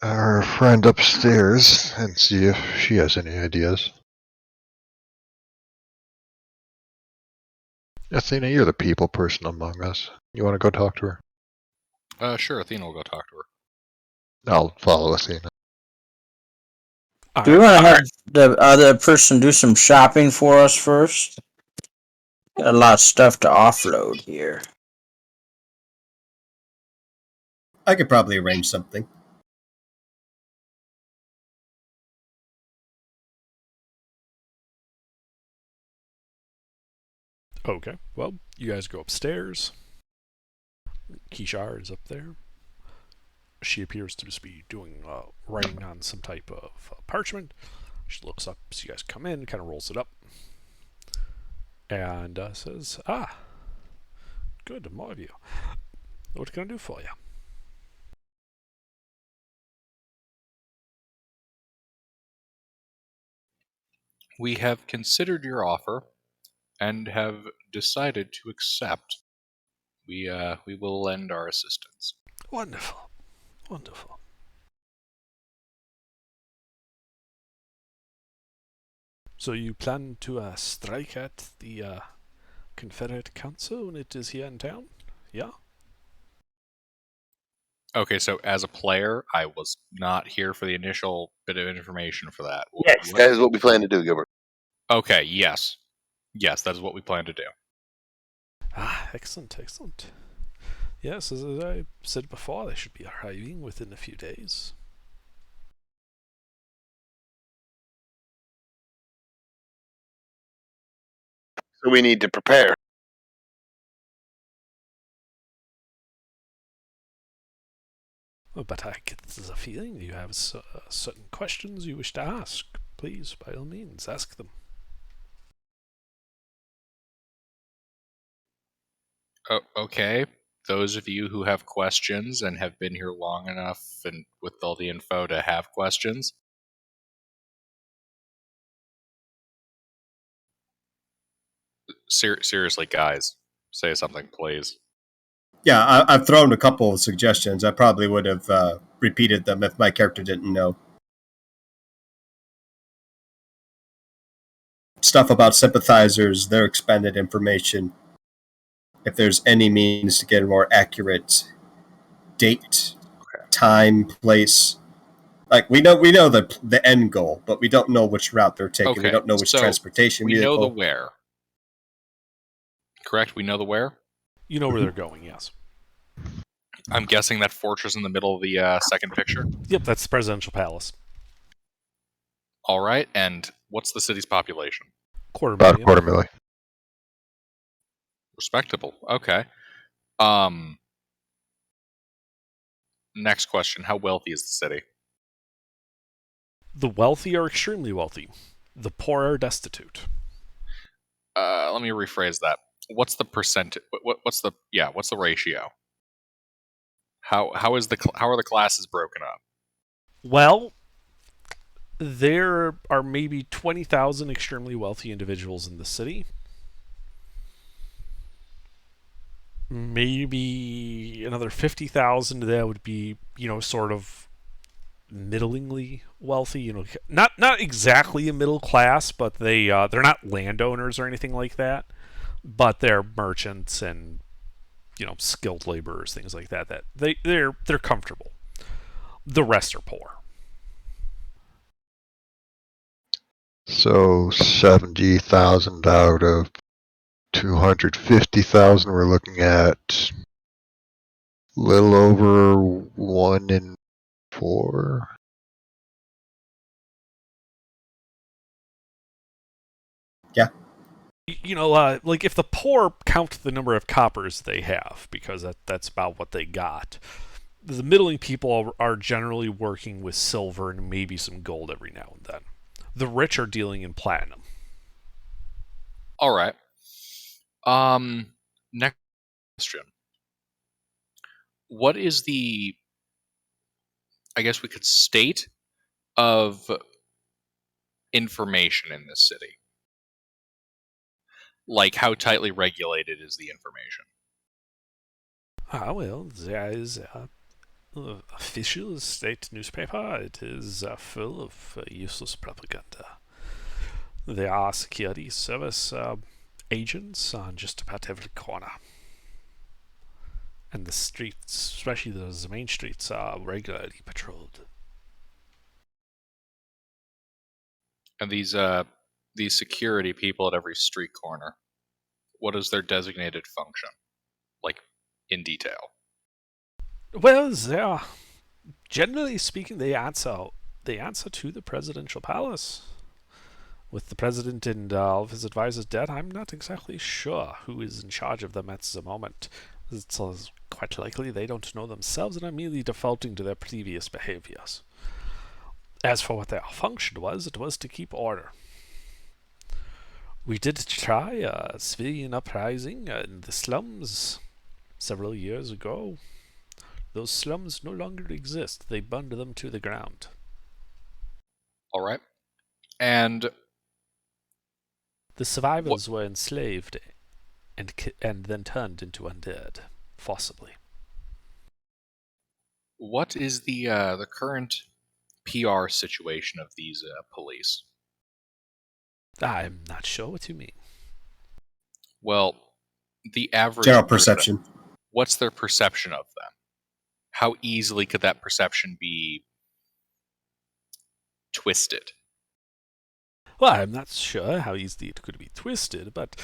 our friend upstairs and see if she has any ideas. Athena, you're the people person among us. You want to go talk to her? Sure, Athena will go talk to her. I'll follow Athena. Do we want to have the other person do some shopping for us first? Got a lot of stuff to offload here. I could probably arrange something. Okay, well, you guys go upstairs. Kishar is up there. She appears to just be doing writing on some type of parchment. She looks up as you guys come in, kind of rolls it up, and says, good, more of you. What can I do for you? We have considered your offer and have decided to accept. We will lend our assistance. Wonderful. Wonderful. So you plan to strike at the Confederate Council when it is here in town? Yeah? Okay, so as a player, I was not here for the initial bit of information for that. Yes, that is what we plan to do, Gilbert. Okay, yes. Yes, that is what we plan to do. Excellent, excellent. Yes, as I said before, they should be arriving within a few days. So we need to prepare. But I get the feeling you have certain questions you wish to ask. Please, by all means, ask them. Okay. Those of you who have questions and have been here long enough and with all the info to have questions. Seriously, guys, say something, please. Yeah, I've thrown a couple of suggestions. I probably would have repeated them if my character didn't know. Stuff about sympathizers, their expended information. If there's any means to get a more accurate date, time, place. Like we know the end goal, but we don't know which route they're taking. Okay, We don't know which so transportation we vehicle. know the where. Correct? We know the where? You know where they're going, yes. I'm guessing that fortress in the middle of the second picture? Yep, that's the presidential palace. All right, and what's the city's population? About a quarter million. Respectable. Okay. Next question. How wealthy is the city? The wealthy are extremely wealthy. The poor are destitute. Let me rephrase that. What's the percent? What's the ratio? How are the classes broken up? Well, there are maybe 20,000 extremely wealthy individuals in the city. Maybe another 50,000 that would be, sort of middlingly wealthy. Not exactly a middle class, but they're not landowners or anything like that. But they're merchants and skilled laborers, things like that. That they're comfortable. The rest are poor. So 70,000 out of 250,000, we're looking at a little over 1 in 4. Yeah. Like if the poor count the number of coppers they have, because that's about what they got. The middling people are generally working with silver and maybe some gold every now and then. The rich are dealing in platinum. All right. Next question. What is the, I guess we could state, of information in this city? Like, how tightly regulated is the information? Well, there is a official state newspaper. It is full of useless propaganda. There are security service agents on just about every corner. And the streets, especially those main streets, are regularly patrolled. And these security people at every street corner, what is their designated function? Like, in detail. Well, they are, generally speaking, they answer to the presidential palace. With the president and all of his advisors dead, I'm not exactly sure who is in charge of them at the moment. It's quite likely they don't know themselves and are merely defaulting to their previous behaviors. As for what their function was, it was to keep order. We did try a civilian uprising in the slums several years ago. Those slums no longer exist. They burned them to the ground. All right. And the survivors were enslaved and then turned into undead, forcibly. What is the current PR situation of these police? I'm not sure what you mean. Well, the average General person, perception. what's their perception of them? How easily could that perception be twisted? Well, I'm not sure how easily it could be twisted, but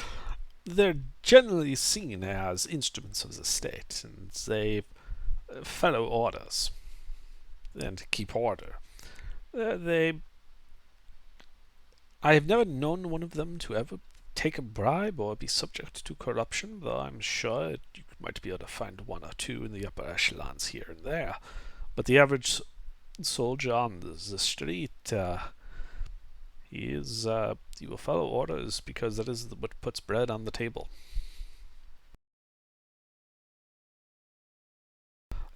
they're generally seen as instruments of the state, and they follow orders and keep order. I have never known one of them to ever take a bribe or be subject to corruption, though I'm sure you might be able to find one or two in the upper echelons here and there. But the average soldier on the street, he will follow orders because that is what puts bread on the table.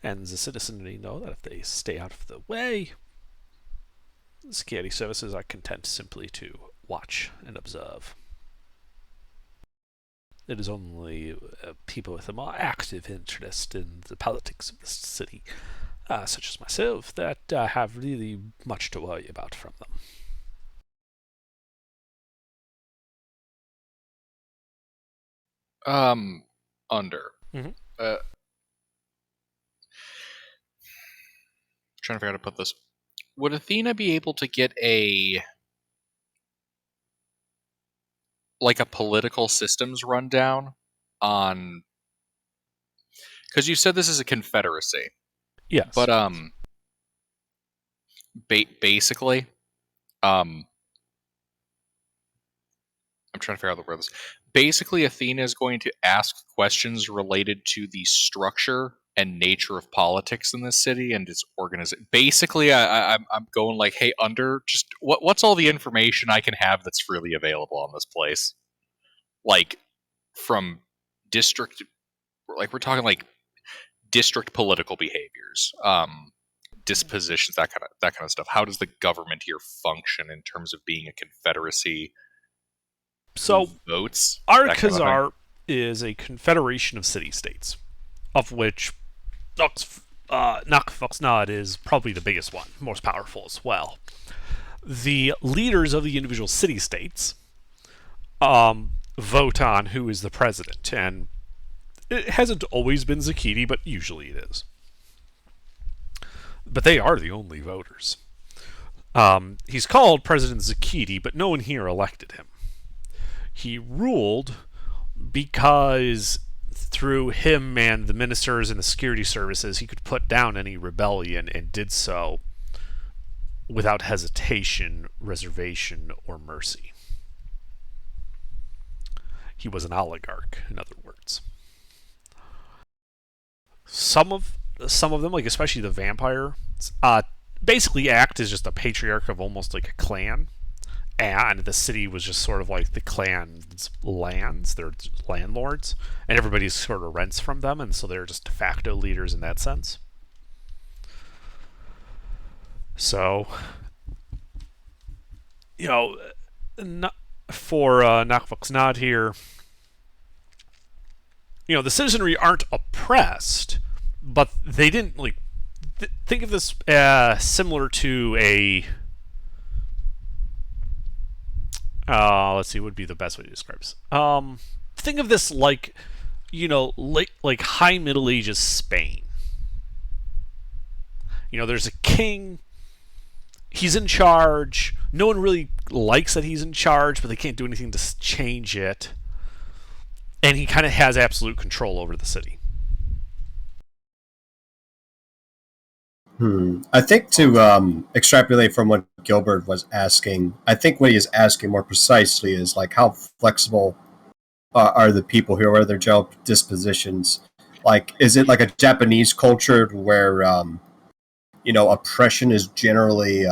And the citizenry know that if they stay out of the way, the security services are content simply to watch and observe. It is only people with a more active interest in the politics of the city, such as myself, that have really much to worry about from them. Under. Mhm. Trying to figure out how to put this. Would Athena be able to get a political systems rundown on? Because you said this is a confederacy. Yes. But basically, I'm trying to figure out the word this. Basically, Athena is going to ask questions related to the structure and nature of politics in this city and its organization. Basically, I'm going like, hey, Under, just what's all the information I can have that's freely available on this place? Like, from district, like we're talking like district political behaviors, dispositions, that kind of stuff. How does the government here function in terms of being a confederacy? So, votes. Arkazar is a confederation of city-states, of which Nakfoxnad is probably the biggest one, most powerful as well. The leaders of the individual city-states vote on who is the president, and it hasn't always been Zakiti, but usually it is. But they are the only voters. He's called President Zakiti, but no one here elected him. He ruled because through him and the ministers and the security services, he could put down any rebellion, and did so without hesitation, reservation, or mercy. He was an oligarch, in other words. Some of them, like especially the vampire, basically act as just a patriarch of almost like a clan, and the city was just sort of like the clan's lands. They're landlords, and everybody sort of rents from them, and so they're just de facto leaders in that sense. So, you know, for Nakvok's Nod here, you know, the citizenry aren't oppressed, but they didn't, like, think of this similar to a, let's see, what would be the best way to describe this? Think of this like, you know, like high Middle Ages Spain. You know, there's a king, he's in charge, no one really likes that he's in charge, but they can't do anything to change it, and he kind of has absolute control over the city. I think to extrapolate from what Gilbert was asking, I think what he is asking more precisely is like how flexible are the people here, what are their general dispositions? Like, is it like a Japanese culture where you know, oppression is generally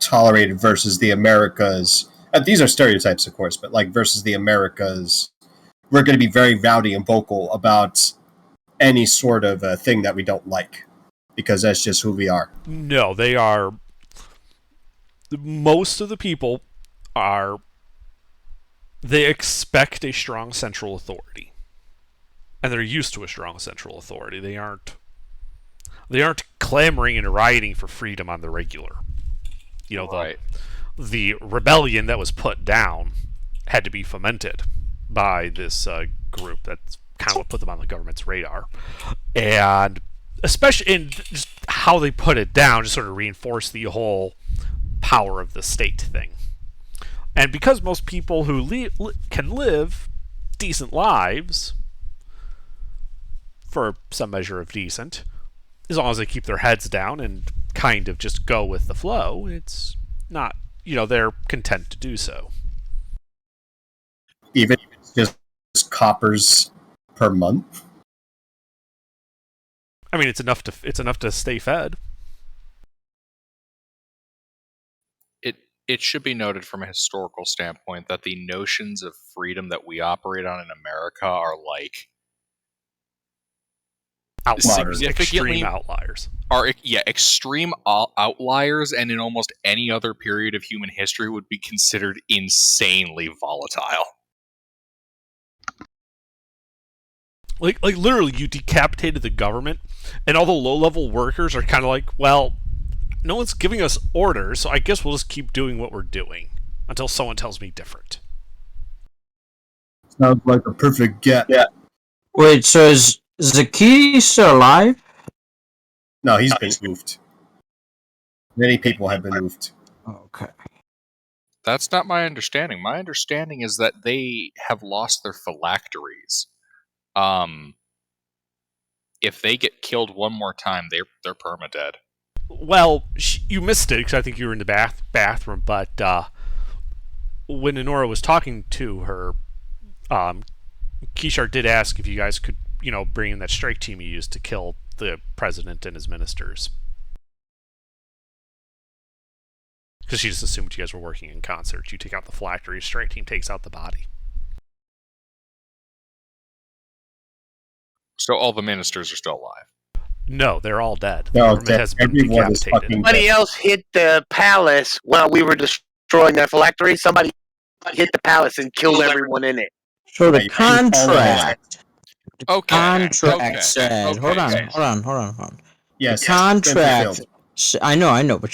tolerated versus the Americas? And these are stereotypes, of course, but like versus the Americas, we're going to be very rowdy and vocal about any sort of thing that we don't like, because that's just who we are. No, they are. Most of the people are. They expect a strong central authority, and they're used to a strong central authority. They aren't clamoring and rioting for freedom on the regular. You know, Right. the rebellion that was put down had to be fomented by this group. That's kind of what put them on the government's radar, and especially in just how they put it down, just sort of reinforced the whole power of the state thing. And because most people who can live decent lives, for some measure of decent, as long as they keep their heads down and kind of just go with the flow, it's not, you know, they're content to do so. Even if it's just coppers per month. I mean, it's enough to stay fed. It should be noted from a historical standpoint that the notions of freedom that we operate on in America are like Outliers, significantly extreme outliers. Extreme outliers, and in almost any other period of human history would be considered insanely volatile. Like literally, you decapitated the government, and all the low-level workers are kind of like, well, no one's giving us orders, so I guess we'll just keep doing what we're doing until someone tells me different. Sounds like a perfect get. Yeah. Wait, so is Zaki still alive? No, he's been moved. Many people have been moved. Okay. That's not my understanding. My understanding is that they have lost their phylacteries. If they get killed one more time, they're permadead. Well, you missed it because I think you were in the bathroom. But when Honora was talking to her, Kishar did ask if you guys could, you know, bring in that strike team you used to kill the president and his ministers. Because she just assumed you guys were working in concert. You take out the phylactery, strike team takes out the body. So all the ministers are still alive. No, they're all dead. No, The government has been everyone is decapitated. fucking Somebody else hit the palace while we were destroying that phylactery. Somebody hit the palace and killed everyone in it. So the Right, contract. Okay. Contract okay, said. okay, Hold on. okay. Hold on. Yes. Contract. I know, but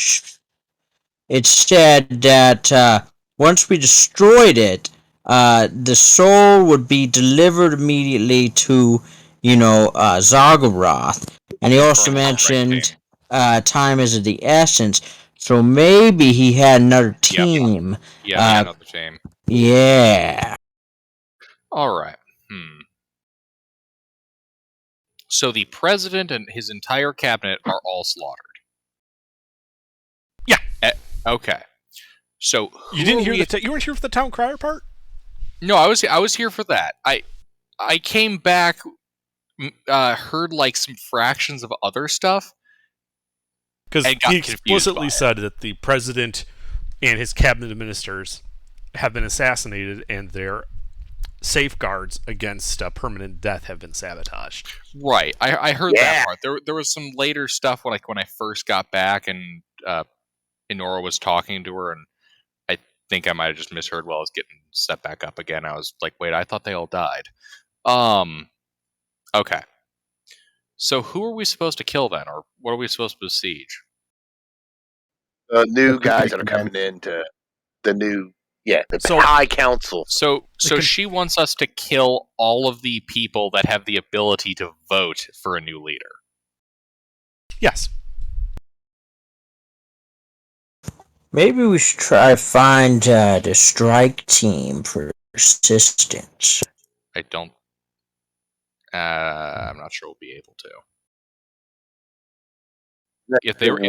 it said that once we destroyed it, the soul would be delivered immediately to, Zagoroth. And he also mentioned time is of the essence. So maybe he had another team. Yeah, another team. Yeah. All right. So the president and his entire cabinet are all slaughtered. Yeah. Okay. So You didn't hear you weren't here for the town crier part? No, I was here for that. I came back, heard like some fractions of other stuff. Because And got he confused explicitly by it. said that the president and his cabinet of ministers have been assassinated, and their safeguards against permanent death have been sabotaged. Right. I heard Yeah. that part. There was some later stuff when I first got back and Inora was talking to her, and I think I might have just misheard while I was getting set back up again. I was like, wait, I thought they all died. Okay. So who are we supposed to kill then, or what are we supposed to besiege? The new The guys that are command. coming into the new, the So- High Council. So can- she wants us to kill all of the people that have the ability to vote for a new leader. Yes. Maybe we should try find the strike team for assistance. I don't. I'm not sure we'll be able to. If they were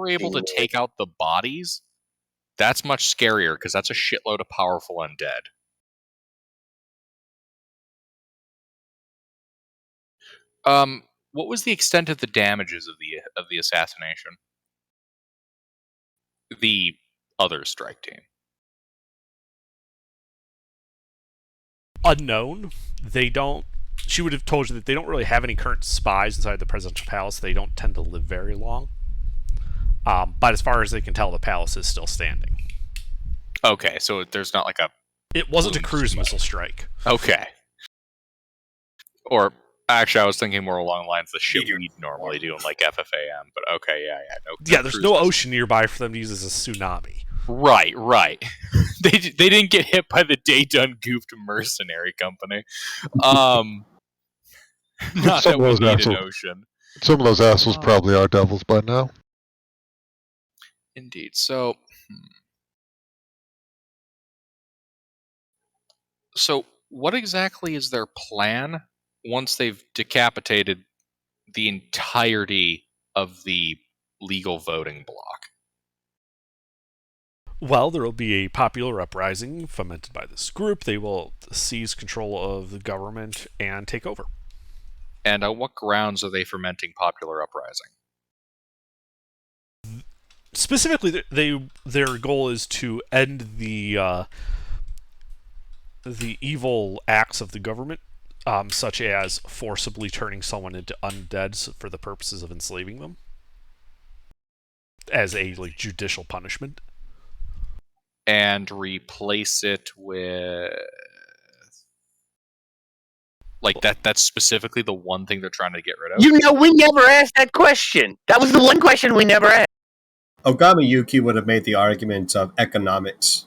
able to team take out the bodies, that's much scarier because that's a shitload of powerful undead. What was the extent of the damages of the assassination? The other strike team. Unknown. They don't. She would have told you that they don't really have any current spies inside the presidential palace. They don't tend to live very long. But as far as they can tell, the palace is still standing. Okay, so there's not like a. It wasn't a Boom, cruise somebody. missile strike. Okay. Or actually, I was thinking more along the lines of the shit we'd normally do in like FFAM. But okay, yeah. Yeah, there's cruise no missiles. ocean nearby for them to use as a tsunami. Right. they didn't get hit by the day done goofed mercenary company. Not Some that of we those need an assholes. ocean. Some of those assholes probably are devils by now. Indeed. So, so what exactly is their plan once they've decapitated the entirety of the legal voting bloc? Well, there will be a popular uprising fomented by this group. They will seize control of the government and take over. And on what grounds are they fermenting popular uprising? Specifically, their goal is to end the evil acts of the government, such as forcibly turning someone into undead for the purposes of enslaving them, as a judicial punishment. And replace it with that's specifically the one thing they're trying to get rid of. We never asked that question. That was the one question we never asked. Ogami Yuki would have made the argument of economics.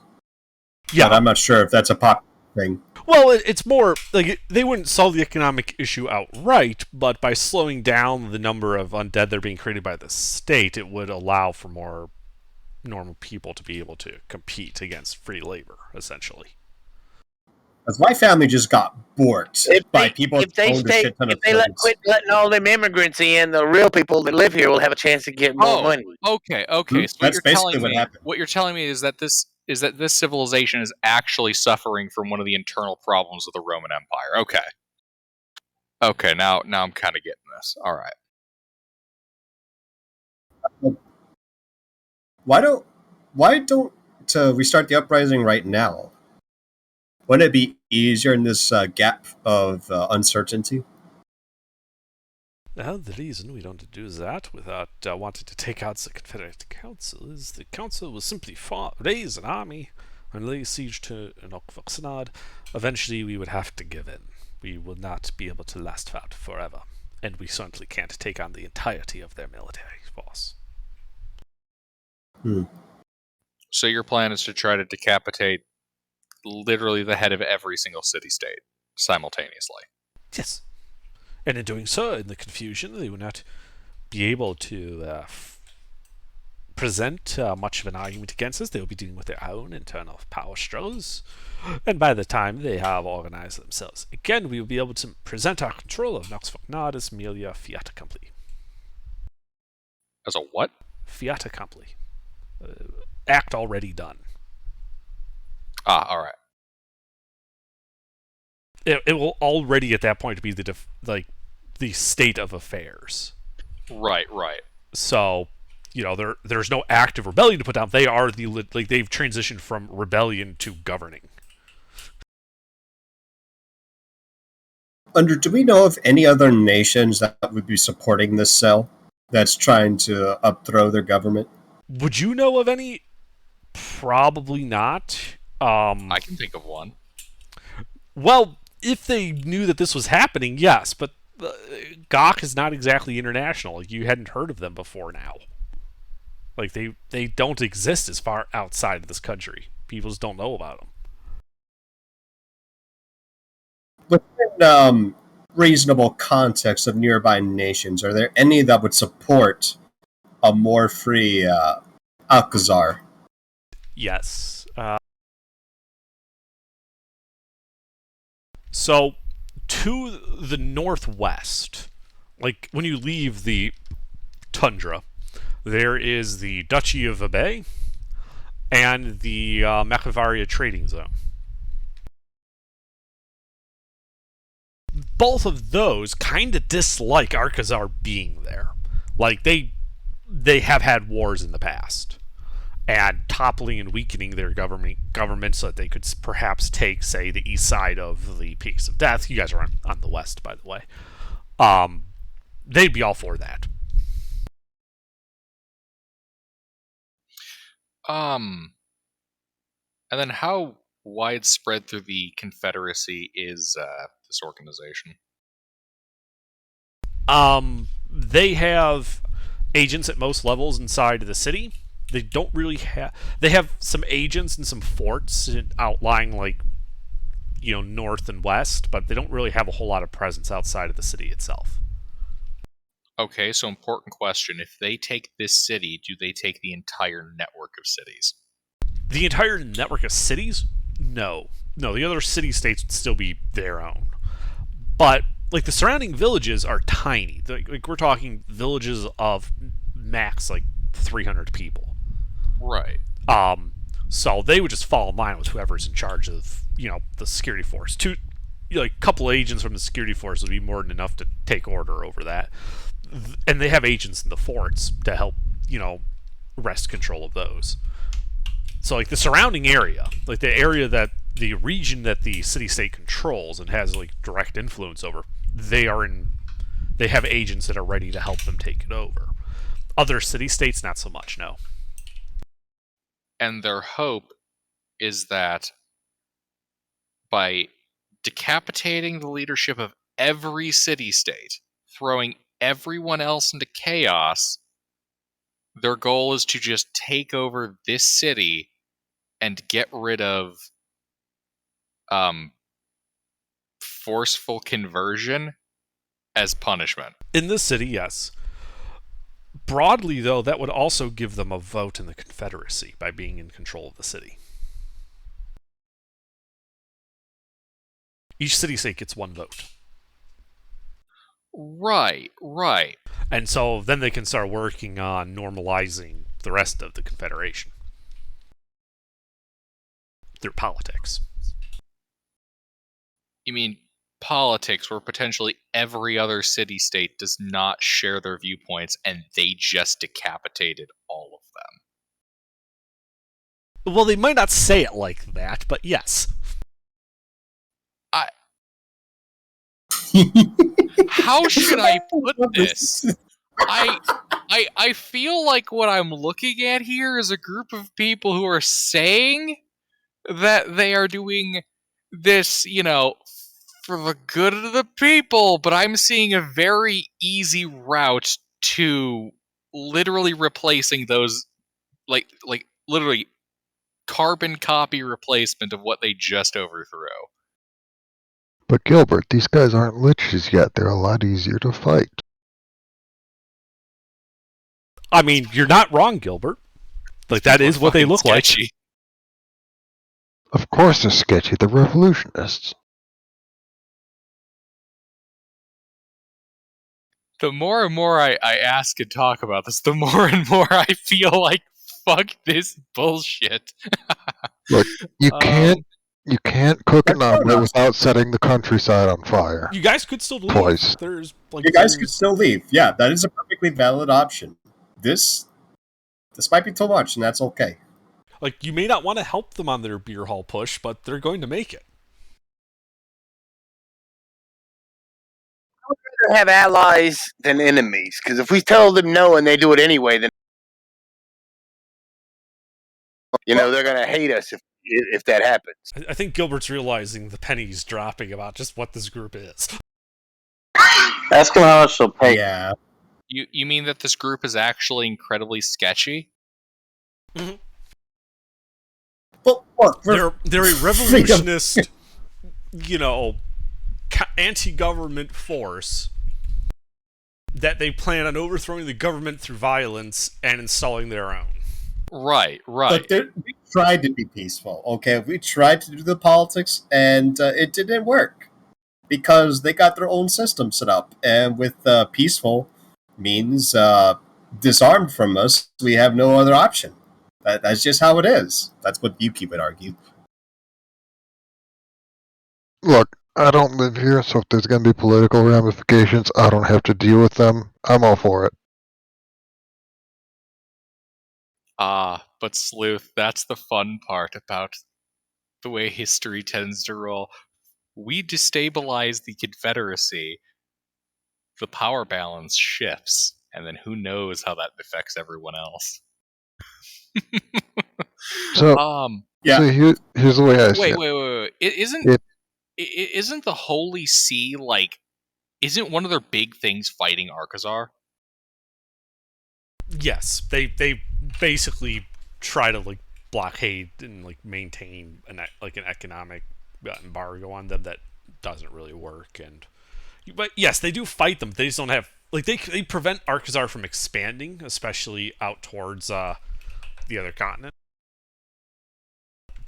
Yeah, But I'm not sure if that's a popular thing. well, it's more like they wouldn't solve the economic issue outright, but by slowing down the number of undead that are being created by the state, it would allow for more normal people to be able to compete against free labor, essentially. Because my family just got borked by people If they owned a shit ton of things. quit letting all them immigrants in, the real people that live here will have a chance to get more money. Okay. So That's basically what you're telling me is that this civilization is actually suffering from one of the internal problems of the Roman Empire. Okay. Now I'm kind of getting this. All right. Why don't we start the uprising right now? Wouldn't it be easier in this gap of uncertainty? Well, the reason we don't do that without wanting to take out the Confederate Council is the Council will simply raise an army and lay siege to Nokvoxnad. Eventually, we would have to give in. We will not be able to last out forever, and we certainly can't take on the entirety of their military force. So your plan is to try to decapitate literally the head of every single city-state simultaneously. Yes. And in doing so, in the confusion, they would not be able to present much of an argument against us. They will be dealing with their own internal power struggles. And by the time they have organized themselves again, we will be able to present our control of Noxvognad as merely a fiat accompli. As a what? Fiat accompli. Act already done. All right. It will already at that point be the state of affairs. Right. So there's no active rebellion to put down. They are they've transitioned from rebellion to governing. Do we know of any other nations that would be supporting this cell that's trying to upthrow their government? Would you know of any? Probably not. I can think of one. Well, if they knew that this was happening, yes, but Gok is not exactly international. Like, you hadn't heard of them before now. Like, they don't exist as far outside of this country. People just don't know about them. Within reasonable context of nearby nations, are there any that would support a more free Alcazar? Yes. So, to the northwest, like when you leave the tundra, there is the Duchy of Abe and the Machivaria Trading Zone. Both of those kind of dislike Alcazar being there. Like, they have had wars in the past, and toppling and weakening their government so that they could perhaps take, say, the east side of the Peaks of Death. You guys are on the west, by the way. They'd be all for that. And then how widespread through the Confederacy is this organization? They have agents at most levels inside of the city. They don't really have... They have some agents and some forts outlying, like, north and west, but they don't really have a whole lot of presence outside of the city itself. Okay, so important question. If they take this city, do they take the entire network of cities? The entire network of cities? No. No, the other city-states would still be their own. But, like, the surrounding villages are tiny. Like, we're talking villages of max, 300 people. Right. So they would just fall in line with whoever's in charge of, the security force. A couple agents from the security force would be more than enough to take order over that. And they have agents in the forts to help, wrest control of those. So, the surrounding area, the region that the city-state controls and has, direct influence over, they have agents that are ready to help them take it over. Other city-states, not so much, no. And their hope is that by decapitating the leadership of every city-state, throwing everyone else into chaos, their goal is to just take over this city and get rid of forceful conversion as punishment. In this city, yes. Broadly, though, that would also give them a vote in the Confederacy by being in control of the city. Each city-state gets one vote. Right. And so then they can start working on normalizing the rest of the Confederation through politics. You mean politics where potentially every other city-state does not share their viewpoints and they just decapitated all of them? Well, they might not say it like that, but yes. How should I put this? I feel like what I'm looking at here is a group of people who are saying that they are doing this, for the good of the people, but I'm seeing a very easy route to literally replacing those, like literally carbon copy replacement of what they just overthrew. But Gilbert, these guys aren't liches yet. They're a lot easier to fight. I mean, you're not wrong, Gilbert. That is what they look sketchy. like. Of course they're sketchy. They're revolutionists. The more and more I ask and talk about this, the more and more I feel like, fuck this bullshit. Look, you can't cook an omelet without setting the countryside on fire. You guys could still leave. Twice. There's You guys could still leave. Yeah, that is a perfectly valid option. This This might be too much, and that's okay. Like, you may not want to help them on their beer hall push, but they're going to make it. Rather have allies than enemies, because if we tell them no and they do it anyway, then they're gonna hate us if that happens. I think Gilbert's realizing the penny's dropping about just what this group is. Ask him how much they'll pay. Yeah. You mean that this group is actually incredibly sketchy? Well, look, They're a revolutionist, anti-government force that they plan on overthrowing the government through violence and installing their own. Right. But we tried to be peaceful, okay? We tried to do the politics, and it didn't work. Because they got their own system set up. And with peaceful means disarmed from us, we have no other option. That's just how it is. That's what Yuki would argue. Look, I don't live here, so if there's going to be political ramifications, I don't have to deal with them. I'm all for it. But Sleuth, that's the fun part about the way history tends to roll. We destabilize the Confederacy, the power balance shifts, and then who knows how that affects everyone else. So, Yeah. so here's the way I see it. Wait. Isn't the Holy See, isn't one of their big things fighting Arcazar? Yes, they basically try to blockade and maintain an economic embargo on them that doesn't really work. But yes, they do fight them. They just don't have they prevent Arcazar from expanding, especially out towards the other continent.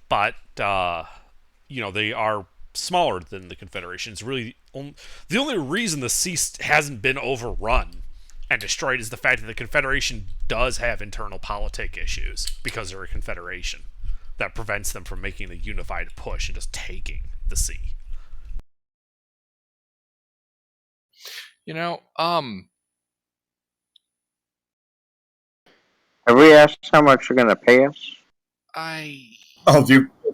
But they are smaller than the Confederation. It's really the only reason the sea hasn't been overrun and destroyed is the fact that the Confederation does have internal politic issues because they're a confederation that prevents them from making the unified push and just taking the sea. Have we asked how much you're gonna pay us? There's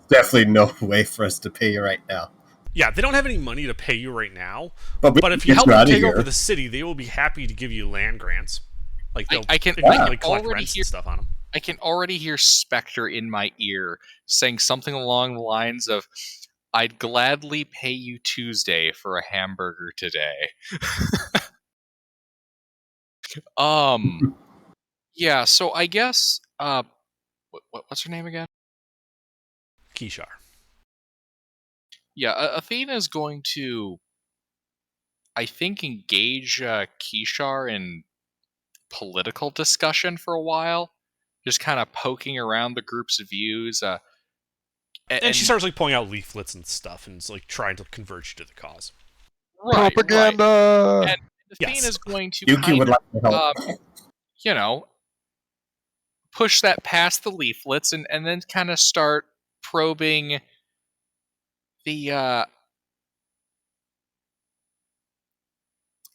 definitely no way for us to pay you right now. Yeah, they don't have any money to pay you right now, but if you help them take over the city, they will be happy to give you land grants. I can collect already rents and stuff on them. I can already hear Spectre in my ear saying something along the lines of, "I'd gladly pay you Tuesday for a hamburger today." Yeah. So I guess what's her name again? Kishar. Yeah, Athena is going to, I think, engage Kishar in political discussion for a while, just kind of poking around the group's views. And she starts pulling out leaflets and stuff, and trying to convert you to the cause. Right, Propaganda. Right. And Athena Yes. is going to Yuki would like to help. push that past the leaflets and then kind of start probing the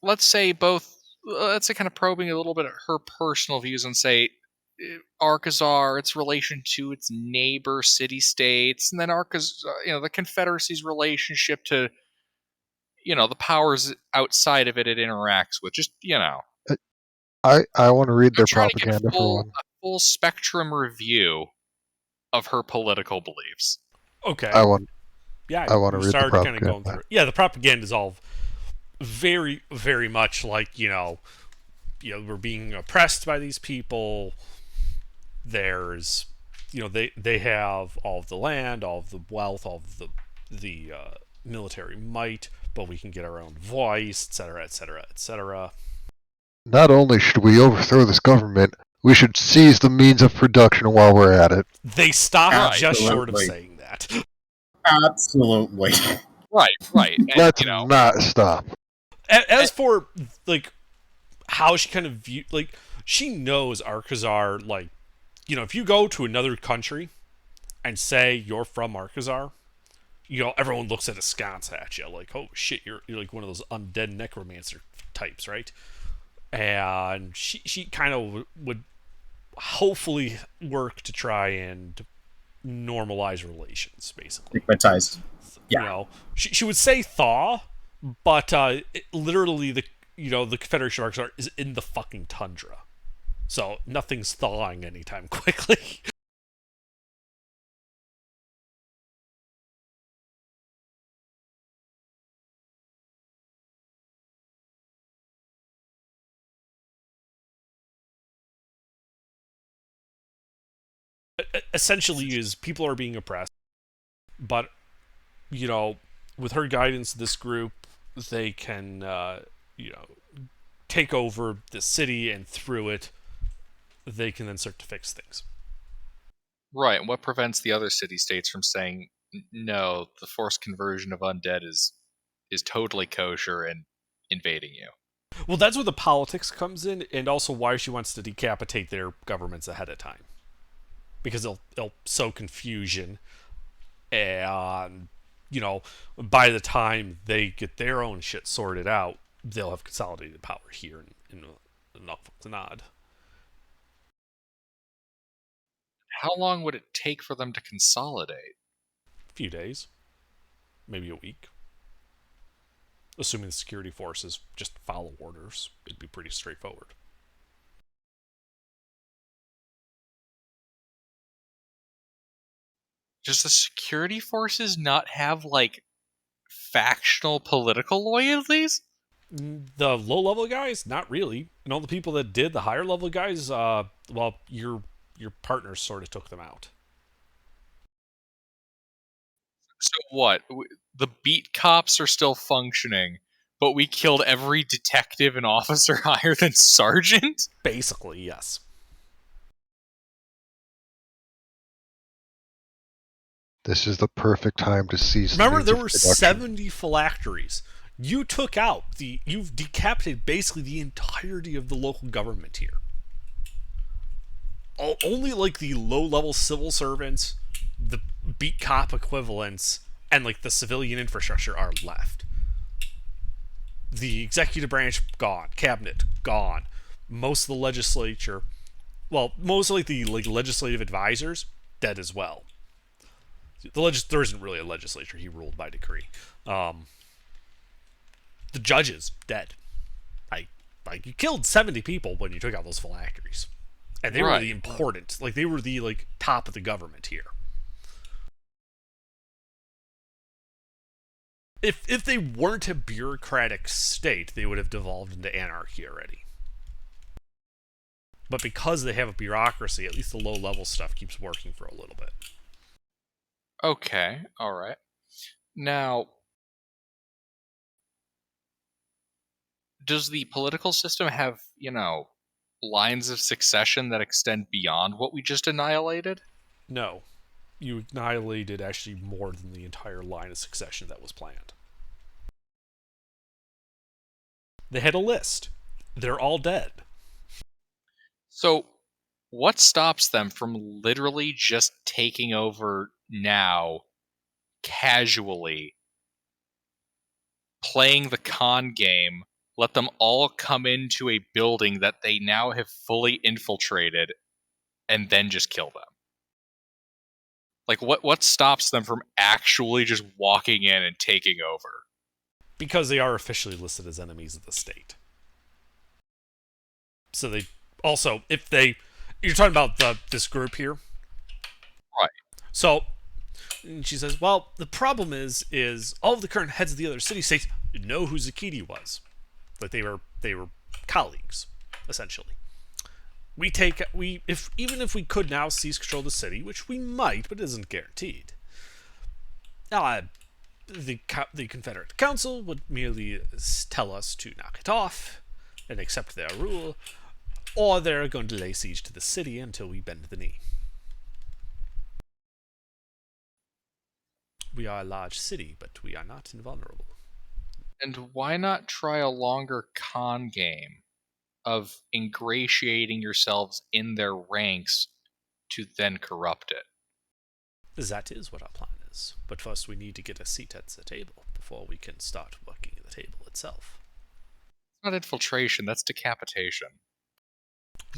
let's say kind of probing a little bit of her personal views and say Arcazar, its relation to its neighbor city-states, and then Arcazar, the Confederacy's relationship to the powers outside of it interacts with. Just I want to read their trying to get propaganda for one. a full spectrum review of her political beliefs. Okay. I want Yeah, to read the started kind of going propaganda. through it. Yeah, the propaganda is all very, very much we're being oppressed by these people. There's, they have all of the land, all of the wealth, all of the military might, but we can get our own voice, etc., etc., etc. Not only should we overthrow this government, we should seize the means of production while we're at it. They stopped just short of Absolutely. saying that. Absolutely. Right. And, Let's not stop. As for how she kind of she knows Arcazar. If you go to another country and say you're from Arcazar, everyone looks at askance at you oh shit, you're one of those undead necromancer types, right? And she kind of would hopefully work to try and normalize relations, basically. Stigmatized. You Yeah. know, she would say thaw, but literally the Confederation of Arkansas is in the fucking tundra, so nothing's thawing anytime quickly. Essentially, is people are being oppressed, but with her guidance, this group, they can take over the city, and through it, they can then start to fix things. Right, and what prevents the other city-states from saying, no, the forced conversion of undead is totally kosher and invading you? Well, that's where the politics comes in, and also why she wants to decapitate their governments ahead of time, because they'll sow confusion, and by the time they get their own shit sorted out, they'll have consolidated power here in Nod. How long would it take for them to consolidate? A few days, maybe a week. Assuming the security forces just follow orders, it'd be pretty straightforward. Does the security forces not have, like, factional political loyalties? The low-level guys, not really. And all the people that did, the higher-level guys, well, your partners sort of took them out. So what? The beat cops are still functioning, but we killed every detective and officer higher than sergeant? Basically, yes. This is the perfect time to cease. Remember, means there of were production. 70 phylacteries. You've decapitated basically the entirety of the local government here. Only like the low-level civil servants, the beat cop equivalents, and like the civilian infrastructure are left. The executive branch gone, cabinet gone, most of the legislature, well, most of the legislative advisors dead as well. There isn't really a legislature. He ruled by decree. The judges dead. You killed 70 people when you took out those phylacteries, and they were the important. They were the top of the government here. If they weren't a bureaucratic state, they would have devolved into anarchy already. But because they have a bureaucracy, at least the low-level stuff keeps working for a little bit. Okay, alright. Now, does the political system have, lines of succession that extend beyond what we just annihilated? No. You annihilated actually more than the entire line of succession that was planned. They had a list. They're all dead. So, what stops them from literally just taking over now, casually, playing the con game, let them all come into a building that they now have fully infiltrated, and then just kill them? Like, what stops them from actually just walking in and taking over? Because they are officially listed as enemies of the state. So they also, you're talking about this group here, Right. So she says, well, the problem is all of the current heads of the other city-states know who Zakiti was. Like they were colleagues, essentially. Even if we could now seize control of the city, which we might, but it isn't guaranteed. The Confederate Council would merely tell us to knock it off and accept their rule, or they're going to lay siege to the city until we bend the knee. We are a large city, but we are not invulnerable. And why not try a longer con game of ingratiating yourselves in their ranks to then corrupt it? That is what our plan is. But first we need to get a seat at the table before we can start working at the table itself. It's not infiltration, that's decapitation.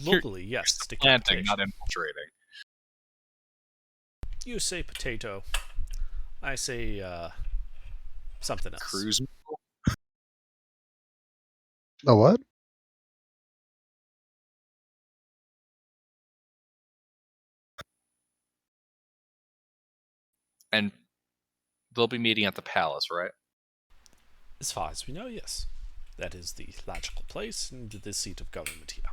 Locally, yes, it's Planting, decapitation. not infiltrating. You say potato. I say something else. Cruise. A what? And they'll be meeting at the palace, right? As far as we know, yes. That is the logical place and the seat of government here.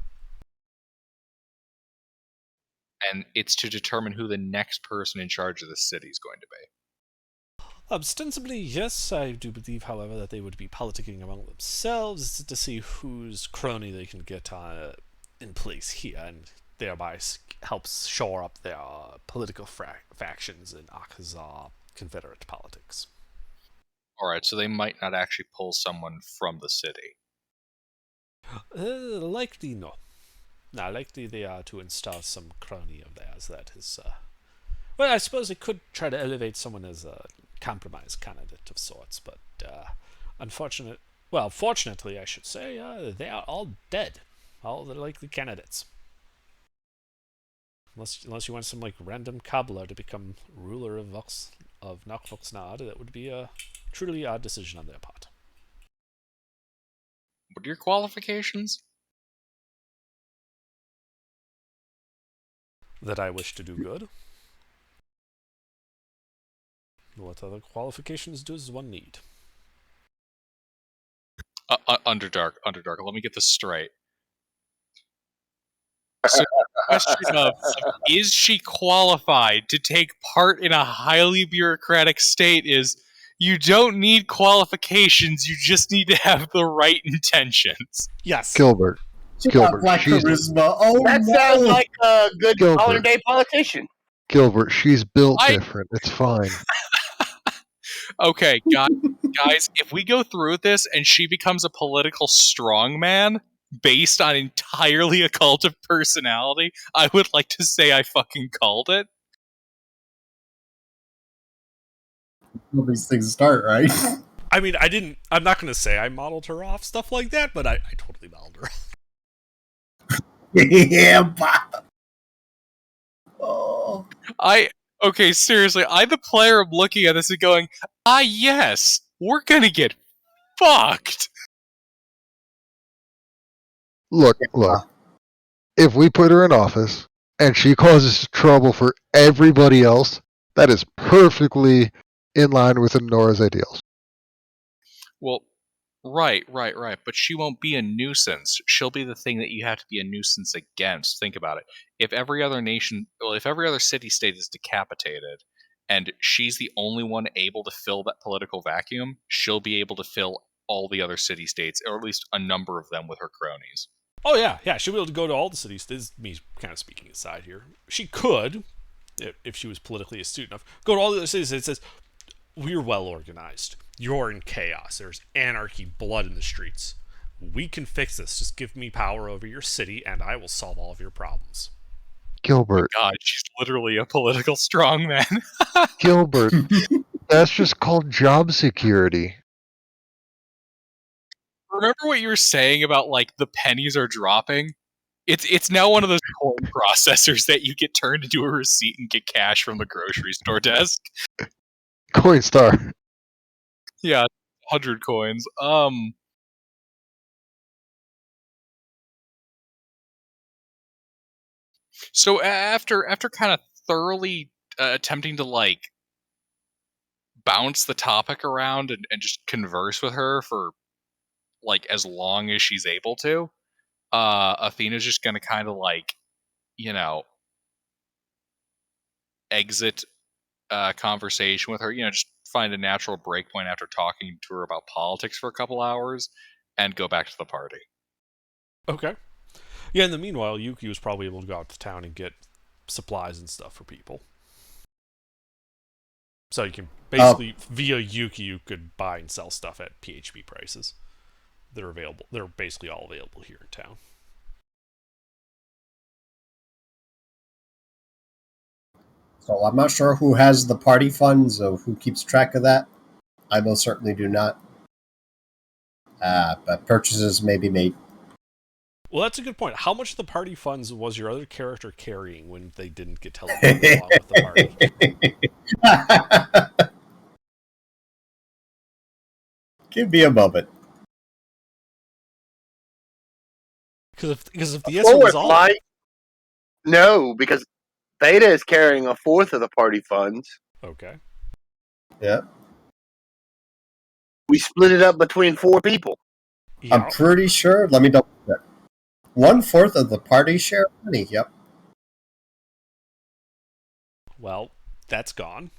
And it's to determine who the next person in charge of the city is going to be. Ostensibly, yes. I do believe, however, that they would be politicking among themselves to see whose crony they can get in place here, and thereby helps shore up their political factions in Akazar Confederate politics. Alright, so they might not actually pull someone from the city. Likely no. Now, likely they are to install some crony of theirs that is, well, I suppose they could try to elevate someone as a compromise candidate of sorts, but, fortunately, I should say, they are all dead. All the likely candidates. Unless you want some, like, random cobbler to become ruler of Nokvoxnad, that would be a truly odd decision on their part. What are your qualifications? That I wish to do good. What other qualifications does one need? Underdark, let me get this straight. So the question of is she qualified to take part in a highly bureaucratic state is you don't need qualifications, you just need to have the right intentions. Yes. Gilbert. Gilbert. Black She's, charisma. Oh, That no. sounds like a good Gilbert. modern day politician. Gilbert, she's built different. It's fine. Okay, guys, if we go through with this and she becomes a political strongman based on entirely a cult of personality, I would like to say I fucking called it. All these things start, right? I mean, I'm not going to say I modeled her off, stuff like that, but I totally modeled her. Yeah, Bob. Oh. Okay, seriously, I, the player, am looking at this and going, yes, we're gonna get fucked. Look. If we put her in office and she causes trouble for everybody else, that is perfectly in line with Nora's ideals. Well, right, but she won't be a nuisance. She'll be the thing that you have to be a nuisance against. Think about it. If every other city-state is decapitated, and she's the only one able to fill that political vacuum, she'll be able to fill all the other city-states, or at least a number of them, with her cronies. Oh, yeah, she'll be able to go to all the cities. This is me kind of speaking aside here. She could, if she was politically astute enough, go to all the other cities and it says, we're well organized. You're in chaos. There's anarchy, blood in the streets. We can fix this. Just give me power over your city and I will solve all of your problems. Gilbert. God, she's literally a political strongman. Gilbert. That's just called job security. Remember what you were saying about, like, the pennies are dropping? It's now one of those coin processors that you get turned into a receipt and get cash from the grocery store desk. Coinstar. Yeah, 100 coins. So after kind of thoroughly attempting to, like, bounce the topic around and just converse with her for, like, as long as she's able to, Athena's just gonna kind of, like, exit conversation with her, just find a natural breakpoint after talking to her about politics for a couple hours and go back to the party. Okay. Yeah, in the meanwhile, Yuki was probably able to go out to town and get supplies and stuff for people. So you can basically, via Yuki, you could buy and sell stuff at PHP prices. They're available. They're basically all available here in town. So I'm not sure who has the party funds or who keeps track of that. I most certainly do not. But purchases may be made. Well, that's a good point. How much of the party funds was your other character carrying when they didn't get teleported along with the party? Give me a moment. Because if the answer was all, Light? No, because Theta is carrying a fourth of the party funds. okay. Yeah. We split it up between 4 people. Yeah. I'm pretty sure. Let me double check. 1/4 of the party share money. Yep. Well, that's gone.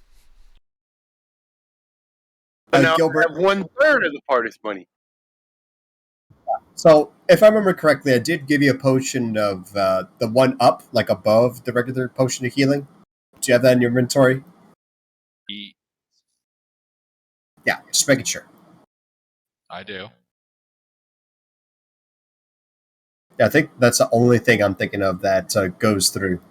But now Gilbert. I have 1/3 of the party's money. So, if I remember correctly, I did give you a potion of the one up, like above the regular potion of healing. Do you have that in your inventory? Yeah, just making sure. I do. Yeah, I think that's the only thing I'm thinking of that goes through.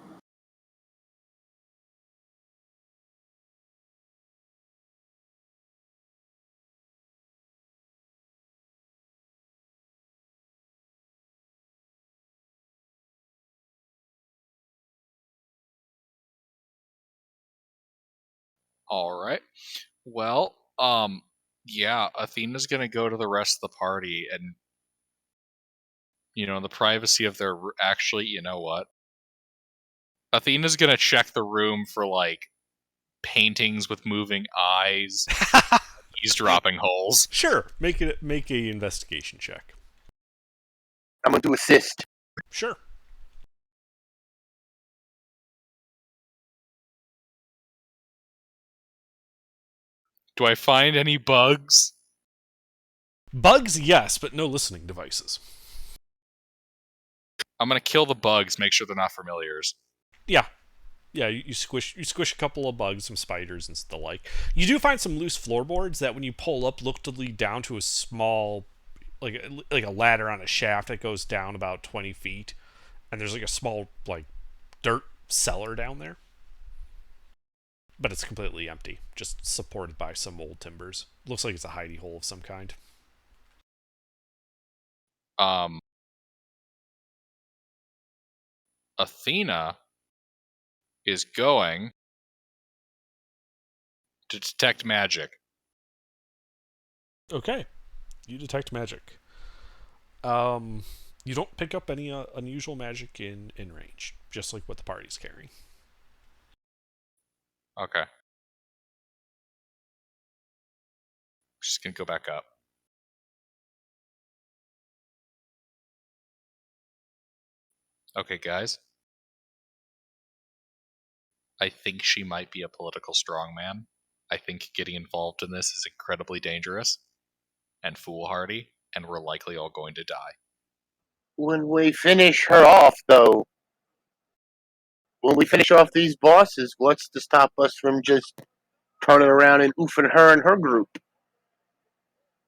All right. Well, yeah, Athena's gonna go to the rest of the party, and the privacy of their actually, you know what? Athena's gonna check the room for like paintings with moving eyes, eavesdropping holes. Sure. Make a investigation check. I'm going to assist. Sure. Do I find any bugs? Bugs, yes, but no listening devices. I'm gonna kill the bugs, make sure they're not familiars. Yeah. Yeah, you squish a couple of bugs, some spiders and the like. You do find some loose floorboards that when you pull up look to lead down to a small like a ladder on a shaft that goes down about 20 feet. And there's like a small like dirt cellar down there. But it's completely empty, just supported by some old timbers. Looks like it's a hidey hole of some kind. Athena is going to detect magic. Okay. You detect magic. You don't pick up any unusual magic in range, just like what the party's carrying. Okay. Just gonna go back up. Okay, guys. I think she might be a political strongman. I think getting involved in this is incredibly dangerous and foolhardy, and we're likely all going to die. When we finish her off, though, when we finish off these bosses, what's to stop us from just turning around and oofing her and her group?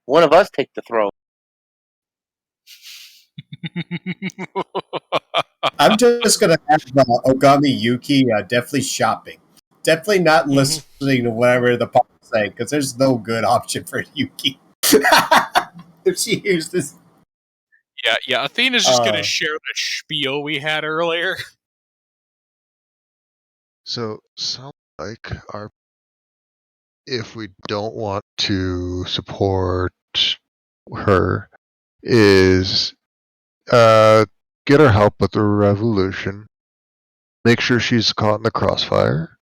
One of us take the throne. I'm just going to have Ogami Yuki definitely shopping. Definitely not listening to whatever the party's saying, because there's no good option for Yuki. If she hears this. Yeah, Athena's just gonna share the spiel we had earlier. So, sounds like if we don't want to support her, is get her help with the revolution, make sure she's caught in the crossfire,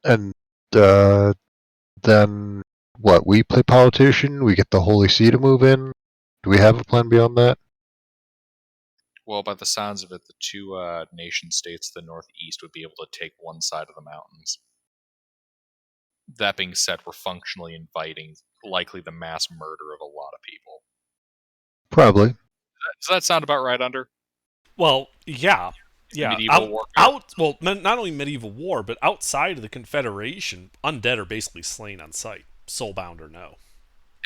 and then what? We play politician. We get the Holy See to move in. Do we have a plan beyond that? Well, by the sounds of it, the two nation states to the northeast would be able to take one side of the mountains. That being said, we're functionally inviting likely the mass murder of a lot of people. Probably. Does that sound about right, Under? Well, yeah. Medieval war. Well, not only medieval war, but outside of the Confederation, undead are basically slain on sight, soulbound or no.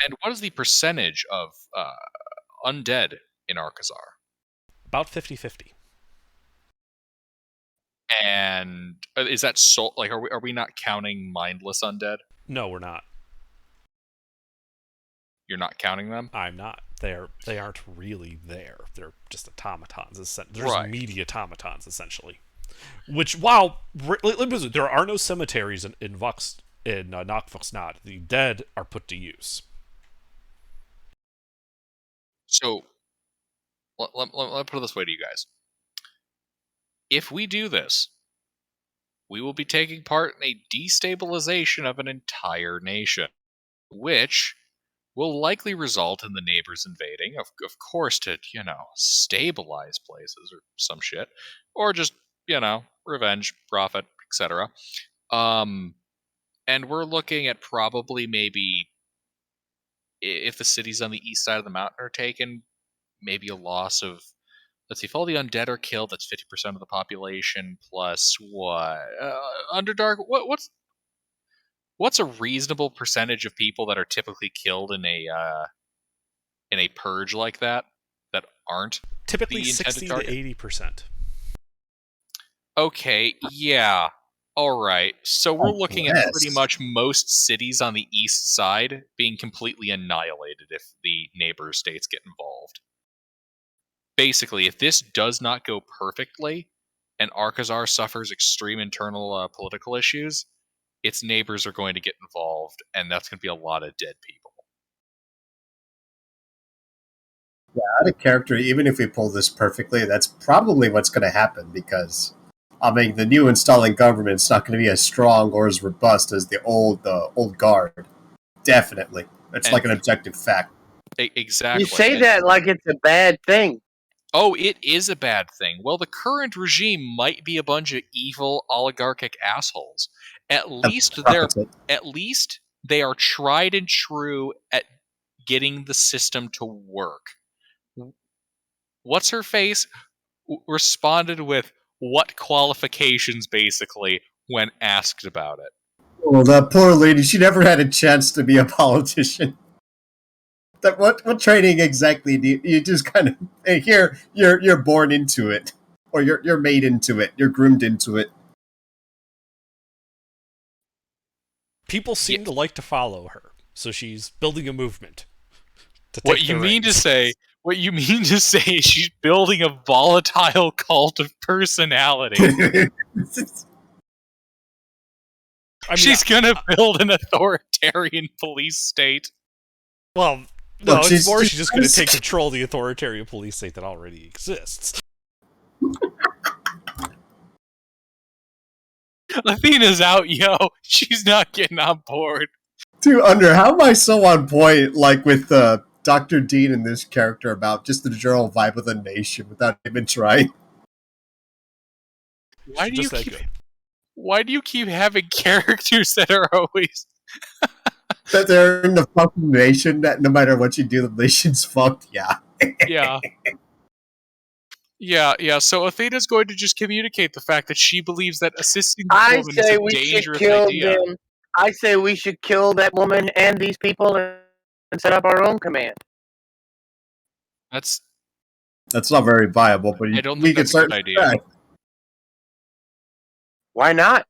And what is the percentage of undead in Arcazar? About 50-50. And is that soul? Like, are we not counting mindless undead? No, we're not. You're not counting them? I'm not. They aren't really there. They're just automatons. They're Right. just media automatons essentially. Which, while there are no cemeteries in Nacht Voxnad, the dead are put to use. So, let me put it this way to you guys. If we do this, we will be taking part in a destabilization of an entire nation, which will likely result in the neighbors invading, of course, to, stabilize places or some shit, or just, revenge, profit, etc. And we're looking at probably maybe, if the cities on the east side of the mountain are taken, maybe a loss of, let's see, if all the undead are killed, that's 50% of the population, plus what? Underdark, what's a reasonable percentage of people that are typically killed in a purge like that aren't Typically the intended 60 target? to 80%. Okay, yeah. Alright, so we're Oh, looking at pretty bless. much most cities on the east side being completely annihilated if the neighbor states get involved. Basically, if this does not go perfectly, and Arkazar suffers extreme internal political issues, its neighbors are going to get involved, and that's going to be a lot of dead people. Out of character, even if we pull this perfectly, that's probably what's going to happen because, I mean, the new installing government's not going to be as strong or as robust as the old guard. Definitely, it's And- like an objective fact. Exactly. You say And- that like it's a bad thing. Oh, it is a bad thing. Well, the current regime might be a bunch of evil oligarchic assholes. At least they are tried and true at getting the system to work. What's her face responded with what qualifications, basically, when asked about it. Well, that poor lady, she never had a chance to be a politician. That what training exactly do you just kind of here you're born into it, or you're made into it, you're groomed into it. People seem to like to follow her, so she's building a movement. What you mean to say is she's building a volatile cult of personality. She's gonna build an authoritarian police state. Well, no, Look, it's more she's just going to take control of the authoritarian police state that already exists. Athena's out, yo. She's not getting on board. Dude, how am I so on point, like with Dr. Dean and this character about just the general vibe of the nation without even trying? Why She's do you just that keep? good. Why do you keep having characters that are always? That they're in the fucking nation, that no matter what you do, the nation's fucked, yeah. Yeah. Yeah. So Athena's going to just communicate the fact that she believes that assisting the I woman is say a we should dangerous kill idea. them. I say we should kill that woman and these people and set up our own command. That's Not very viable, but I don't we think could that's a good certainly idea. try. Why not?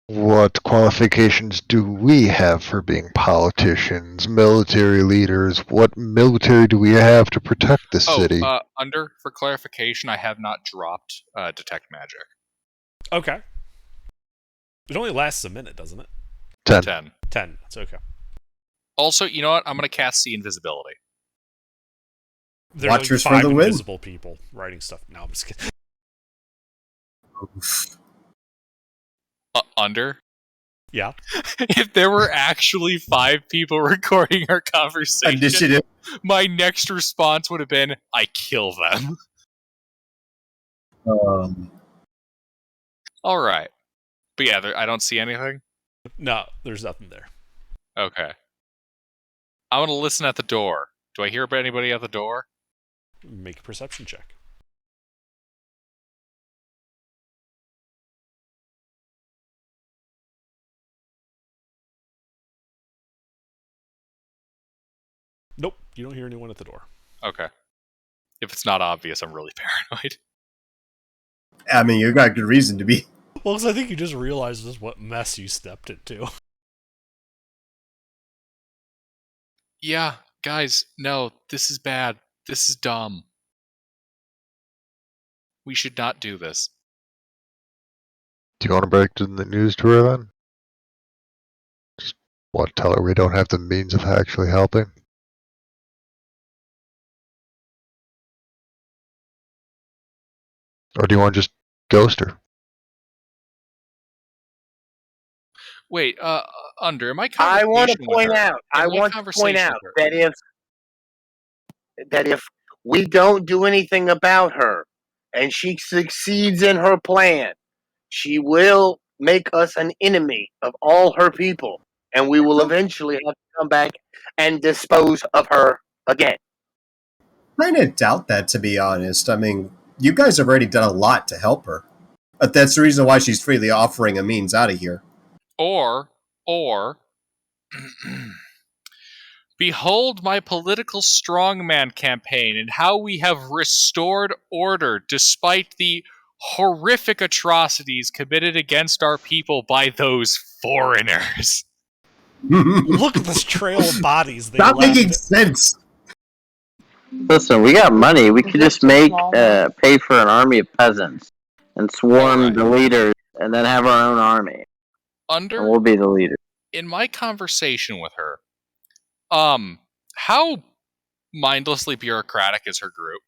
What qualifications do we have for being politicians, military leaders? What military do we have to protect the city? For clarification, I have not dropped detect magic. Okay. It only lasts a minute, doesn't it? 10. 10. 10. That's okay. Also, you know what? I'm going to cast see invisibility. There's Watchers like for 5 the win. invisible people writing stuff. No, I'm just kidding. Under. Yeah. If there were actually 5 people recording our conversation, Initiative. my next response would have been, I kill them. Alright. But yeah, I don't see anything. No, there's nothing there. Okay. I want to listen at the door. Do I hear about anybody at the door? Make a perception check. Nope, you don't hear anyone at the door. Okay. If it's not obvious, I'm really paranoid. I mean, you got good reason to be. Well, because I think you just realized just what mess you stepped into. Yeah, Guys, no, this is bad. This is dumb. We should not do this. Do you want to break the news to her then? Just want to tell her we don't have the means of actually helping? Or do you want to just ghost her? Wait, Under, in my I want to conversation with point her, out. I in my want to point conversation out with her- that if we don't do anything about her, and she succeeds in her plan, she will make us an enemy of all her people, and we will eventually have to come back and dispose of her again. I kind of doubt that, to be honest. I mean, you guys have already done a lot to help her. But that's the reason why she's freely offering a means out of here. Or, behold my political strongman campaign and how we have restored order despite the horrific atrocities committed against our people by those foreigners. Look at this trail of bodies they Not left. making sense. Listen, we got money. We could just make pay for an army of peasants and swarm Alright. the leaders, and then have our own army, and Under, we'll be the leader. in my conversation with her, how mindlessly bureaucratic is her group?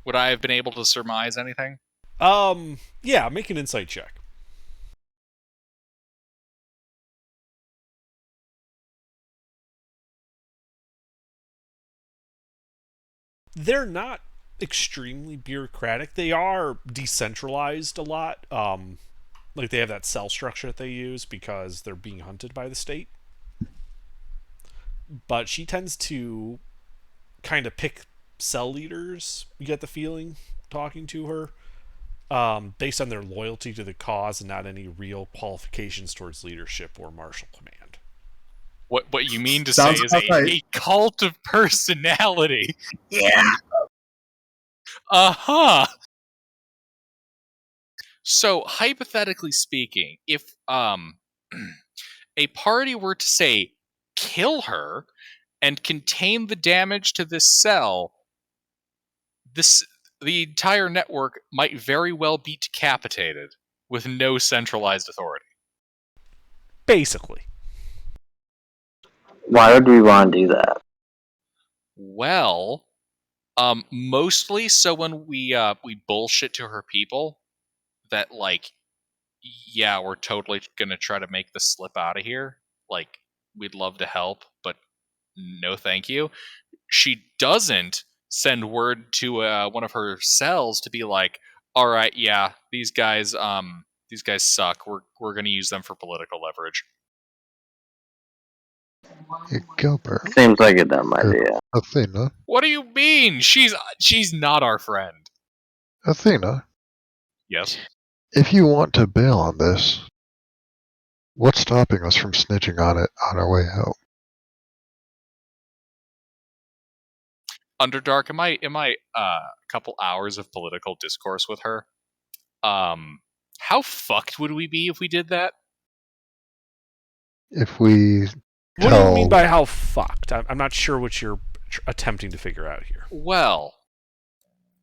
Would I have been able to surmise anything? Yeah, make an insight check. They're not extremely bureaucratic. They are decentralized a lot. Like they have that cell structure that they use because they're being hunted by the state. But she tends to kind of pick cell leaders, you get the feeling, talking to her, based on their loyalty to the cause and not any real qualifications towards leadership or martial command. What you mean to Sounds say is about right. a cult of personality. Yeah. Uh-huh. So, hypothetically speaking, if a party were to say kill her and contain the damage to this cell, the entire network might very well be decapitated with no centralized authority. Basically. Why would we want to do that? Well, mostly so when we bullshit to her people that, like, yeah, we're totally gonna try to make the slip out of here. Like, we'd love to help, but no thank you. She doesn't send word to one of her cells to be like, all right, yeah, these guys suck. We're gonna use them for political leverage. Hey, Gilbert. Seems like a dumb idea. Athena. What do you mean? She's not our friend. Athena. Yes. If you want to bail on this, what's stopping us from snitching on it on our way out? Underdark, am I a couple hours of political discourse with her? How fucked would we be if we did that? If we What do tell... you mean by how fucked? I'm not sure what you're attempting to figure out here. Well,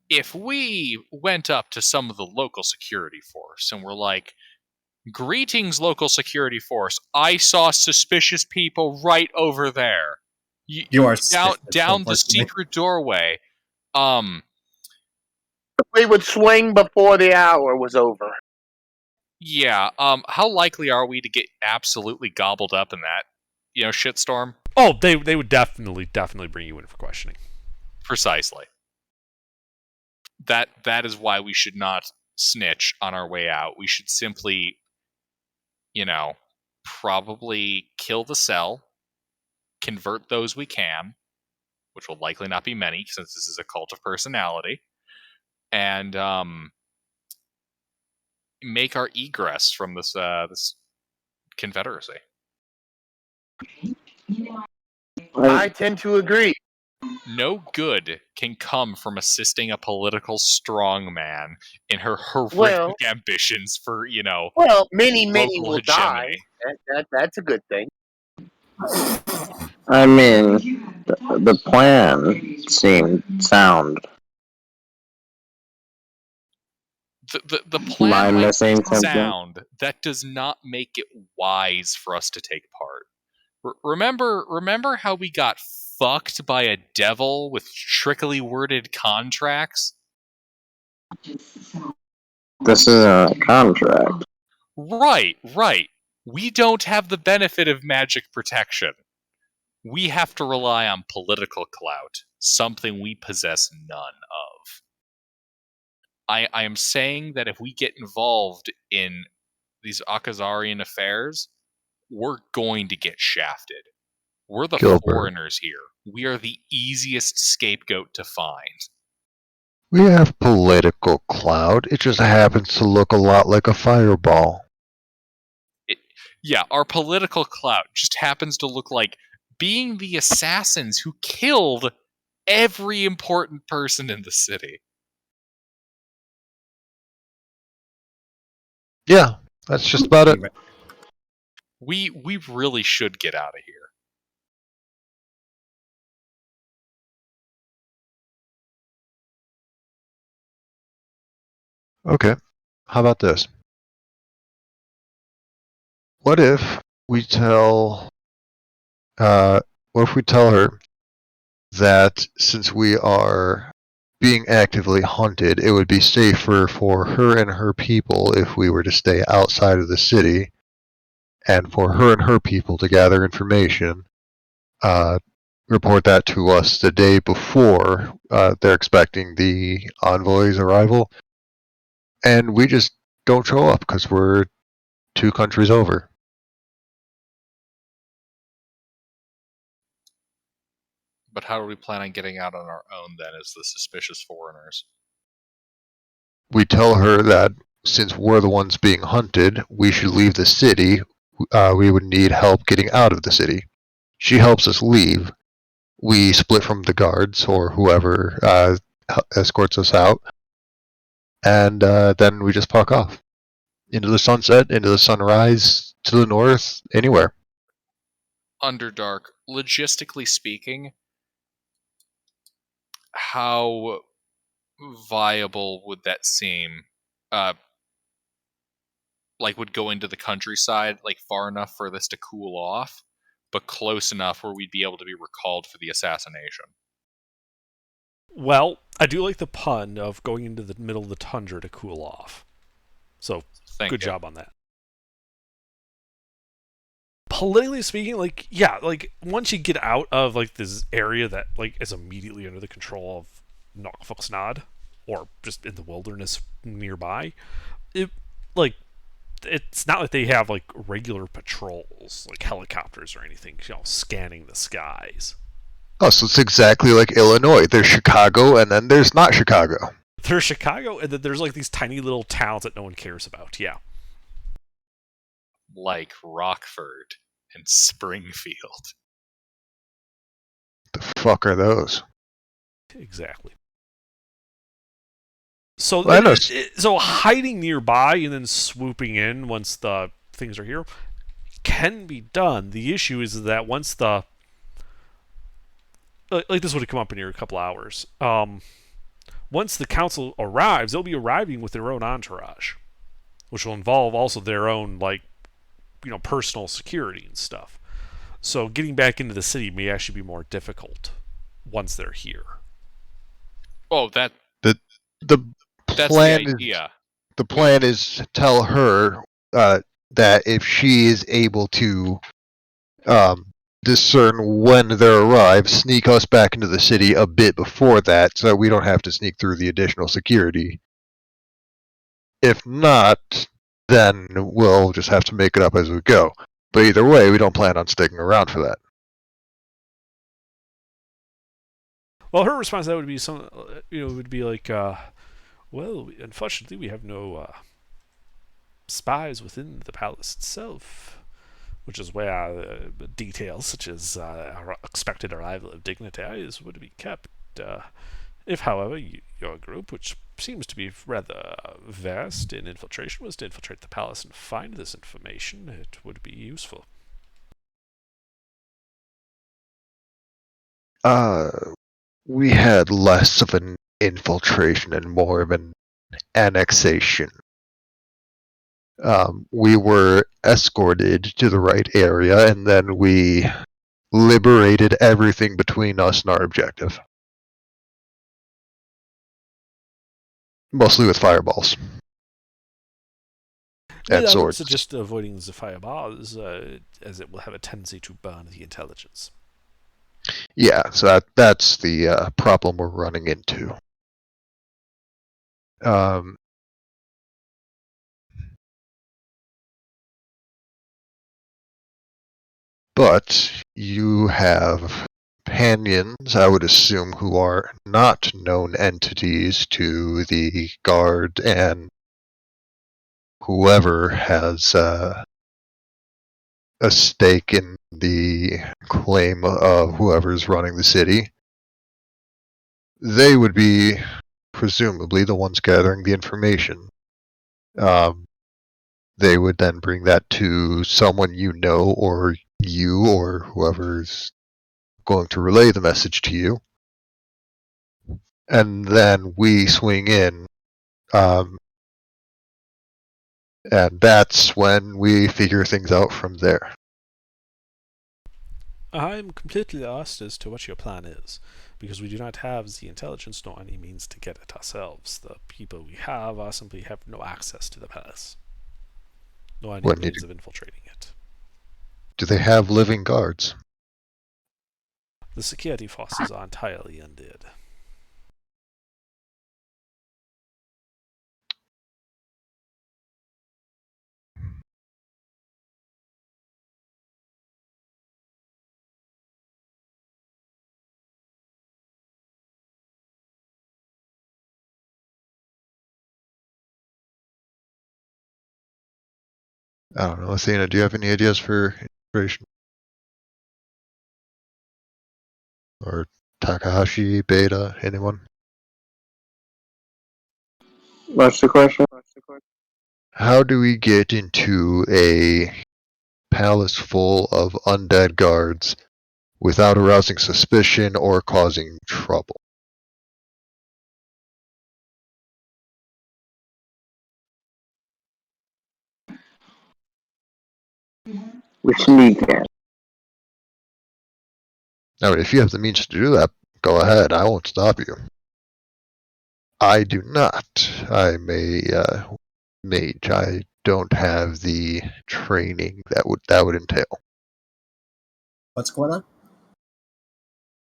if we went up to some of the local security force and were like, greetings, local security force, I saw suspicious people right over there. You are down the secret doorway. We would swing before the hour was over. Yeah, how likely are we to get absolutely gobbled up in that, shitstorm? Oh, they would definitely bring you in for questioning. Precisely. That is why we should not snitch on our way out. We should simply, probably kill the cell, convert those we can, which will likely not be many since this is a cult of personality, and make our egress from this confederacy. I tend to agree. No good can come from assisting a political strongman in her horrific Well- ambitions for, Well, many local will die. hegemony. That's a good thing. I mean, the plan seemed sound. The Am I plan might be missing something? sound. That does not make it wise for us to take part. Remember how we got fucked by a devil with trickily worded contracts? This isn't a contract. Right. We don't have the benefit of magic protection. We have to rely on political clout, something we possess none of. I am saying that if we get involved in these Akazarian affairs, we're going to get shafted. We're the Gilbert. foreigners here. We are the easiest scapegoat to find. We have political clout. It just happens to look a lot like a fireball. Yeah, our political clout just happens to look like being the assassins who killed every important person in the city. Yeah, that's just about it. We really should get out of here. Okay, how about this? What if we tell her that since we are being actively hunted, it would be safer for her and her people if we were to stay outside of the city, and for her and her people to gather information, report that to us the day before they're expecting the envoy's arrival, and we just don't show up because we're 2 countries over. But how do we plan on getting out on our own then as the suspicious foreigners? We tell her that since we're the ones being hunted, we should leave the city. We would need help getting out of the city. She helps us leave. We split from the guards or whoever escorts us out, and then we just park off into the sunset, into the sunrise, to the north, anywhere. Underdark, logistically speaking, how viable would that seem? Like, would go into the countryside, like far enough for this to cool off, but close enough where we'd be able to be recalled for the assassination? Well, I do like the pun of going into the middle of the tundra to cool off. So, Thank good you. job on that. Politically speaking, like, yeah, like, once you get out of, like, this area that, like, is immediately under the control of Nokfuxnad, or just in the wilderness nearby, it's not like they have, like, regular patrols, like helicopters or anything, scanning the skies. Oh, so it's exactly like Illinois. There's Chicago, and then there's not Chicago. There's Chicago, and then there's, like, these tiny little towns that no one cares about, yeah. Like Rockford and Springfield. The fuck are those? Exactly. So, Well, I know. so hiding nearby and then swooping in once the things are here can be done. The issue is that once the like this would have come up in here a couple hours. Once the council arrives, they'll be arriving with their own entourage, which will involve also their own, like, personal security and stuff. So getting back into the city may actually be more difficult once they're here. Oh, The that's plan the is idea. the plan is to tell her that if she is able to discern when they arrive, sneak us back into the city a bit before that, so we don't have to sneak through the additional security. If not, then we'll just have to make it up as we go. But either way, we don't plan on sticking around for that. Well, her response to that would be would be like, well, unfortunately, we have no spies within the palace itself, which is where details such as our expected arrival of dignitaries would be kept. If, however, your group, which seems to be rather versed in infiltration, was to infiltrate the palace and find this information, it would be useful. We had less of an infiltration and more of an annexation. We were escorted to the right area, and then we liberated everything between us and our objective. Mostly with fireballs. And I would swords. suggest avoiding the fireballs, as it will have a tendency to burn the intelligence. Yeah, so that's the problem we're running into. But you have companions, I would assume, who are not known entities to the guard and whoever has a stake in the claim of whoever's running the city. They would be presumably the ones gathering the information. They would then bring that to someone you know, or you, or whoever's going to relay the message to you. And then we swing in. And that's when we figure things out from there. I'm completely lost as to what your plan is, because we do not have the intelligence nor any means to get it ourselves. The people we have are simply have no access to the palace, nor any means of infiltrating it. Do they have living guards? The security forces are entirely undead. I don't know. Athena, do you have any ideas for inspiration? Or Takahashi, Beta, anyone? What's the question? How do we get into a palace full of undead guards without arousing suspicion or causing trouble? We sneak in. I mean, if you have the means to do that, go ahead. I won't stop you. I do not. I'm a mage. I don't have the training that would entail. What's going on?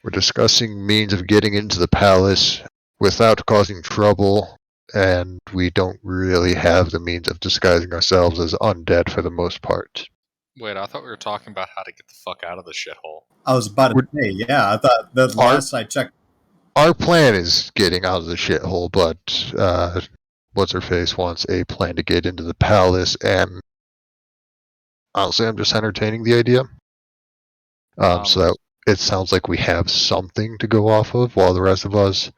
We're discussing means of getting into the palace without causing trouble, and we don't really have the means of disguising ourselves as undead for the most part. Wait, I thought we were talking about how to get the fuck out of the shithole. I was about to say, yeah, I thought the last I checked. Our plan is getting out of the shithole, but what's her face wants a plan to get into the palace, and honestly, I'm just entertaining the idea. So that it sounds like we have something to go off of, while the rest of us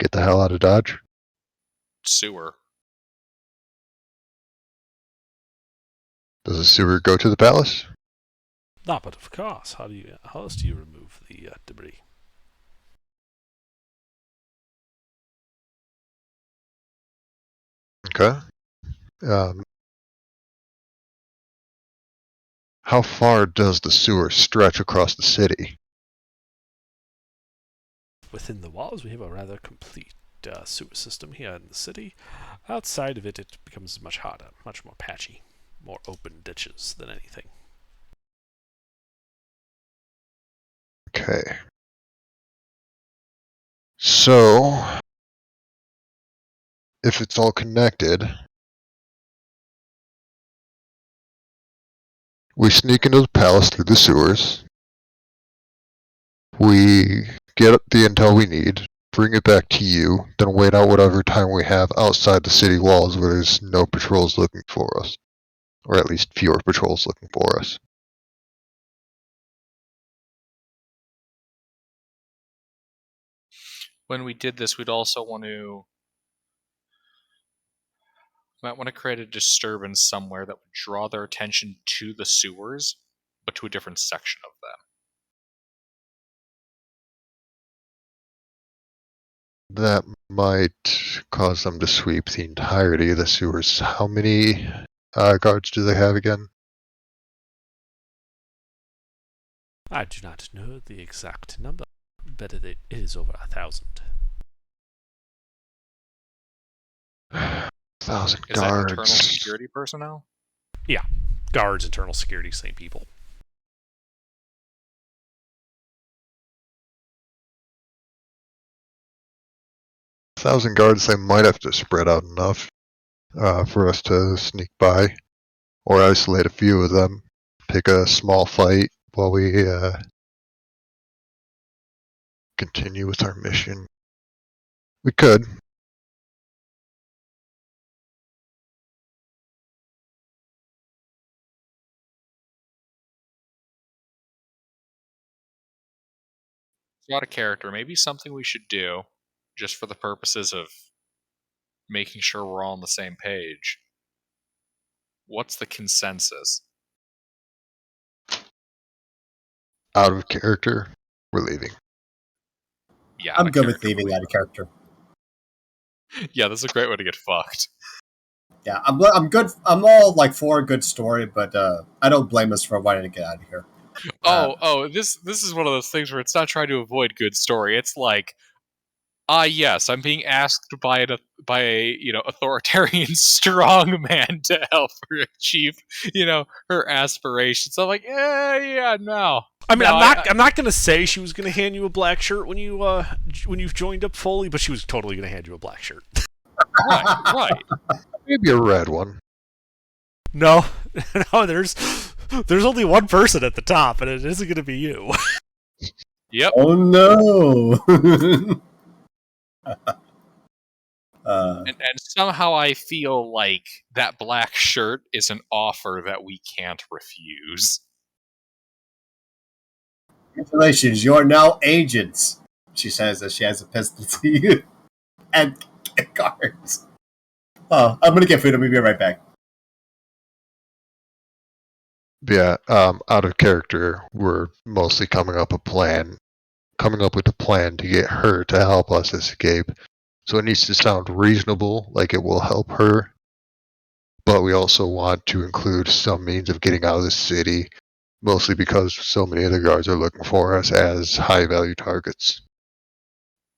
get the hell out of Dodge. Sewer. Does the sewer go to the palace? No, but of course. How else do you remove the debris? Okay. How far does the sewer stretch across the city? Within the walls, we have a rather complete sewer system here in the city. Outside of it, it becomes much harder, much more patchy, more open ditches than anything. Okay. So, if it's all connected, we sneak into the palace through the sewers. We get the intel we need, bring it back to you, then wait out whatever time we have outside the city walls where there's no patrols looking for us. Or at least fewer patrols looking for us. When we did this, we'd also might want to create a disturbance somewhere that would draw their attention to the sewers, but to a different section of them. That might cause them to sweep the entirety of the sewers. How many guards do they have again? I do not know the exact number, but it is over 1,000. 1,000 Is that internal guards. security personnel? Guards, internal security, same people. Thousand guards, they might have to spread out enough for us to sneak by, or isolate a few of them. Pick a small fight while we continue with our mission. We could. It's out of character. Maybe something we should do, just for the purposes of making sure we're all on the same page. What's the consensus? Out of character, we're leaving. Yeah, I'm out of good with character, leaving out of character. Yeah, that's a great way to get fucked. Yeah, I'm good. I'm all like for a good story, but I don't blame us for wanting to get out of here. This is one of those things where it's not trying to avoid good story. It's like, yes, I'm being asked by a authoritarian strong man to help her achieve her aspirations. So I'm like, yeah, no. I mean, No, I'm not gonna say she was gonna hand you a black shirt when you've joined up fully, but she was totally gonna hand you a black shirt. Right. Maybe a red one. No, no, there's only one person at the top, and it isn't gonna be you. Yep. Oh no! And somehow I feel like that black shirt is an offer that we can't refuse. Congratulations, you're now agents. She says as she has a pistol to you and cards. Oh, I'm gonna get food. I'll be right back. Yeah, out of character, we're mostly coming up with a plan to get her to help us escape. So it needs to sound reasonable, like it will help her. But we also want to include some means of getting out of the city, mostly because so many of the guards are looking for us as high-value targets.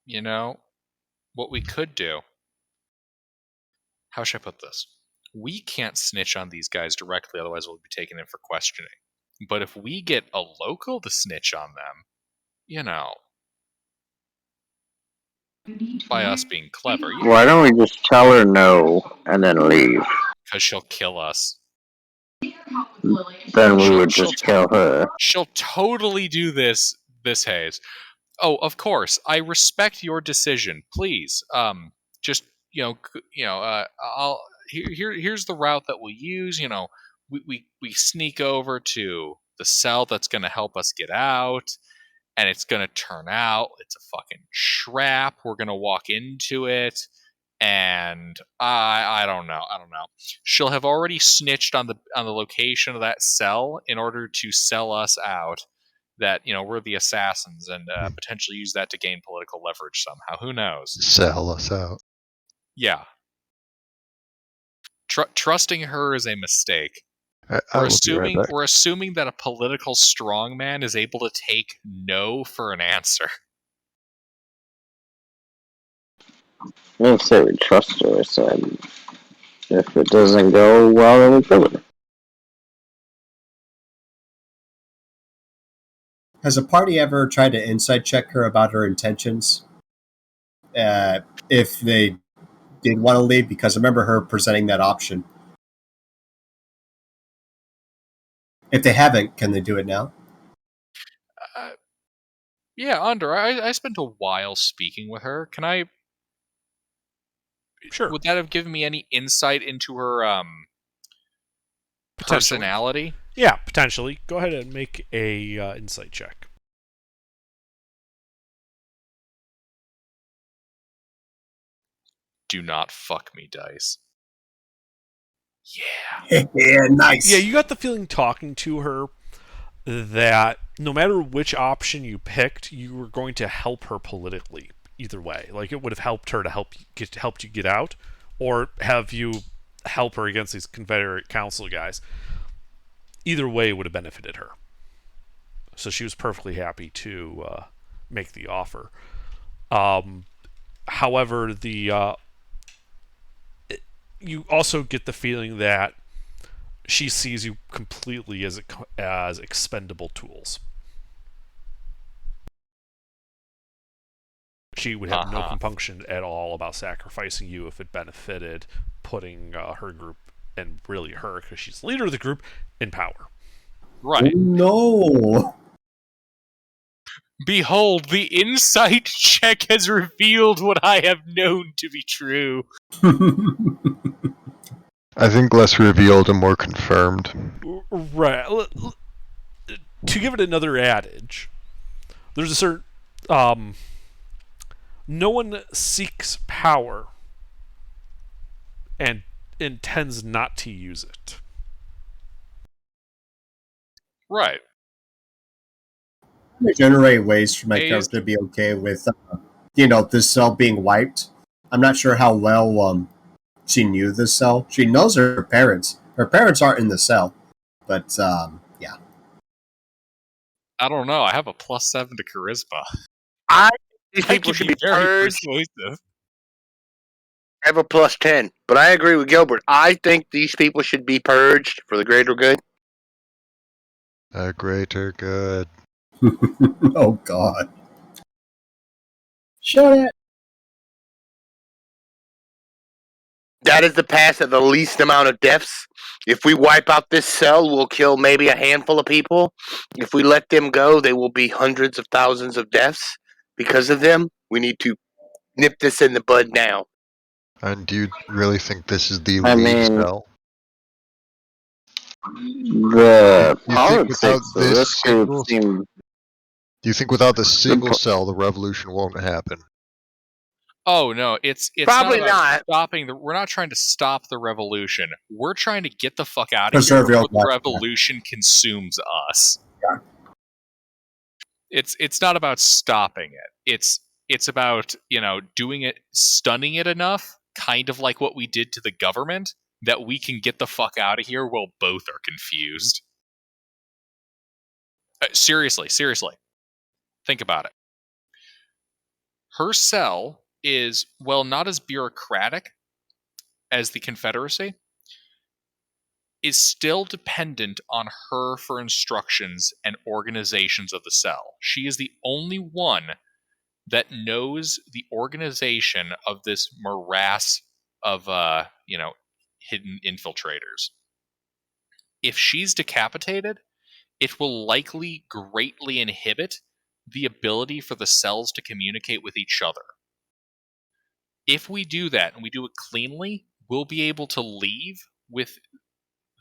You know, what we could do. How should I put this? We can't snitch on these guys directly, otherwise we'll be taken in for questioning. But if we get a local to snitch on them, by us being clever, Why don't we just tell her no and then leave? because she'll kill us. Then we She'll- would she'll just kill her. She'll totally do this, Hayes. Oh, of course. I respect your decision. Please, just here's the route that we'll use. We sneak over to the cell that's going to help us get out, and it's going to turn out it's a fucking trap. We're going to walk into it, and I don't know. She'll have already snitched on the location of that cell in order to sell us out that we're the assassins, and potentially use that to gain political leverage somehow. Who knows? Sell us out. Yeah. Trusting her is a mistake. I We're will be right back. assuming that a political strongman is able to take no for an answer. I didn't say we trust her. I said if it doesn't go well, then we kill her. Has a party ever tried to inside check her about her intentions? If they did want to leave, because I remember her presenting that option. If they haven't, can they do it now? Yeah, I spent a while speaking with her. Can I? Sure. Would that have given me any insight into her personality? Yeah, potentially. Go ahead and make a insight check. Do not fuck me, dice. Yeah. Yeah, nice. Yeah, you got the feeling talking to her that no matter which option you picked, you were going to help her politically. either way. Like, it would have helped her to helped you get out, or have you help her against these Confederate Council guys. Either way would have benefited her. So she was perfectly happy to make the offer. However, you also get the feeling that she sees you completely as expendable tools. She would have no compunction at all about sacrificing you if it benefited putting her group, and really her, because she's the leader of the group, in power. Right. No. Behold, the insight check has revealed what I have known to be true. I think less revealed and more confirmed. Right. To give it another adage, there's a certain no one seeks power and intends not to use it. Right. I generate ways for my Hey, character to be okay with, this cell being wiped. I'm not sure how well she knew this cell. She knows her parents. Her parents aren't in the cell, but yeah. I don't know. I have a +7 to charisma. These I people can should be be very purged. persuasive. I have a +10, but I agree with Gilbert. I think these people should be purged for the greater good. A greater good. Oh God. Shut it. That is the path of the least amount of deaths. If we wipe out this cell, we'll kill maybe a handful of people. If we let them go, there will be hundreds of thousands of deaths because of them. We need to nip this in the bud now. And do you really think this is the I lead mean, cell? the You think without politics of this this group single, seem. do you think without this single cell, the revolution won't happen? Oh no, it's Probably not about not. stopping the. We're not trying to stop the revolution. We're trying to get the fuck out of Preserve here your before the life, yeah. revolution consumes us. Yeah. It's not about stopping it. It's about, doing it, stunning it enough, kind of like what we did to the government, that we can get the fuck out of here while both are confused. Seriously. Think about it. Her cell is, well, not as bureaucratic as the Confederacy, is still dependent on her for instructions and organizations of the cell. She is the only one that knows the organization of this morass of, hidden infiltrators. If she's decapitated, it will likely greatly inhibit the ability for the cells to communicate with each other. If we do that and we do it cleanly, we'll be able to leave with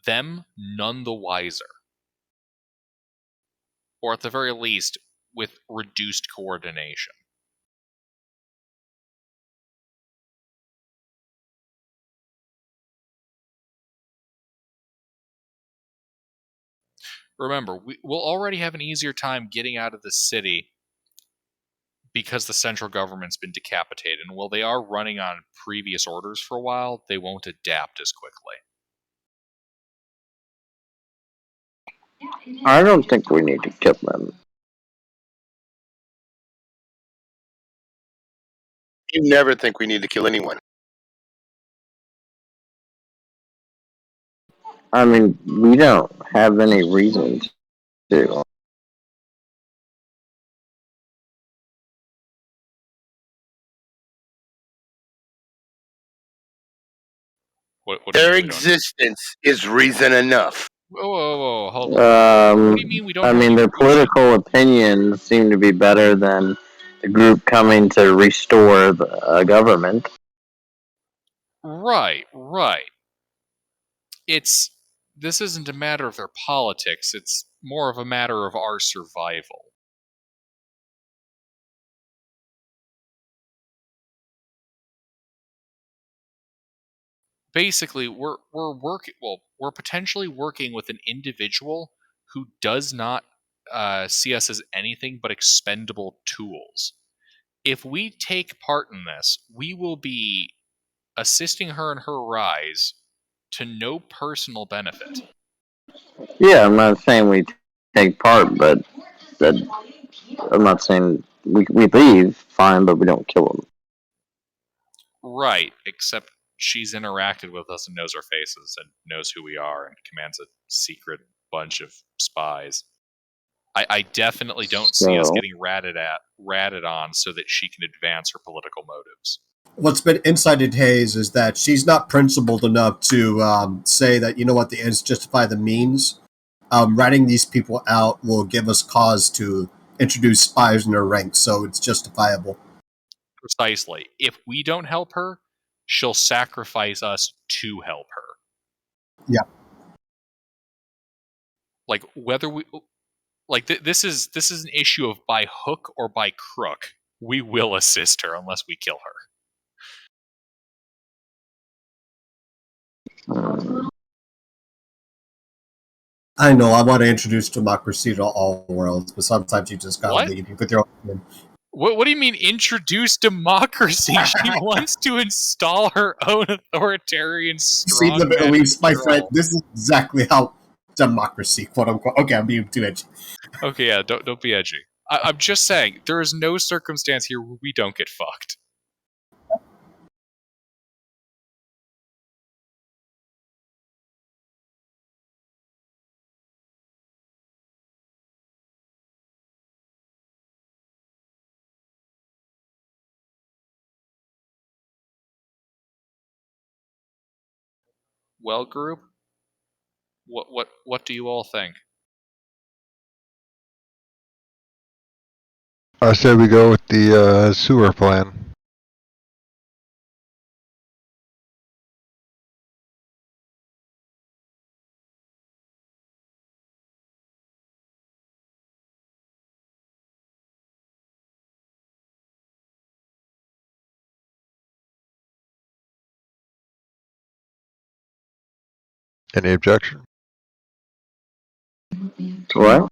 them none the wiser. Or at the very least, with reduced coordination. Remember, we'll already have an easier time getting out of the city because the central government's been decapitated. And while they are running on previous orders for a while, they won't adapt as quickly. I don't think we need to kill them. You never think we need to kill anyone. I mean, we don't have any reason to. What do Their you mean we don't? existence is reason enough. Whoa, hold on. What do you mean we don't I have mean, any their reason? political opinions seem to be better than the group coming to restore the government. Right. This isn't a matter of their politics, it's more of a matter of our survival. Basically, we're potentially working with an individual who does not see us as anything but expendable tools. if we take part in this, we will be assisting her in her rise to no personal benefit. Yeah, I'm not saying we take part, but that I'm not saying we leave fine, but we don't kill them. Right, except she's interacted with us and knows our faces and knows who we are and commands a secret bunch of spies. I definitely don't see us So- getting ratted on so that she can advance her political motives. What's been incited Hayes is that she's not principled enough to say that, you know what, the ends justify the means. Ratting these people out will give us cause to introduce spies in her ranks, so it's justifiable. Precisely. If we don't help her, she'll sacrifice us to help her. Yeah. Like whether we like this is an issue of by hook or by crook. We will assist her unless we kill her. I know, I want to introduce democracy to all worlds, but sometimes you just gotta What? lead with your own. What do you mean introduce democracy? She wants to install her own authoritarian See strong the Middle man East, my control. friend. This is exactly how democracy, quote unquote. Okay, I'm being too edgy. Okay, yeah, don't be edgy. I'm just saying there is no circumstance here where we don't get fucked. Well, group, what do you all think? I say we go with the sewer plan. Any objection? What?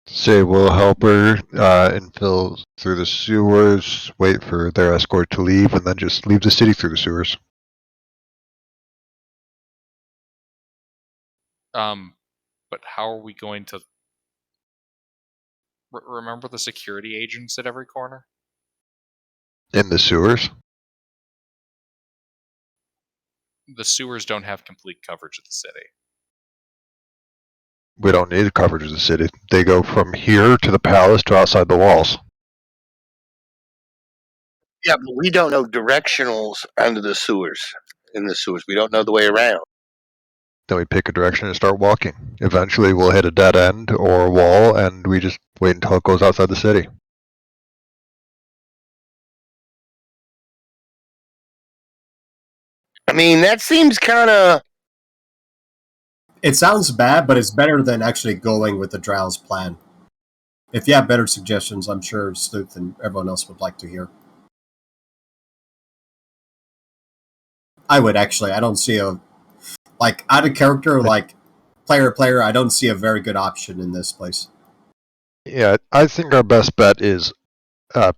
Say we'll help her infill through the sewers, wait for their escort to leave, and then just leave the city through the sewers. But how are we going to remember the security agents at every corner? In the sewers? The sewers don't have complete coverage of the city. We don't need coverage of the city. They go from here to the palace to outside the walls. Yeah, but we don't know directionals under the sewers. In the sewers, we don't know the way around. Then we pick a direction and start walking. Eventually we'll hit a dead end or a wall, and we just wait until it goes outside the city. I mean, that seems kind of. It sounds bad, but it's better than actually going with the Drow's plan. If you have better suggestions, I'm sure Sleuth and everyone else would like to hear. I would actually. I don't see a out of character, player. I don't see a very good option in this place. Yeah, I think our best bet is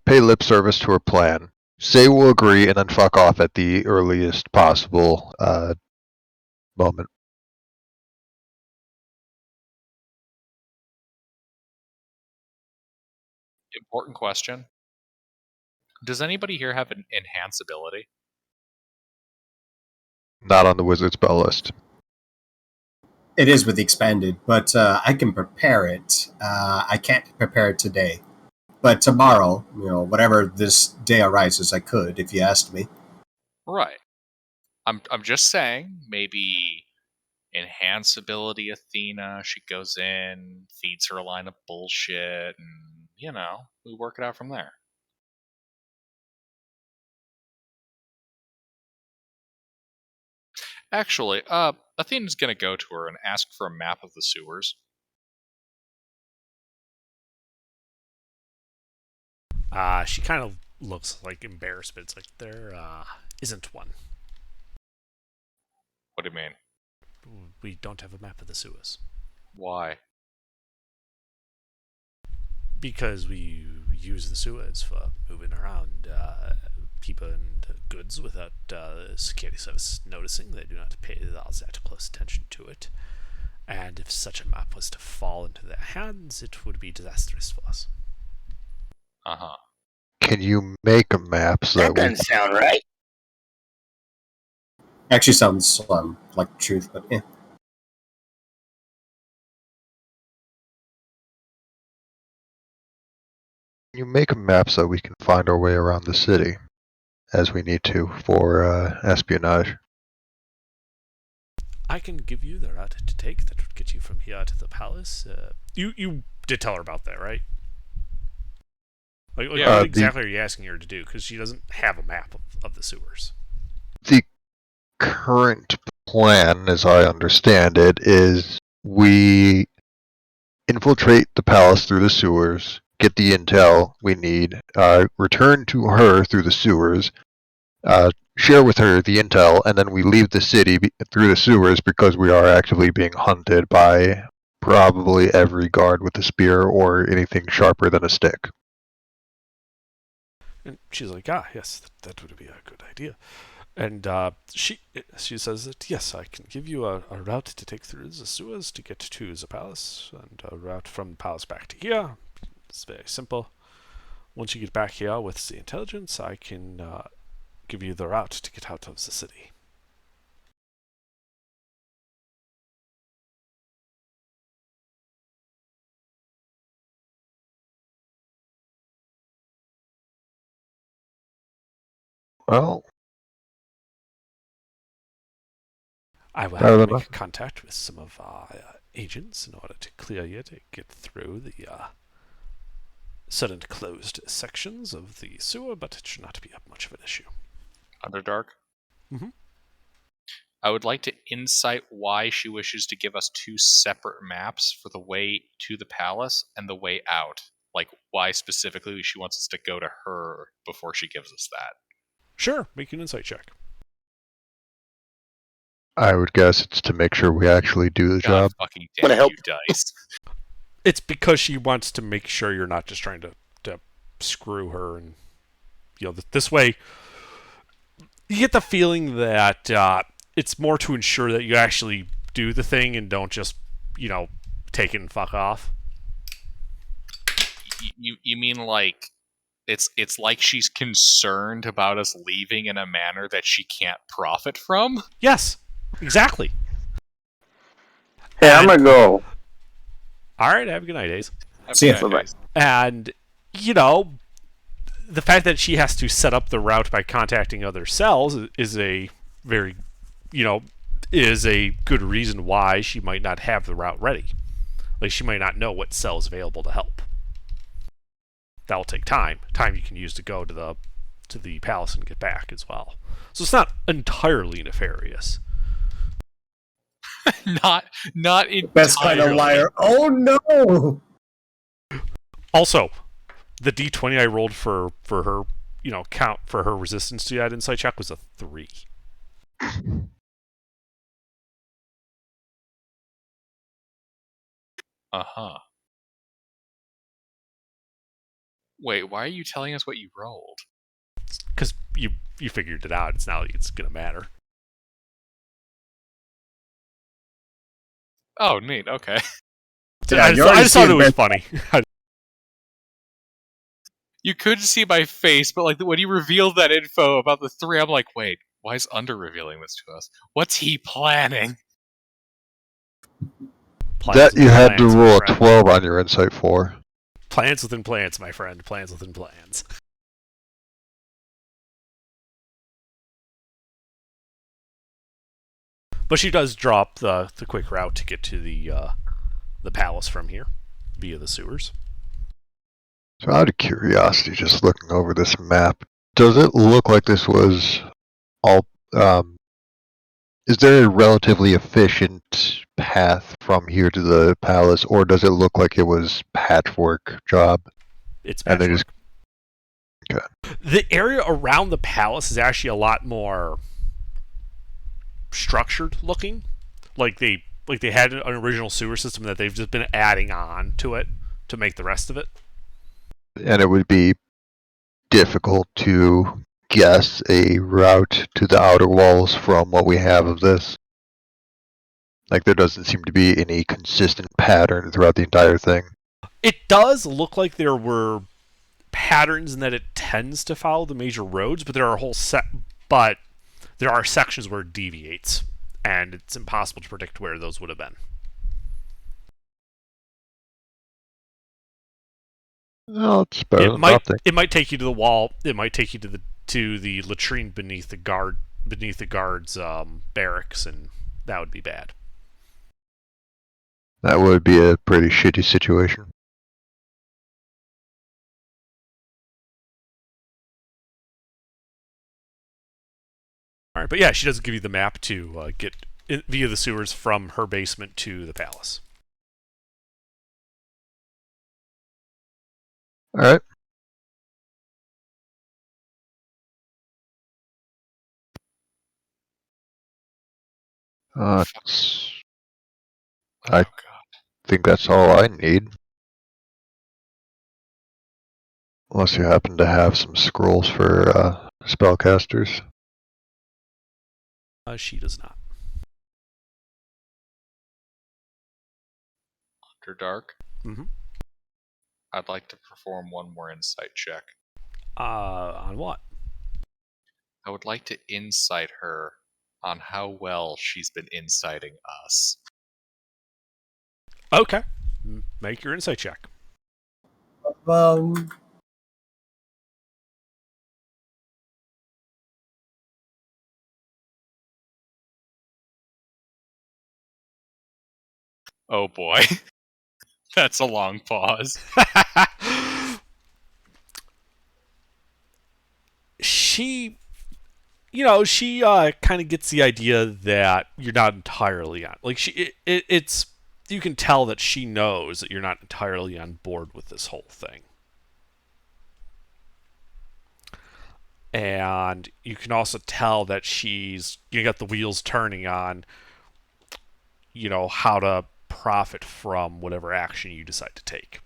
pay lip service to her plan, say we'll agree, and then fuck off at the earliest possible moment. Important question. Does anybody here have an enhance ability? Not on the wizard spell list. It is with the expanded, but I can prepare it. I can't prepare it today, but tomorrow, whatever this day arises, I could if you asked me. Right. I'm just saying, maybe enhance ability Athena, she goes in, feeds her a line of bullshit, and we work it out from there. Actually, Athena's gonna go to her and ask for a map of the sewers. She kind of looks like embarrassed, but it's like there isn't one. What do you mean? We don't have a map of the sewers. Why? Because we use the sewers for moving around people and goods without security service noticing. They do not pay all that close attention to it. And if such a map was to fall into their hands, it would be disastrous for us. Uh-huh. Can you make a map so That that we doesn't sound right. Actually sounds like the truth, but yeah. you make a map so we can find our way around the city as we need to for espionage? I can give you the route to take that would get you from here to the palace. You did tell her about that, right? Like Yeah. what exactly are you asking her to do? Because she doesn't have a map of the sewers. The current plan, as I understand it, is we infiltrate the palace through the sewers, get the intel we need, return to her through the sewers, share with her the intel, and then we leave the city through the sewers because we are actively being hunted by probably every guard with a spear or anything sharper than a stick. And she's like, yes, that would be a good idea. And she says that, yes, I can give you a route to take through the sewers to get to the palace, and a route from the palace back to here. It's very simple. Once you get back here with the intelligence, I can give you the route to get out of the city. Well, I will Fair have to enough. make contact with some of our agents in order to clear you to get through the certain closed sections of the sewer, but it should not be much of an issue. Underdark? Mhm. I would like to insight why she wishes to give us two separate maps for the way to the palace and the way out. Like, why specifically she wants us to go to her before she gives us that. Sure, make an insight check. I would guess it's to make sure we actually do the God job. fucking Wanna damn help? you, dice. It's because she wants to make sure you're not just trying to screw her, and this way you get the feeling that it's more to ensure that you actually do the thing and don't just take it and fuck off. You mean like it's like she's concerned about us leaving in a manner that she can't profit from? Yes, exactly. Hey, I'm gonna go. All right, have a good night, Ace. See ya. Okay. Bye-bye. And the fact that she has to set up the route by contacting other cells is a very is a good reason why she might not have the route ready. Like, she might not know what cell is available to help. That will take time you can use to go to the palace and get back as well. So it's not entirely nefarious. not entirely. Best kind of liar. Oh no! Also, the D20 I rolled for her, count for her resistance to that insight check was a 3. Uh-huh. Wait, why are you telling us what you rolled? Because you figured it out. It's not like it's gonna matter. Oh, neat. Okay. Yeah, I you just already thought see it was it, funny. You could see my face, but like when he revealed that info about the 3, I'm like, wait, why is Under revealing this to us? What's he planning? Plans That you within had to plans, my roll a friend. 12 on your insight for. Plans within plans, my friend. Plans within plans. But she does drop the quick route to get to the palace from here via the sewers. So out of curiosity, just looking over this map, does it look like this was all, is there a relatively efficient path from here to the palace, or does it look like it was patchwork job? It's And they patchwork. just, The area around the palace is actually a lot more structured looking. Like they had an original sewer system that they've just been adding on to it to make the rest of it. and it would be difficult to guess a route to the outer walls from what we have of this. Like, there doesn't seem to be any consistent pattern throughout the entire thing. It does look like there were patterns in that it tends to follow the major roads, but there are but there are sections where it deviates, and it's impossible to predict where those would have been. Oh, it's better than nothing. It might take you to the wall. It might take you to the latrine beneath the guards' barracks, and that would be bad. That would be a pretty shitty situation. All right, but yeah, she does give you the map to get via the sewers from her basement to the palace. All right. I Oh, God. think that's all I need. Unless you happen to have some scrolls for spellcasters. She does not. Underdark. Mm-hmm. I'd like to perform one more insight check. On what? I would like to insight her on how well she's been inciting us. Okay. Make your insight check. Oh boy. That's a long pause. She kind of gets the idea that you're not entirely on. Like it's you can tell that she knows that you're not entirely on board with this whole thing. And you can also tell that she's got the wheels turning on how to profit from whatever action you decide to take.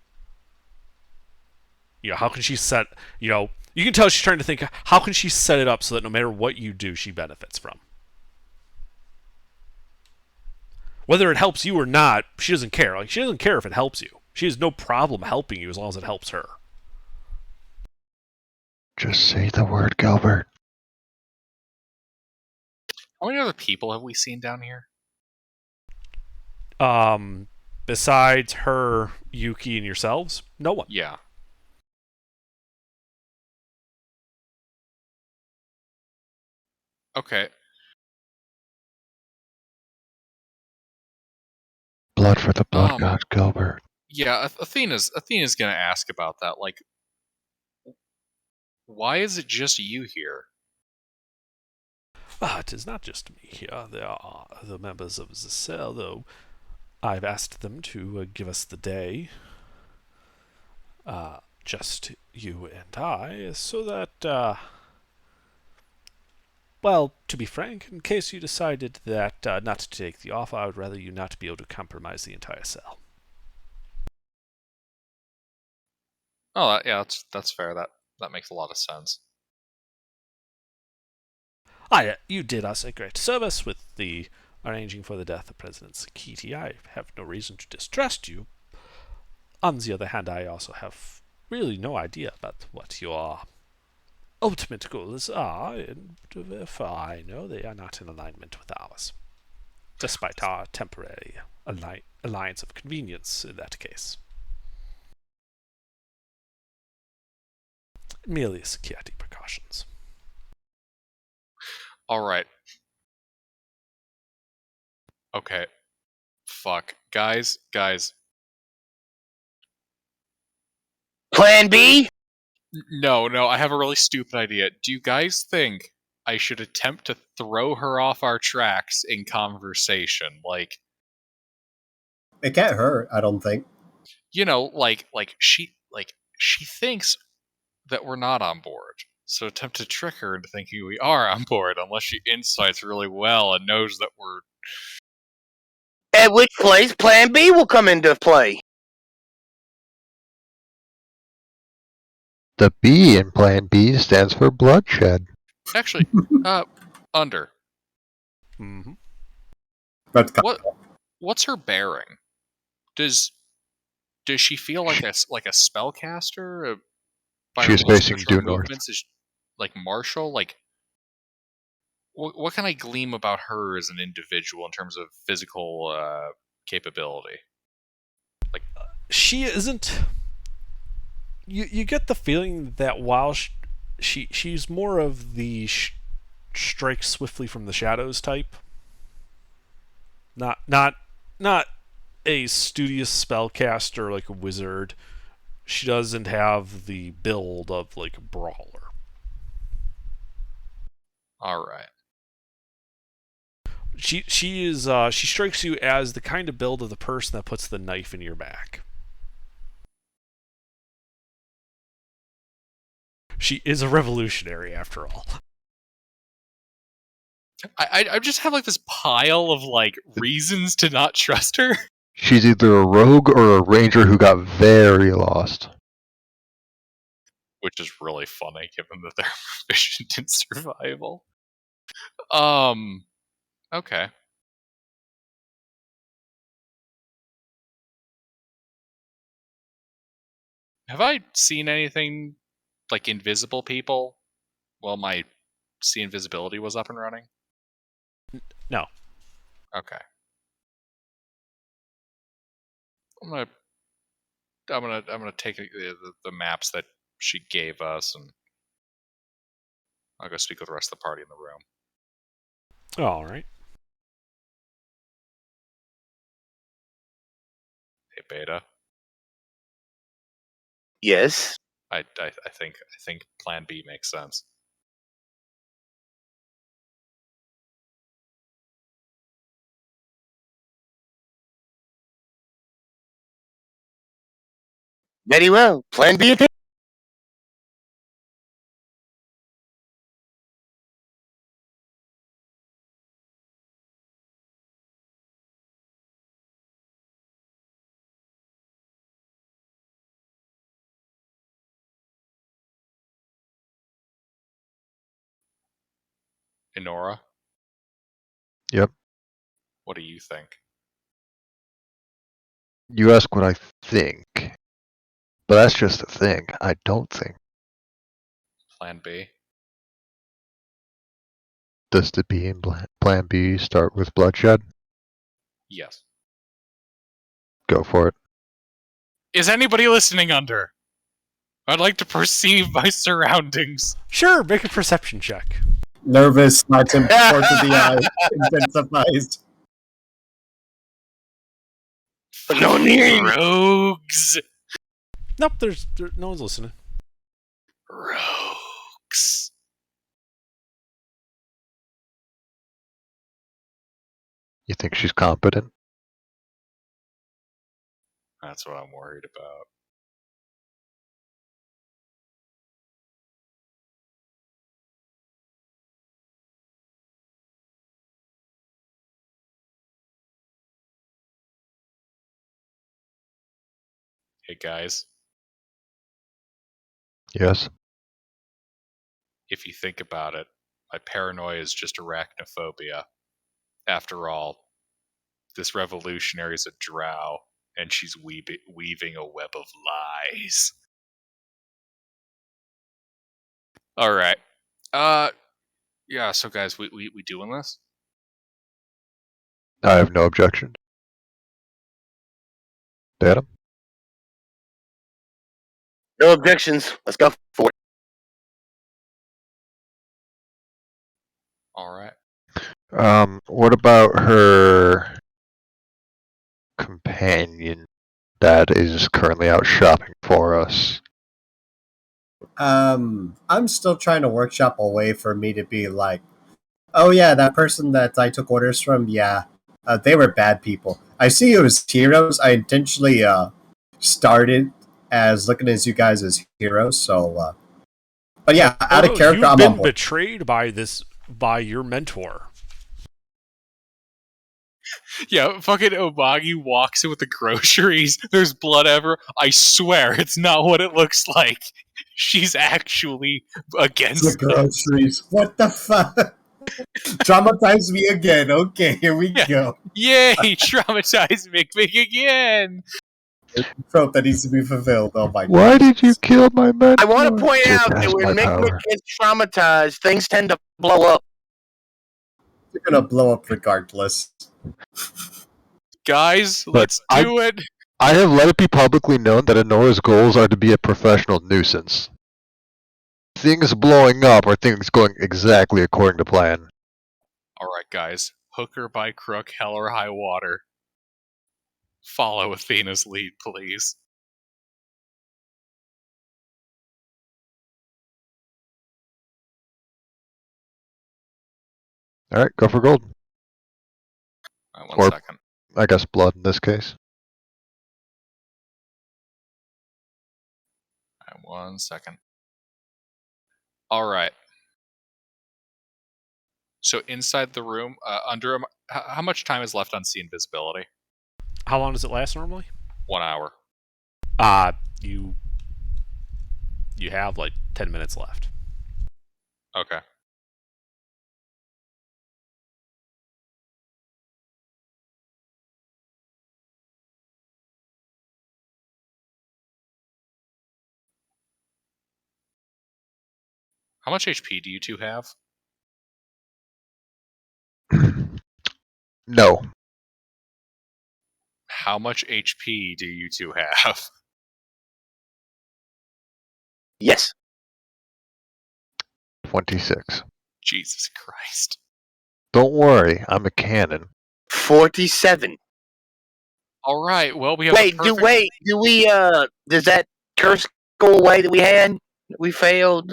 How can she set, you can tell she's trying to think, how can she set it up so that no matter what you do, she benefits from? Whether it helps you or not, she doesn't care. Like, she doesn't care if it helps you. She has no problem helping you as long as it helps her. Just say the word, Gilbert. How many other people have we seen down here? Besides her, Yuki, and yourselves, no one. Yeah. Okay. Blood for the blood god, Gilbert. Yeah, Athena's gonna ask about that. Like, why is it just you here? It is not just me here. There are other members of the cell, though I've asked them to give us the day. Just you and I, so that, well, to be frank, in case you decided that not to take the offer, I would rather you not be able to compromise the entire cell. Oh, yeah, that's fair. That makes a lot of sense. You did us a great service with the arranging for the death of President Sakiti. I have no reason to distrust you. On the other hand, I also have really no idea about what your ultimate goals are, and for I know they are not in alignment with ours, despite our temporary alliance of convenience in that case. Merely security precautions. Alright. Okay. Fuck. Guys. Plan B? No, I have a really stupid idea. Do you guys think I should attempt to throw her off our tracks in conversation? Like, It can't hurt, I don't think. she thinks that we're not on board. So attempt to trick her into thinking we are on board, unless she insights really well and knows that we're... At which place Plan B will come into play. The B in Plan B stands for bloodshed. Actually, Under. Mm-hmm. But What's her bearing? Does she feel like a spellcaster? By her She's looks, facing her due north. movements is like martial. Like, what can I glean about her as an individual in terms of physical capability? She isn't. You get the feeling that while she's more of the strike swiftly from the shadows type. Not a studious spellcaster like a wizard. She doesn't have the build of like a brawler. All right. She strikes you as the kind of build of the person that puts the knife in your back. She is a revolutionary after all. I just have like this pile of like reasons to not trust her. She's either a rogue or a ranger who got very lost. Which is really funny given that they're proficient in survival. Okay. Have I seen anything like invisible people while my see invisibility was up and running? No. Okay. I'm gonna take the maps that she gave us, and I'll go speak with the rest of the party in the room. All right. Hey, Beta. Yes. I think Plan B makes sense. Very well. Plan B. Inora? Yep. What do you think? You ask what I think. But that's just a thing. I don't think. Plan B? Does the B in Plan B start with bloodshed? Yes. Go for it. Is anybody listening under? I'd like to perceive my surroundings. Sure, make a perception check. nervous, not to report to the eye, intensifies. No need. Rogues! Nope, no one's listening. Rogues. You think she's competent? That's what I'm worried about. Hey guys, Yes. if you think about it, my paranoia is just arachnophobia. After all, this revolutionary is a drow, and she's weaving a web of lies. Alright. Yeah, so guys, we doing this? I have no objections. Adam? No objections. Let's go for it. Alright. What about her companion that is currently out shopping for us? I'm still trying to workshop a way for me to be like, oh yeah, that person that I took orders from, yeah, they were bad people. I see you as heroes. I intentionally started as looking at you guys as heroes, so but yeah, out of character, You've I'm been on board. betrayed by your mentor. Yeah, fucking Obagi walks in with the groceries. There's blood ever. I swear, it's not what it looks like. She's actually The against it. groceries. What the fuck? Traumatize me again. Okay, here we Yeah. go. Yay! Traumatize Mick again! Trope that needs to be fulfilled. Oh my god. Why did you kill my mentor? I want to point Just out that ask when my Mick power. gets traumatized, things tend to blow up. They're gonna blow up regardless. Guys, But let's do it! I have let it be publicly known that Anora's goals are to be a professional nuisance. Things blowing up are things going exactly according to plan. Alright, guys. Hook her by crook, hell or high water. Follow Athena's lead, please. Alright, go for gold. One Or- second. I guess blood in this case. One second. Alright. So inside the room, how much time is left on sea invisibility? How long does it last normally? 1 hour. You have like 10 minutes left. Okay. How much HP do you two have? No. How much HP do you two have? Yes. 26. Jesus Christ. Don't worry, I'm a cannon. 47. Alright, well, we have Wait, do we, does that curse go away that we had? We failed?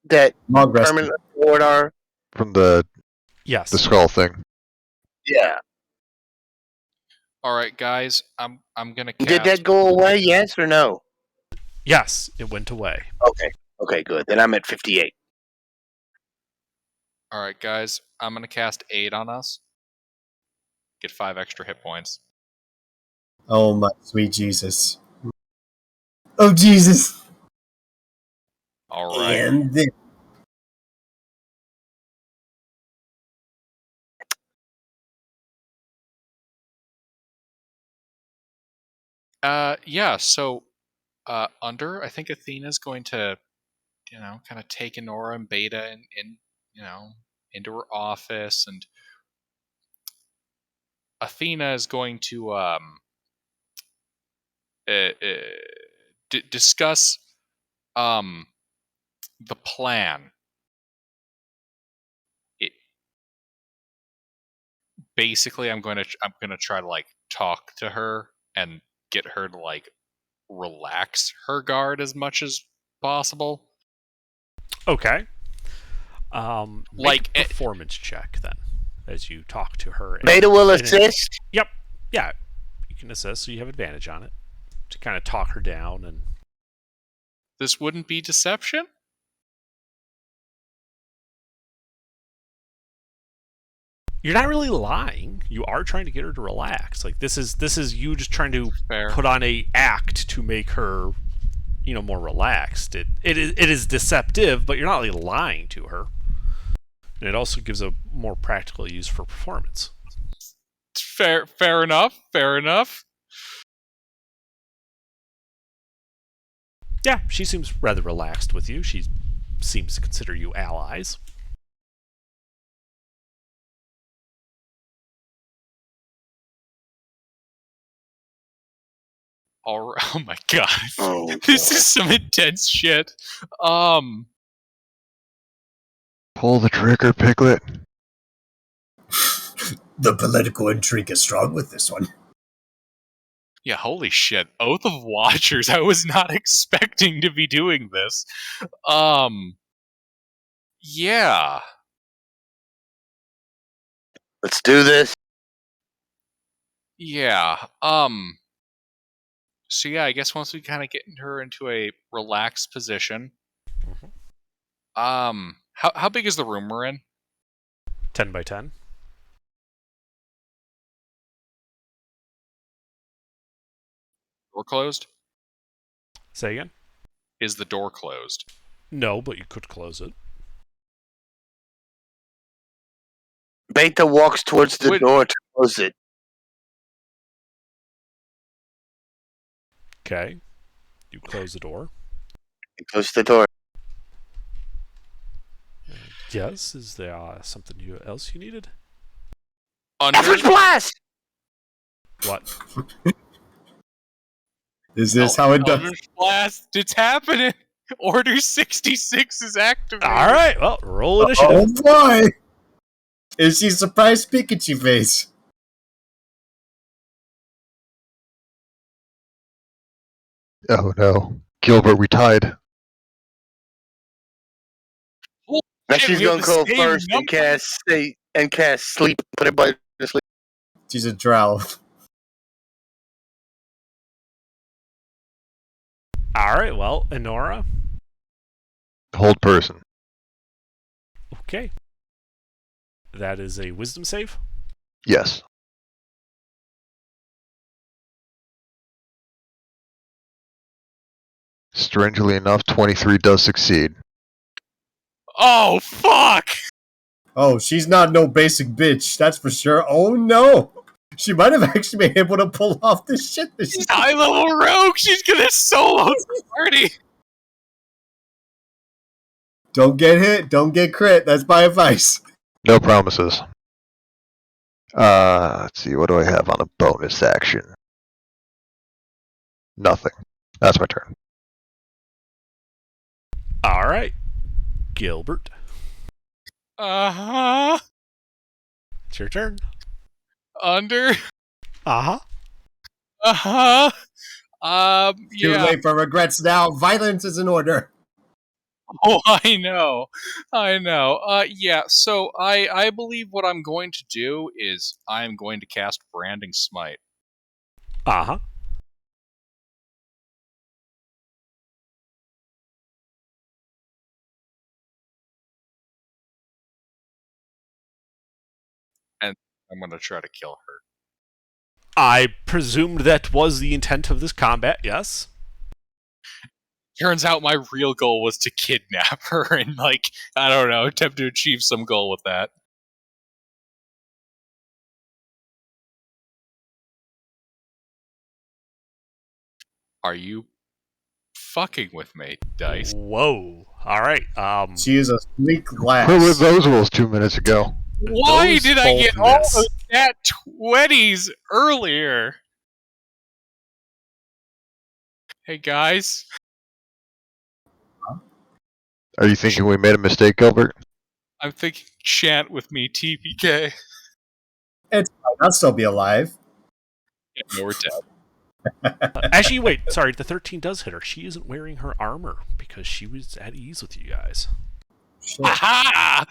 That Long rest. permanent reward our... From the Yes. skull thing. Yeah. Alright, guys, I'm gonna cast... Did that go away, yes or no? Yes, it went away. Okay. Okay, good. Then I'm at 58. Alright, guys, I'm gonna cast Aid on us. Get 5 extra hit points. Oh my sweet Jesus. Oh Jesus. Alright. And then Yeah, so, Under, I think Athena's going to, kind of take Enora and Beta into her office, and Athena is going to, discuss, the plan. Basically, I'm gonna try to, like, talk to her and get her to, like, relax her guard as much as possible. Okay. Like, Make a performance check then, as you talk to her. Beta will assist. Yep. Yeah, you can assist, so you have advantage on it to kind of talk her down. And This wouldn't be deception? you're not really lying. You are trying to get her to relax. Like this is you just trying to Fair. put on a act to make her, more relaxed. It is deceptive, but you're not really lying to her. And it also gives a more practical use for performance. Fair enough. Fair enough. Yeah, she seems rather relaxed with you. She seems to consider you allies. Oh my god. Oh, This is some intense shit. Pull the trigger, Piglet. the political intrigue is strong with this one. Yeah, holy shit. Oath of Watchers. I was not expecting to be doing this. Yeah. let's do this. Yeah. So yeah, I guess once we kind of get her into a relaxed position. How big is the room we're in? 10 by 10. Door closed? Say again? Is the door closed? No, but you could close it. Beta walks towards the Wait. door to close it. Okay. You close the door. He closes the door. Yes. Is there something else you needed? Under. Eldritch Blast! What? Is this how it does? Eldritch Blast. It's happening. Order 66 is activated. All right. Well, roll initiative. Oh boy! Is she surprised Pikachu face? Oh no. Gilbert, we tied. Now Shit, she's we have gonna the go same first number. and cast sleep. Put everybody to sleep. She's a drow. All right. Well, Enora. Hold person. Okay. That is a wisdom save. Yes. Strangely enough, 23 does succeed. Oh, fuck! Oh, she's not no basic bitch, that's for sure. Oh no! She might have actually been able to pull off this shit. She's high level rogue. She's gonna solo the party. Don't get hit, don't get crit. That's my advice. No promises. Let's see, what do I have on a bonus action? Nothing. That's my turn. All right. Gilbert. Uh-huh. It's your turn. Under. Uh-huh. Uh-huh. Too Yeah. late for regrets now. Violence is in order. Oh, I know. Yeah, so I believe what I'm going to do is I'm going to cast Branding Smite. Uh-huh. I'm gonna try to kill her. I presumed that was the intent of this combat, yes? Turns out my real goal was to kidnap her and, like, I don't know, attempt to achieve some goal with that. Are you fucking with me, Dice? Whoa. All right. She is a sleek Where were glass. those rules 2 minutes ago? Why Those did I both get all miss. those nat 20s earlier? Hey guys, Are you thinking we made a mistake, Gilbert? I'm thinking chant with me, TPK. It's fine. I'll still be alive. Yeah, no, we're dead. Actually, wait. Sorry, the 13 does hit her. She isn't wearing her armor because she was at ease with you guys. Shit. Aha!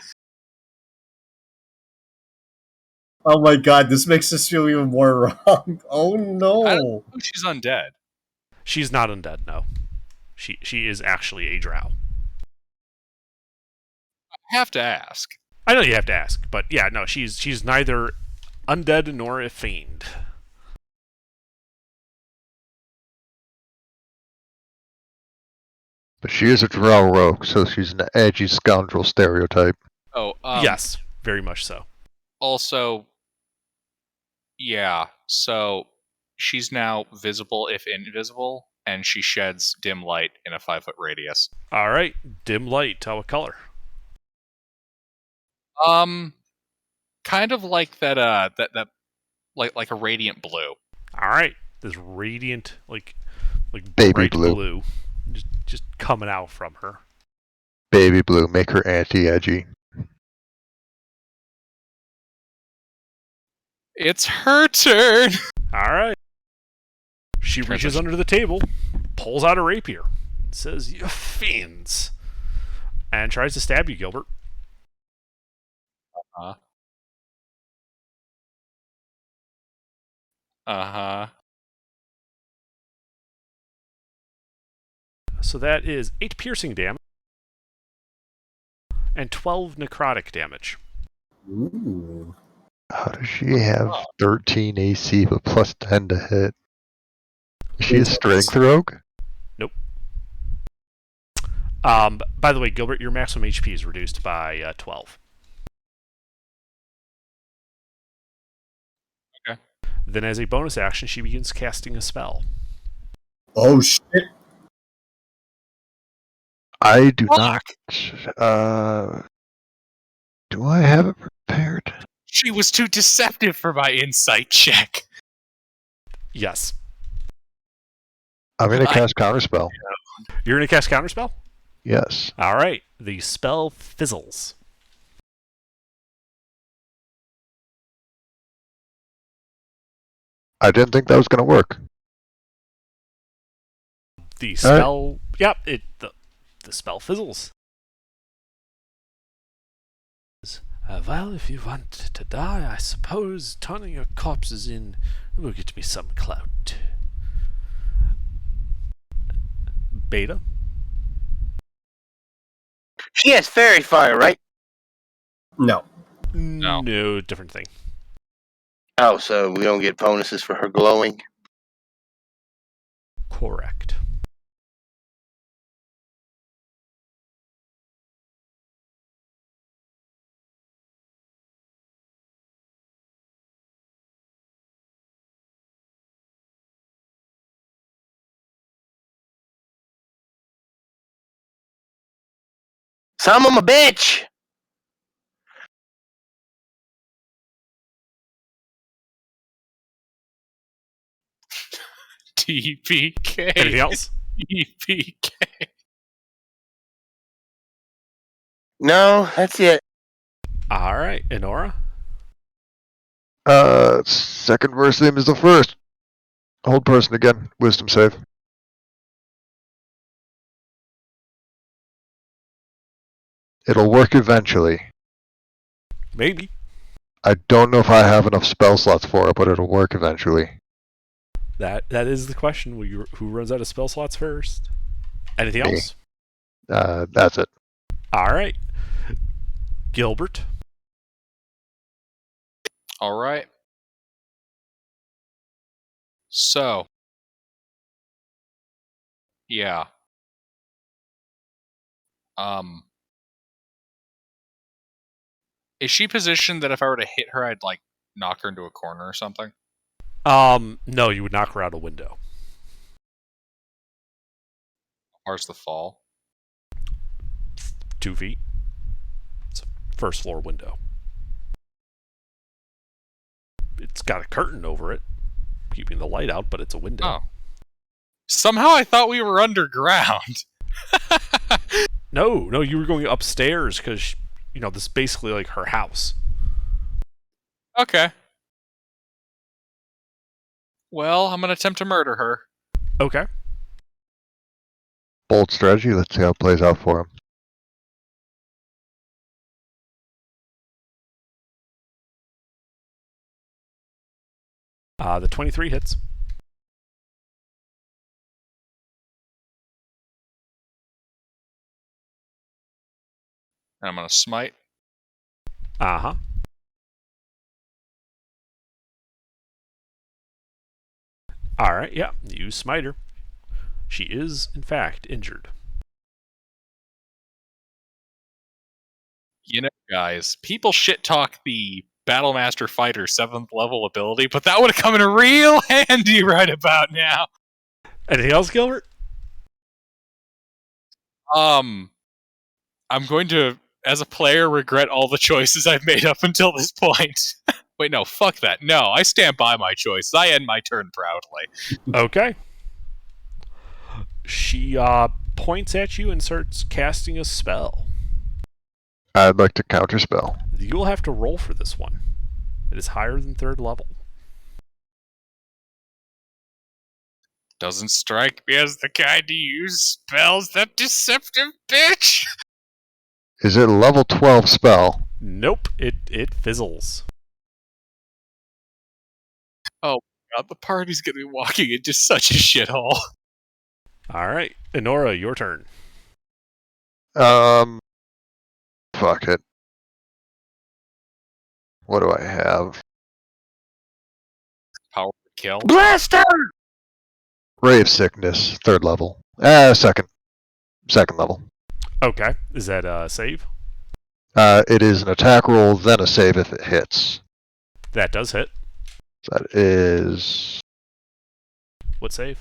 Oh my god, this makes us feel even more wrong. Oh no. Oh, she's undead. She's not undead, no. She is actually a drow. I have to ask. I know you have to ask, but yeah, no, she's neither undead nor a fiend. But she is a drow rogue, so she's an edgy scoundrel stereotype. Oh, Yes, very much so. Also, yeah, so she's now visible if invisible, and she sheds dim light in a 5-foot radius. All right, dim light. What color? Kind of like that, like a radiant blue. All right, this radiant, like Baby bright blue. just coming out from her. Baby blue, make her anti-edgy. It's her turn! All right. She reaches Transition. under the table, pulls out a rapier, and says, "You fiends," and tries to stab you, Gilbert. Uh-huh. So that is 8 piercing damage and 12 necrotic damage. Ooh. How does she have 13 AC but plus 10 to hit? Is she a strength rogue? Nope. By the way, Gilbert, your maximum HP is reduced by 12. Okay. Then, as a bonus action, she begins casting a spell. Oh shit! I do not. Do I have it prepared? She was too deceptive for my insight check. Yes. I'm going to cast Counterspell. You're going to cast Counterspell? Yes. All right. The spell fizzles. I didn't think that was going to work. The spell... Yep, the spell fizzles. Well, if you want to die, I suppose turning your corpses in will get me some clout. Beta? She has fairy fire, right? No. No, different thing. Oh, so we don't get bonuses for her glowing? Correct. Some of 'em a bitch! TPK. Anything else? TPK. No, that's it. All right, Enora? Second verse theme is the first. Hold person again. Wisdom save. It'll work eventually. Maybe. I don't know if I have enough spell slots for it, but it'll work eventually. That is the question. Who runs out of spell slots first? Anything Me. else? That's it. All right. Gilbert? All right. So. Yeah. Is she positioned that if I were to hit her, I'd like knock her into a corner or something? No, you would knock her out a window. Where's the fall? 2 feet. It's a first floor window. It's got a curtain over it, keeping the light out, but it's a window. Oh. Somehow I thought we were underground. No, you were going upstairs because, this is basically like her house. Okay. Well, I'm going to attempt to murder her. Okay. Bold strategy. Let's see how it plays out for him. The 23 hits. And I'm going to smite. Uh-huh. All right, yeah, you smite her. She is, in fact, injured. You know, guys, people shit talk the Battlemaster Fighter 7th level ability, but that would have come in real handy right about now. Anything else, Gilbert? I'm going to, as a player, regret all the choices I've made up until this point. Wait, no, fuck that. No, I stand by my choice. I end my turn proudly. Okay. She points at you and starts casting a spell. I'd like to counterspell. You'll have to roll for this one. It is higher than 3rd level. Doesn't strike me as the kind to use spells, that deceptive bitch! Is it a level 12 spell? Nope, it fizzles. Oh god, the party's gonna be walking into such a shithole. All right, Enora, your turn. Fuck it. What do I have? Power kill. Blaster! Ray of Sickness, 3rd level. Second level. Okay. Is that a save? It is an attack roll, then a save if it hits. That does hit. That is What save?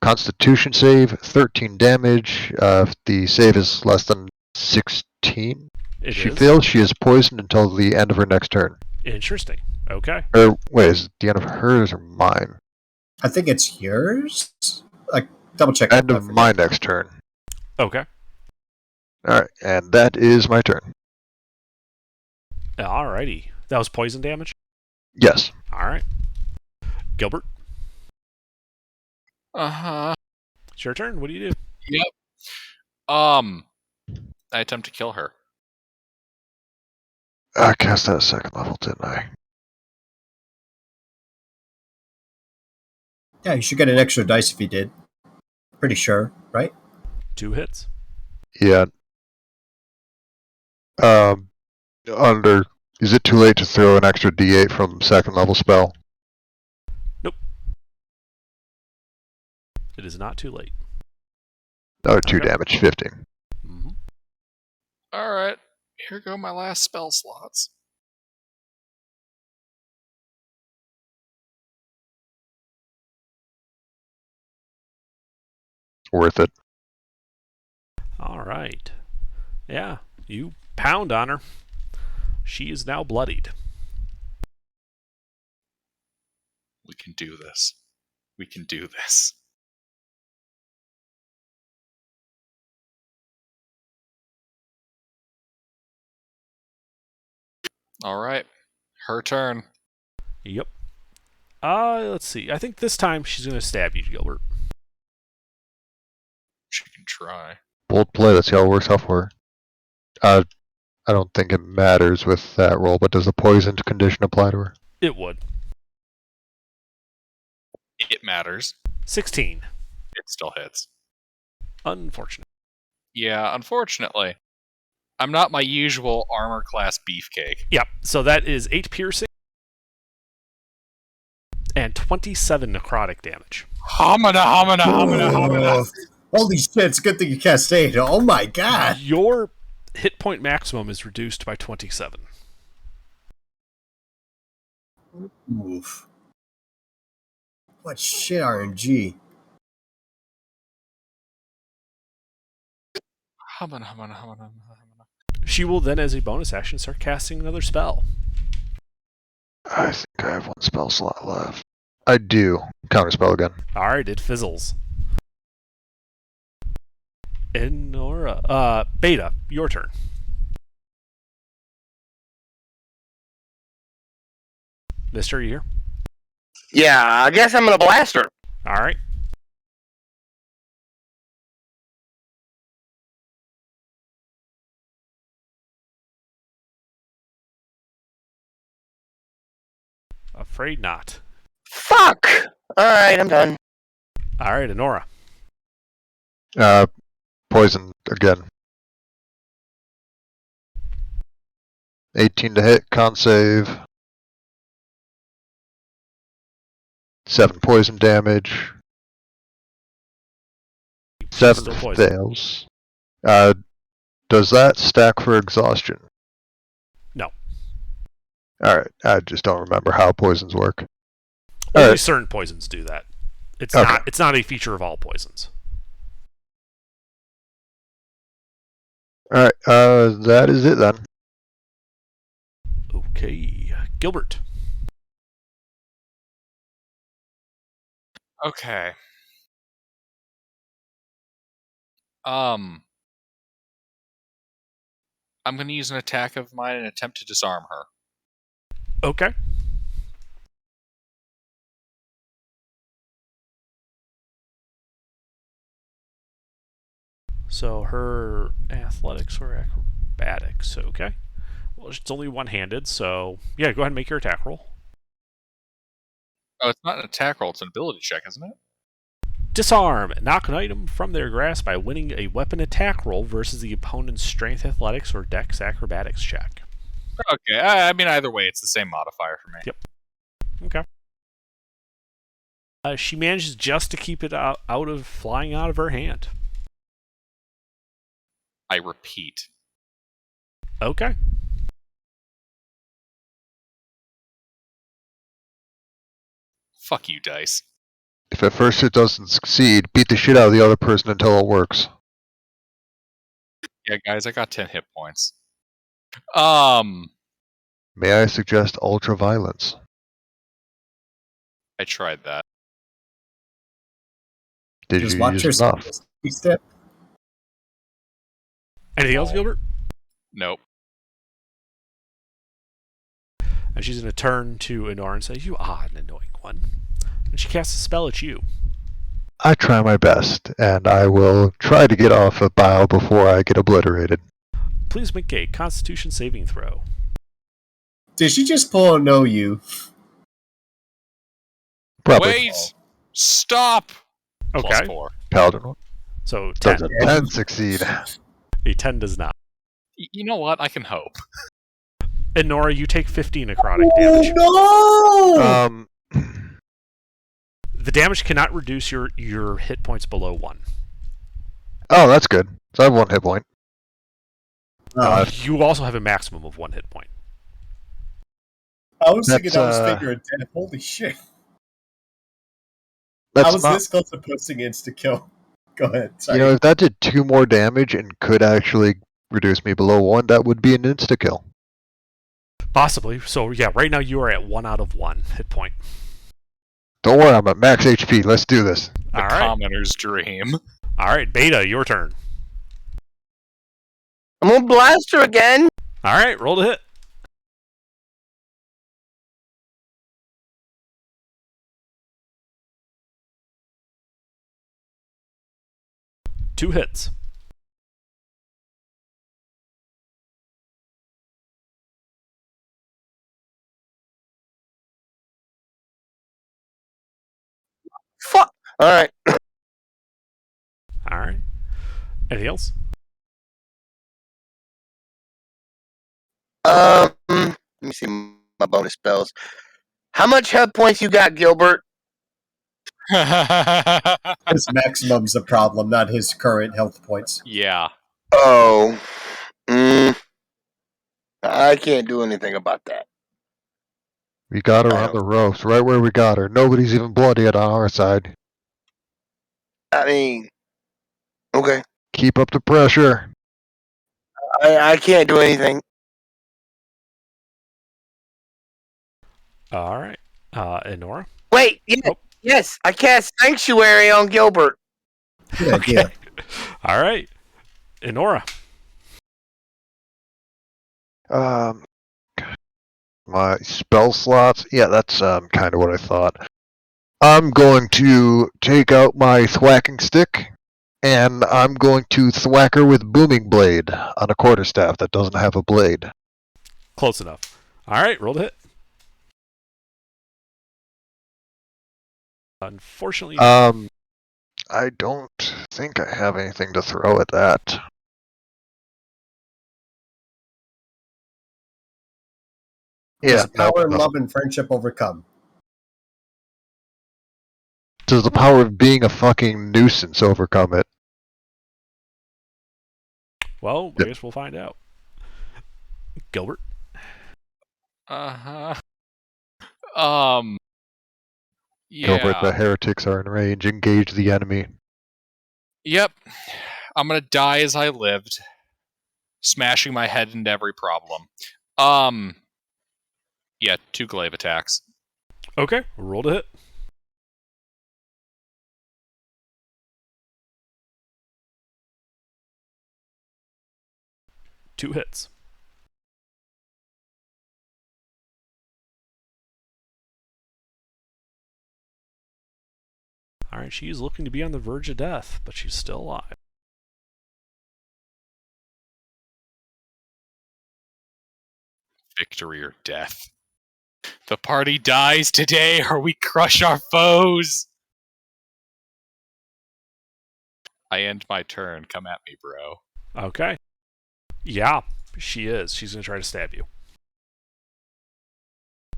Constitution save, 13 damage. If the save is less than 16, It she is. fails. She is poisoned until the end of her next turn. Interesting. Okay. Or wait, is it the end of hers or mine? I think it's yours. Like double check. End I of forget. my next turn. Okay. All right, and that is my turn. Alrighty. That was poison damage? Yes. Alright. Gilbert, Uh-huh. it's your turn. What do you do? Yep. I attempt to kill her. I cast that at second level, didn't I? Yeah, you should get an extra dice if you did. Pretty sure, right? 2 hits. Yeah. Under. Is it too late to throw an extra D8 from second level spell? It is not too late. Another 2 Okay. damage, 15. Mm-hmm. Alright. Here go my last spell slots. Worth it. Alright. Yeah. You pound on her. She is now bloodied. We can do this. We can do this. Alright. Her turn. Yep. Let's see. I think this time she's going to stab you, Gilbert. She can try. Bold play, let's see how it works out for her. I don't think it matters with that roll, but does the poisoned condition apply to her? It would. It matters. 16. It still hits. Unfortunate. Yeah, unfortunately. I'm not my usual armor class beefcake. Yep. So that is 8 piercing and 27 necrotic damage. Hamina. Holy shit, it's a good thing you can't say it. Oh my god. Your hit point maximum is reduced by 27. Oof. What shit RNG. Hamina. She will then, as a bonus action, start casting another spell. I think I have 1 spell slot left. I do. Counterspell again. Alright, it fizzles. Enora. Beta, your turn. Mister, you here? Yeah, I guess I'm gonna blast her. Alright. Afraid not. Fuck! Alright, I'm done. Alright, Enora. Poison again. 18 to hit, con save. 7 poison damage. She's 7 still poisoned. fails. Does that stack for exhaustion? No. Alright, I just don't remember how poisons work. Only Alright. certain poisons do that. It's Okay. not a feature of all poisons. Alright, that is it then. Okay. Gilbert. Okay. I'm going to use an attack of mine and attempt to disarm her. Okay. So her athletics or acrobatics, okay. Well, it's only one-handed, so yeah, go ahead and make your attack roll. Oh, it's not an attack roll, it's an ability check, isn't it? Disarm. Knock an item from their grasp by winning a weapon attack roll versus the opponent's strength athletics or dex acrobatics check. Okay, I mean, either way, it's the same modifier for me. Yep. Okay. She manages just to keep it out of flying out of her hand. I repeat. Okay. Fuck you, dice. If at first it doesn't succeed, beat the shit out of the other person until it works. Yeah, guys, I got 10 hit points. May I suggest ultra violence? I tried that. Did Just you watch use your enough? step. Anything else, Gilbert? Nope. And she's going to turn to Enora and say, "You odd and annoying one." And she casts a spell at you. I try my best, and I will try to get off a bow before I get obliterated. Please make a Constitution saving throw. Did she just pull a know you? Probably. Wait! Stop! Okay. Plus 4. Paladin. So 10. Does a 10 succeed? A 10 does not. You know what? I can hope. Enora, you take 15 necrotic damage. Oh The damage cannot reduce your hit points below 1. Oh, that's good. So I have 1 hit point. no! You also have a maximum of 1 hit point. I was thinking I was That's, figuring death. Holy shit! That's I was not, this close to posting insta kill. Go ahead. Sorry. you know, if that did 2 more damage and could actually reduce me below 1, that would be an insta-kill. Possibly. So yeah, right now you are at 1 out of 1 hit point. Don't worry, I'm at max HP. Let's do this. The All right. commoner's dream. All right, Beta, your turn. I'm gonna blast her again. All right, roll to hit. Two hits. Fuck. All right. All right. Anything else? Let me see my bonus spells. How much health points you got, Gilbert? His maximum's a problem, not his current health points. Yeah. Oh. I can't do anything about that. We got her I on the ropes, right where we got her. Nobody's even bloody on our side. I mean, okay. Keep up the pressure. I can't do anything. All right. Enora? Wait, yeah, Oh. yes, I cast Sanctuary on Gilbert. Good idea. All right. Enora. My spell slots. Yeah, that's kind of what I thought. I'm going to take out my thwacking stick, and I'm going to thwack her with booming blade on a quarterstaff that doesn't have a blade. Close enough. All right, roll to hit. Unfortunately, I don't think I have anything to throw at that. Yeah, Does power, no. love, and friendship overcome? Does the power of being a fucking nuisance overcome it? well, I guess we'll find out. Gilbert? Uh-huh. Yeah. Gilbert, the heretics are in range. Engage the enemy. Yep. I'm gonna die as I lived. Smashing my head into every problem. Yeah, 2 glaive attacks. Okay, roll to hit. Two hits. All right, she's looking to be on the verge of death, but she's still alive. Victory or death. The party dies today or we crush our foes! I end my turn. Come at me, bro. Okay. Yeah, she is. She's going to try to stab you.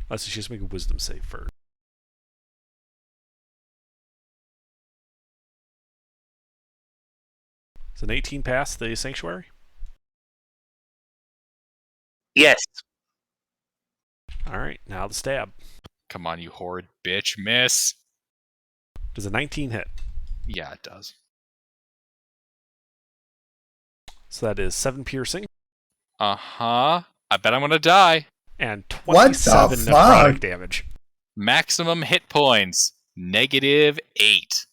Let's see, she has to make a wisdom save first. Is an 18 pass the sanctuary? Yes. All right, now the stab. Come on, you horrid bitch. Miss. Does a 19 hit? Yeah, it does. So that is 7 piercing Uh-huh. I bet I'm gonna die. and What the 27 fuck? necrotic damage. Maximum hit points. -8.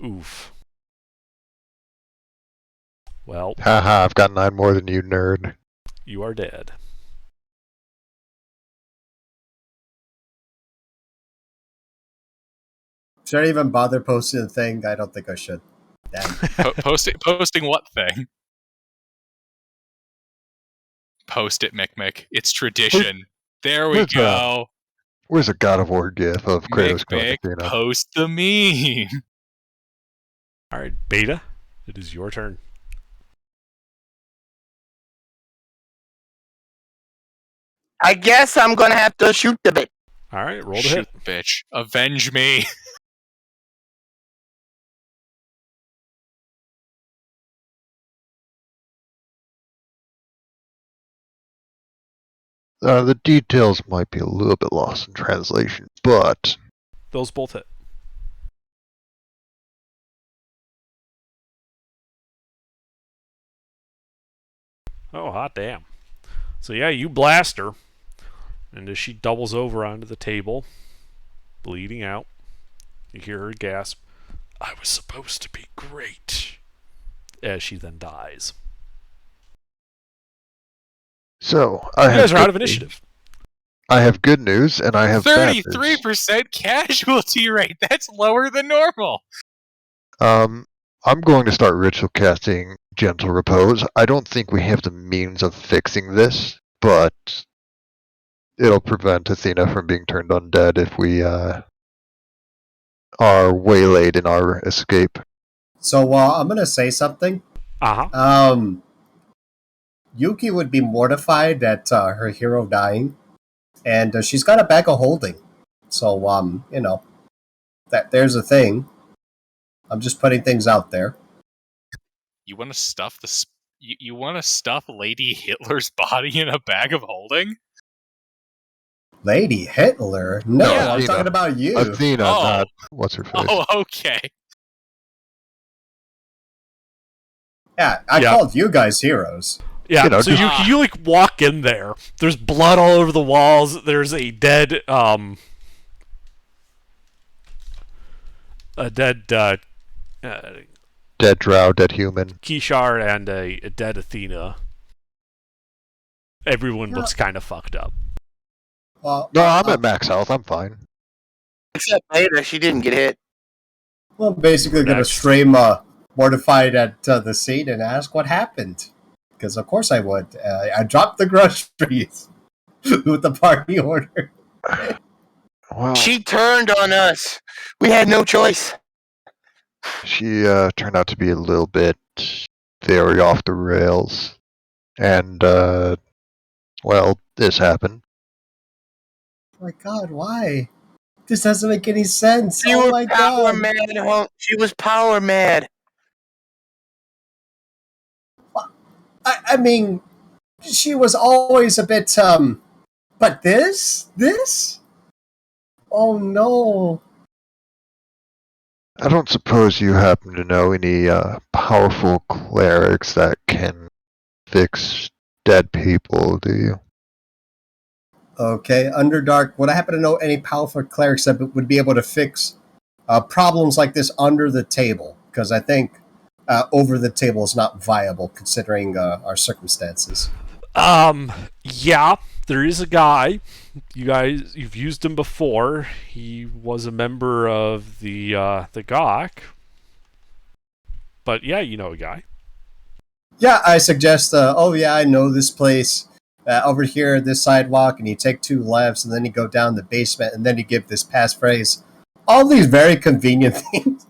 Oof. Well, Haha, I've got 9 more than you, nerd. you are dead. Should I even bother posting the thing? I don't think I should. Damn. Posting what thing? Post it, Mick. It's tradition. There we Where's go. Where's a God of War gif of Kratos killing Mick, Athena? post the meme. All right, Beta, it is your turn. I guess I'm gonna have to shoot the bit. All right, roll to Shoot, hit. bitch. Avenge me. The details might be a little bit lost in translation, but Those both hit. Oh, hot damn. So yeah, you blast her, and as she doubles over onto the table, bleeding out, you hear her gasp, "I was supposed to be great," as she then dies. so You guys are out of initiative. I have good news and I have bad news. 33% casualty rate. That's lower than normal. I'm going to start ritual casting Gentle Repose. I don't think we have the means of fixing this, but it'll prevent Athena from being turned undead if we are waylaid in our escape. So I'm gonna say something. Uh-huh. Yuki would be mortified at her hero dying, and she's got a bag of holding. So you know, that there's a thing. I'm just putting things out there. You want to stuff you want to stuff Lady Hitler's body in a bag of holding? Lady Hitler? No, Yeah, I'm Athena. talking about you. Athena, Oh. not what's her face. Oh, okay. Yeah, I Yeah. called you guys heroes. Yeah, You know, so just- you like walk in there. There's blood all over the walls. There's a dead Dead drow, dead human. Kishar and a dead Athena. Everyone looks kind of fucked up. Well, No, I'm at max health. I'm fine. Except Beta, she didn't get hit. I'm basically going to Next. stream mortified at the scene and ask what happened. Because of course I would. I dropped the groceries with the party order. Well, She turned on us. We had no choice. she turned out to be a little bit very off the rails. And, well, this happened. Oh my god, why? This doesn't make any sense. She Oh was my power god. mad. She was power mad. I mean, she was always a bit, but this? Oh no. I don't suppose you happen to know any powerful clerics that can fix dead people, do you? Okay, Underdark, would I happen to know any powerful clerics that would be able to fix problems like this under the table? Because I think over the table is not viable considering our circumstances. Yeah, there is a guy. You've used him before. He was a member of the GOC. But yeah, you know a guy. Yeah, I suggest, I know this place. Over here, this sidewalk, and you take 2 lefts, and then you go down the basement, and then you give this passphrase. All these very convenient things.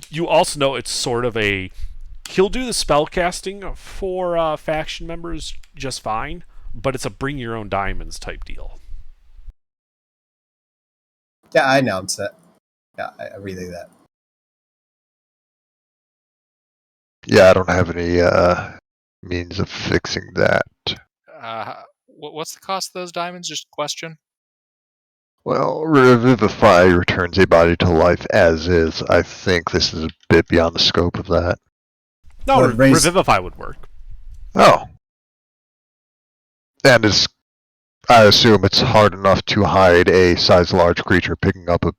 You also know it's sort of he'll do the spell casting for faction members just fine, but it's a bring your own diamonds type deal. Yeah, I announced that. Yeah, I relay that. Yeah, I don't have any means of fixing that. What's the cost of those diamonds? Just a question. Well, Revivify returns a body to life as is. I think this is a bit beyond the scope of that. No, Would raise- Revivify would work. Oh. And I assume it's hard enough to hide a size large creature picking up a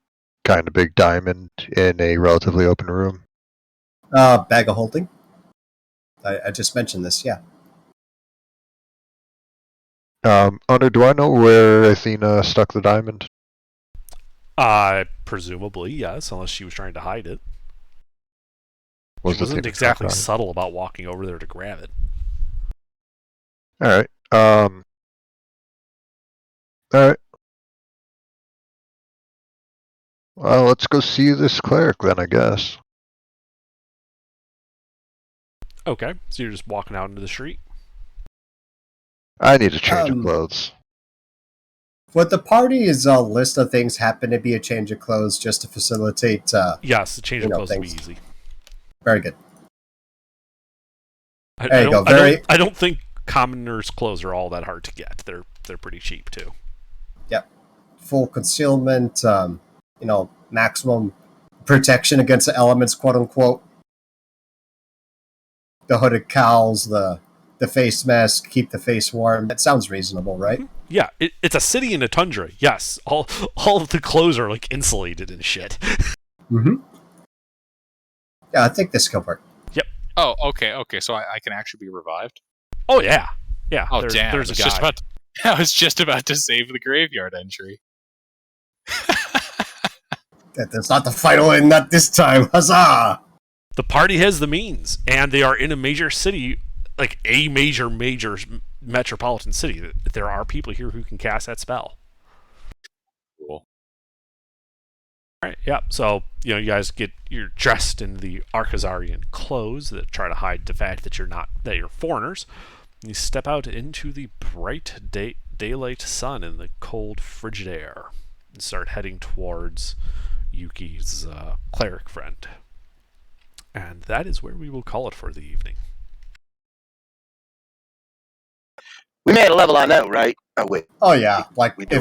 kind of big diamond in a relatively open room. Bag of holding. I just mentioned this, yeah. Owner, do I know where Athena stuck the diamond? Presumably, yes, unless she was trying to hide it. Was She wasn't Athena exactly stuck on it? subtle about walking over there to grab it. Alright. Alright. Well, let's go see this cleric then, I guess. Okay, so you're just walking out into the street? I need a change of Um, clothes. Would the party's list of things happen to be a change of clothes just to facilitate? Yes, the change of You know, clothes would be things. easy. Very good. I There you don't, go, I don't think commoners' clothes are all that hard to get. They're pretty cheap too. Full concealment, maximum protection against the elements, quote unquote. The hooded cowls, the face mask, keep the face warm. That sounds reasonable, right? Yeah, it's a city in a tundra. Yes, all of the clothes are like insulated and shit. Mm-hmm. Yeah, I think this could work. Oh, okay. So I can actually be revived. Oh yeah, yeah. Oh, there's, damn! There's a I was just guy. I was just about to save the graveyard entry. That's not the final end, not this time. Huzzah! The party has the means, and they are in a major city, like a major metropolitan city. There are people here who can cast that spell. Cool. All right, yeah. So you guys you're dressed in the Archazarian clothes that try to hide the fact that you're foreigners. And you step out into the bright daylight sun and the cold, frigid air, and start heading towards Yuki's cleric friend. And that is where we will call it for the evening. We made a level on that, right? Oh wait. Oh yeah, like We do.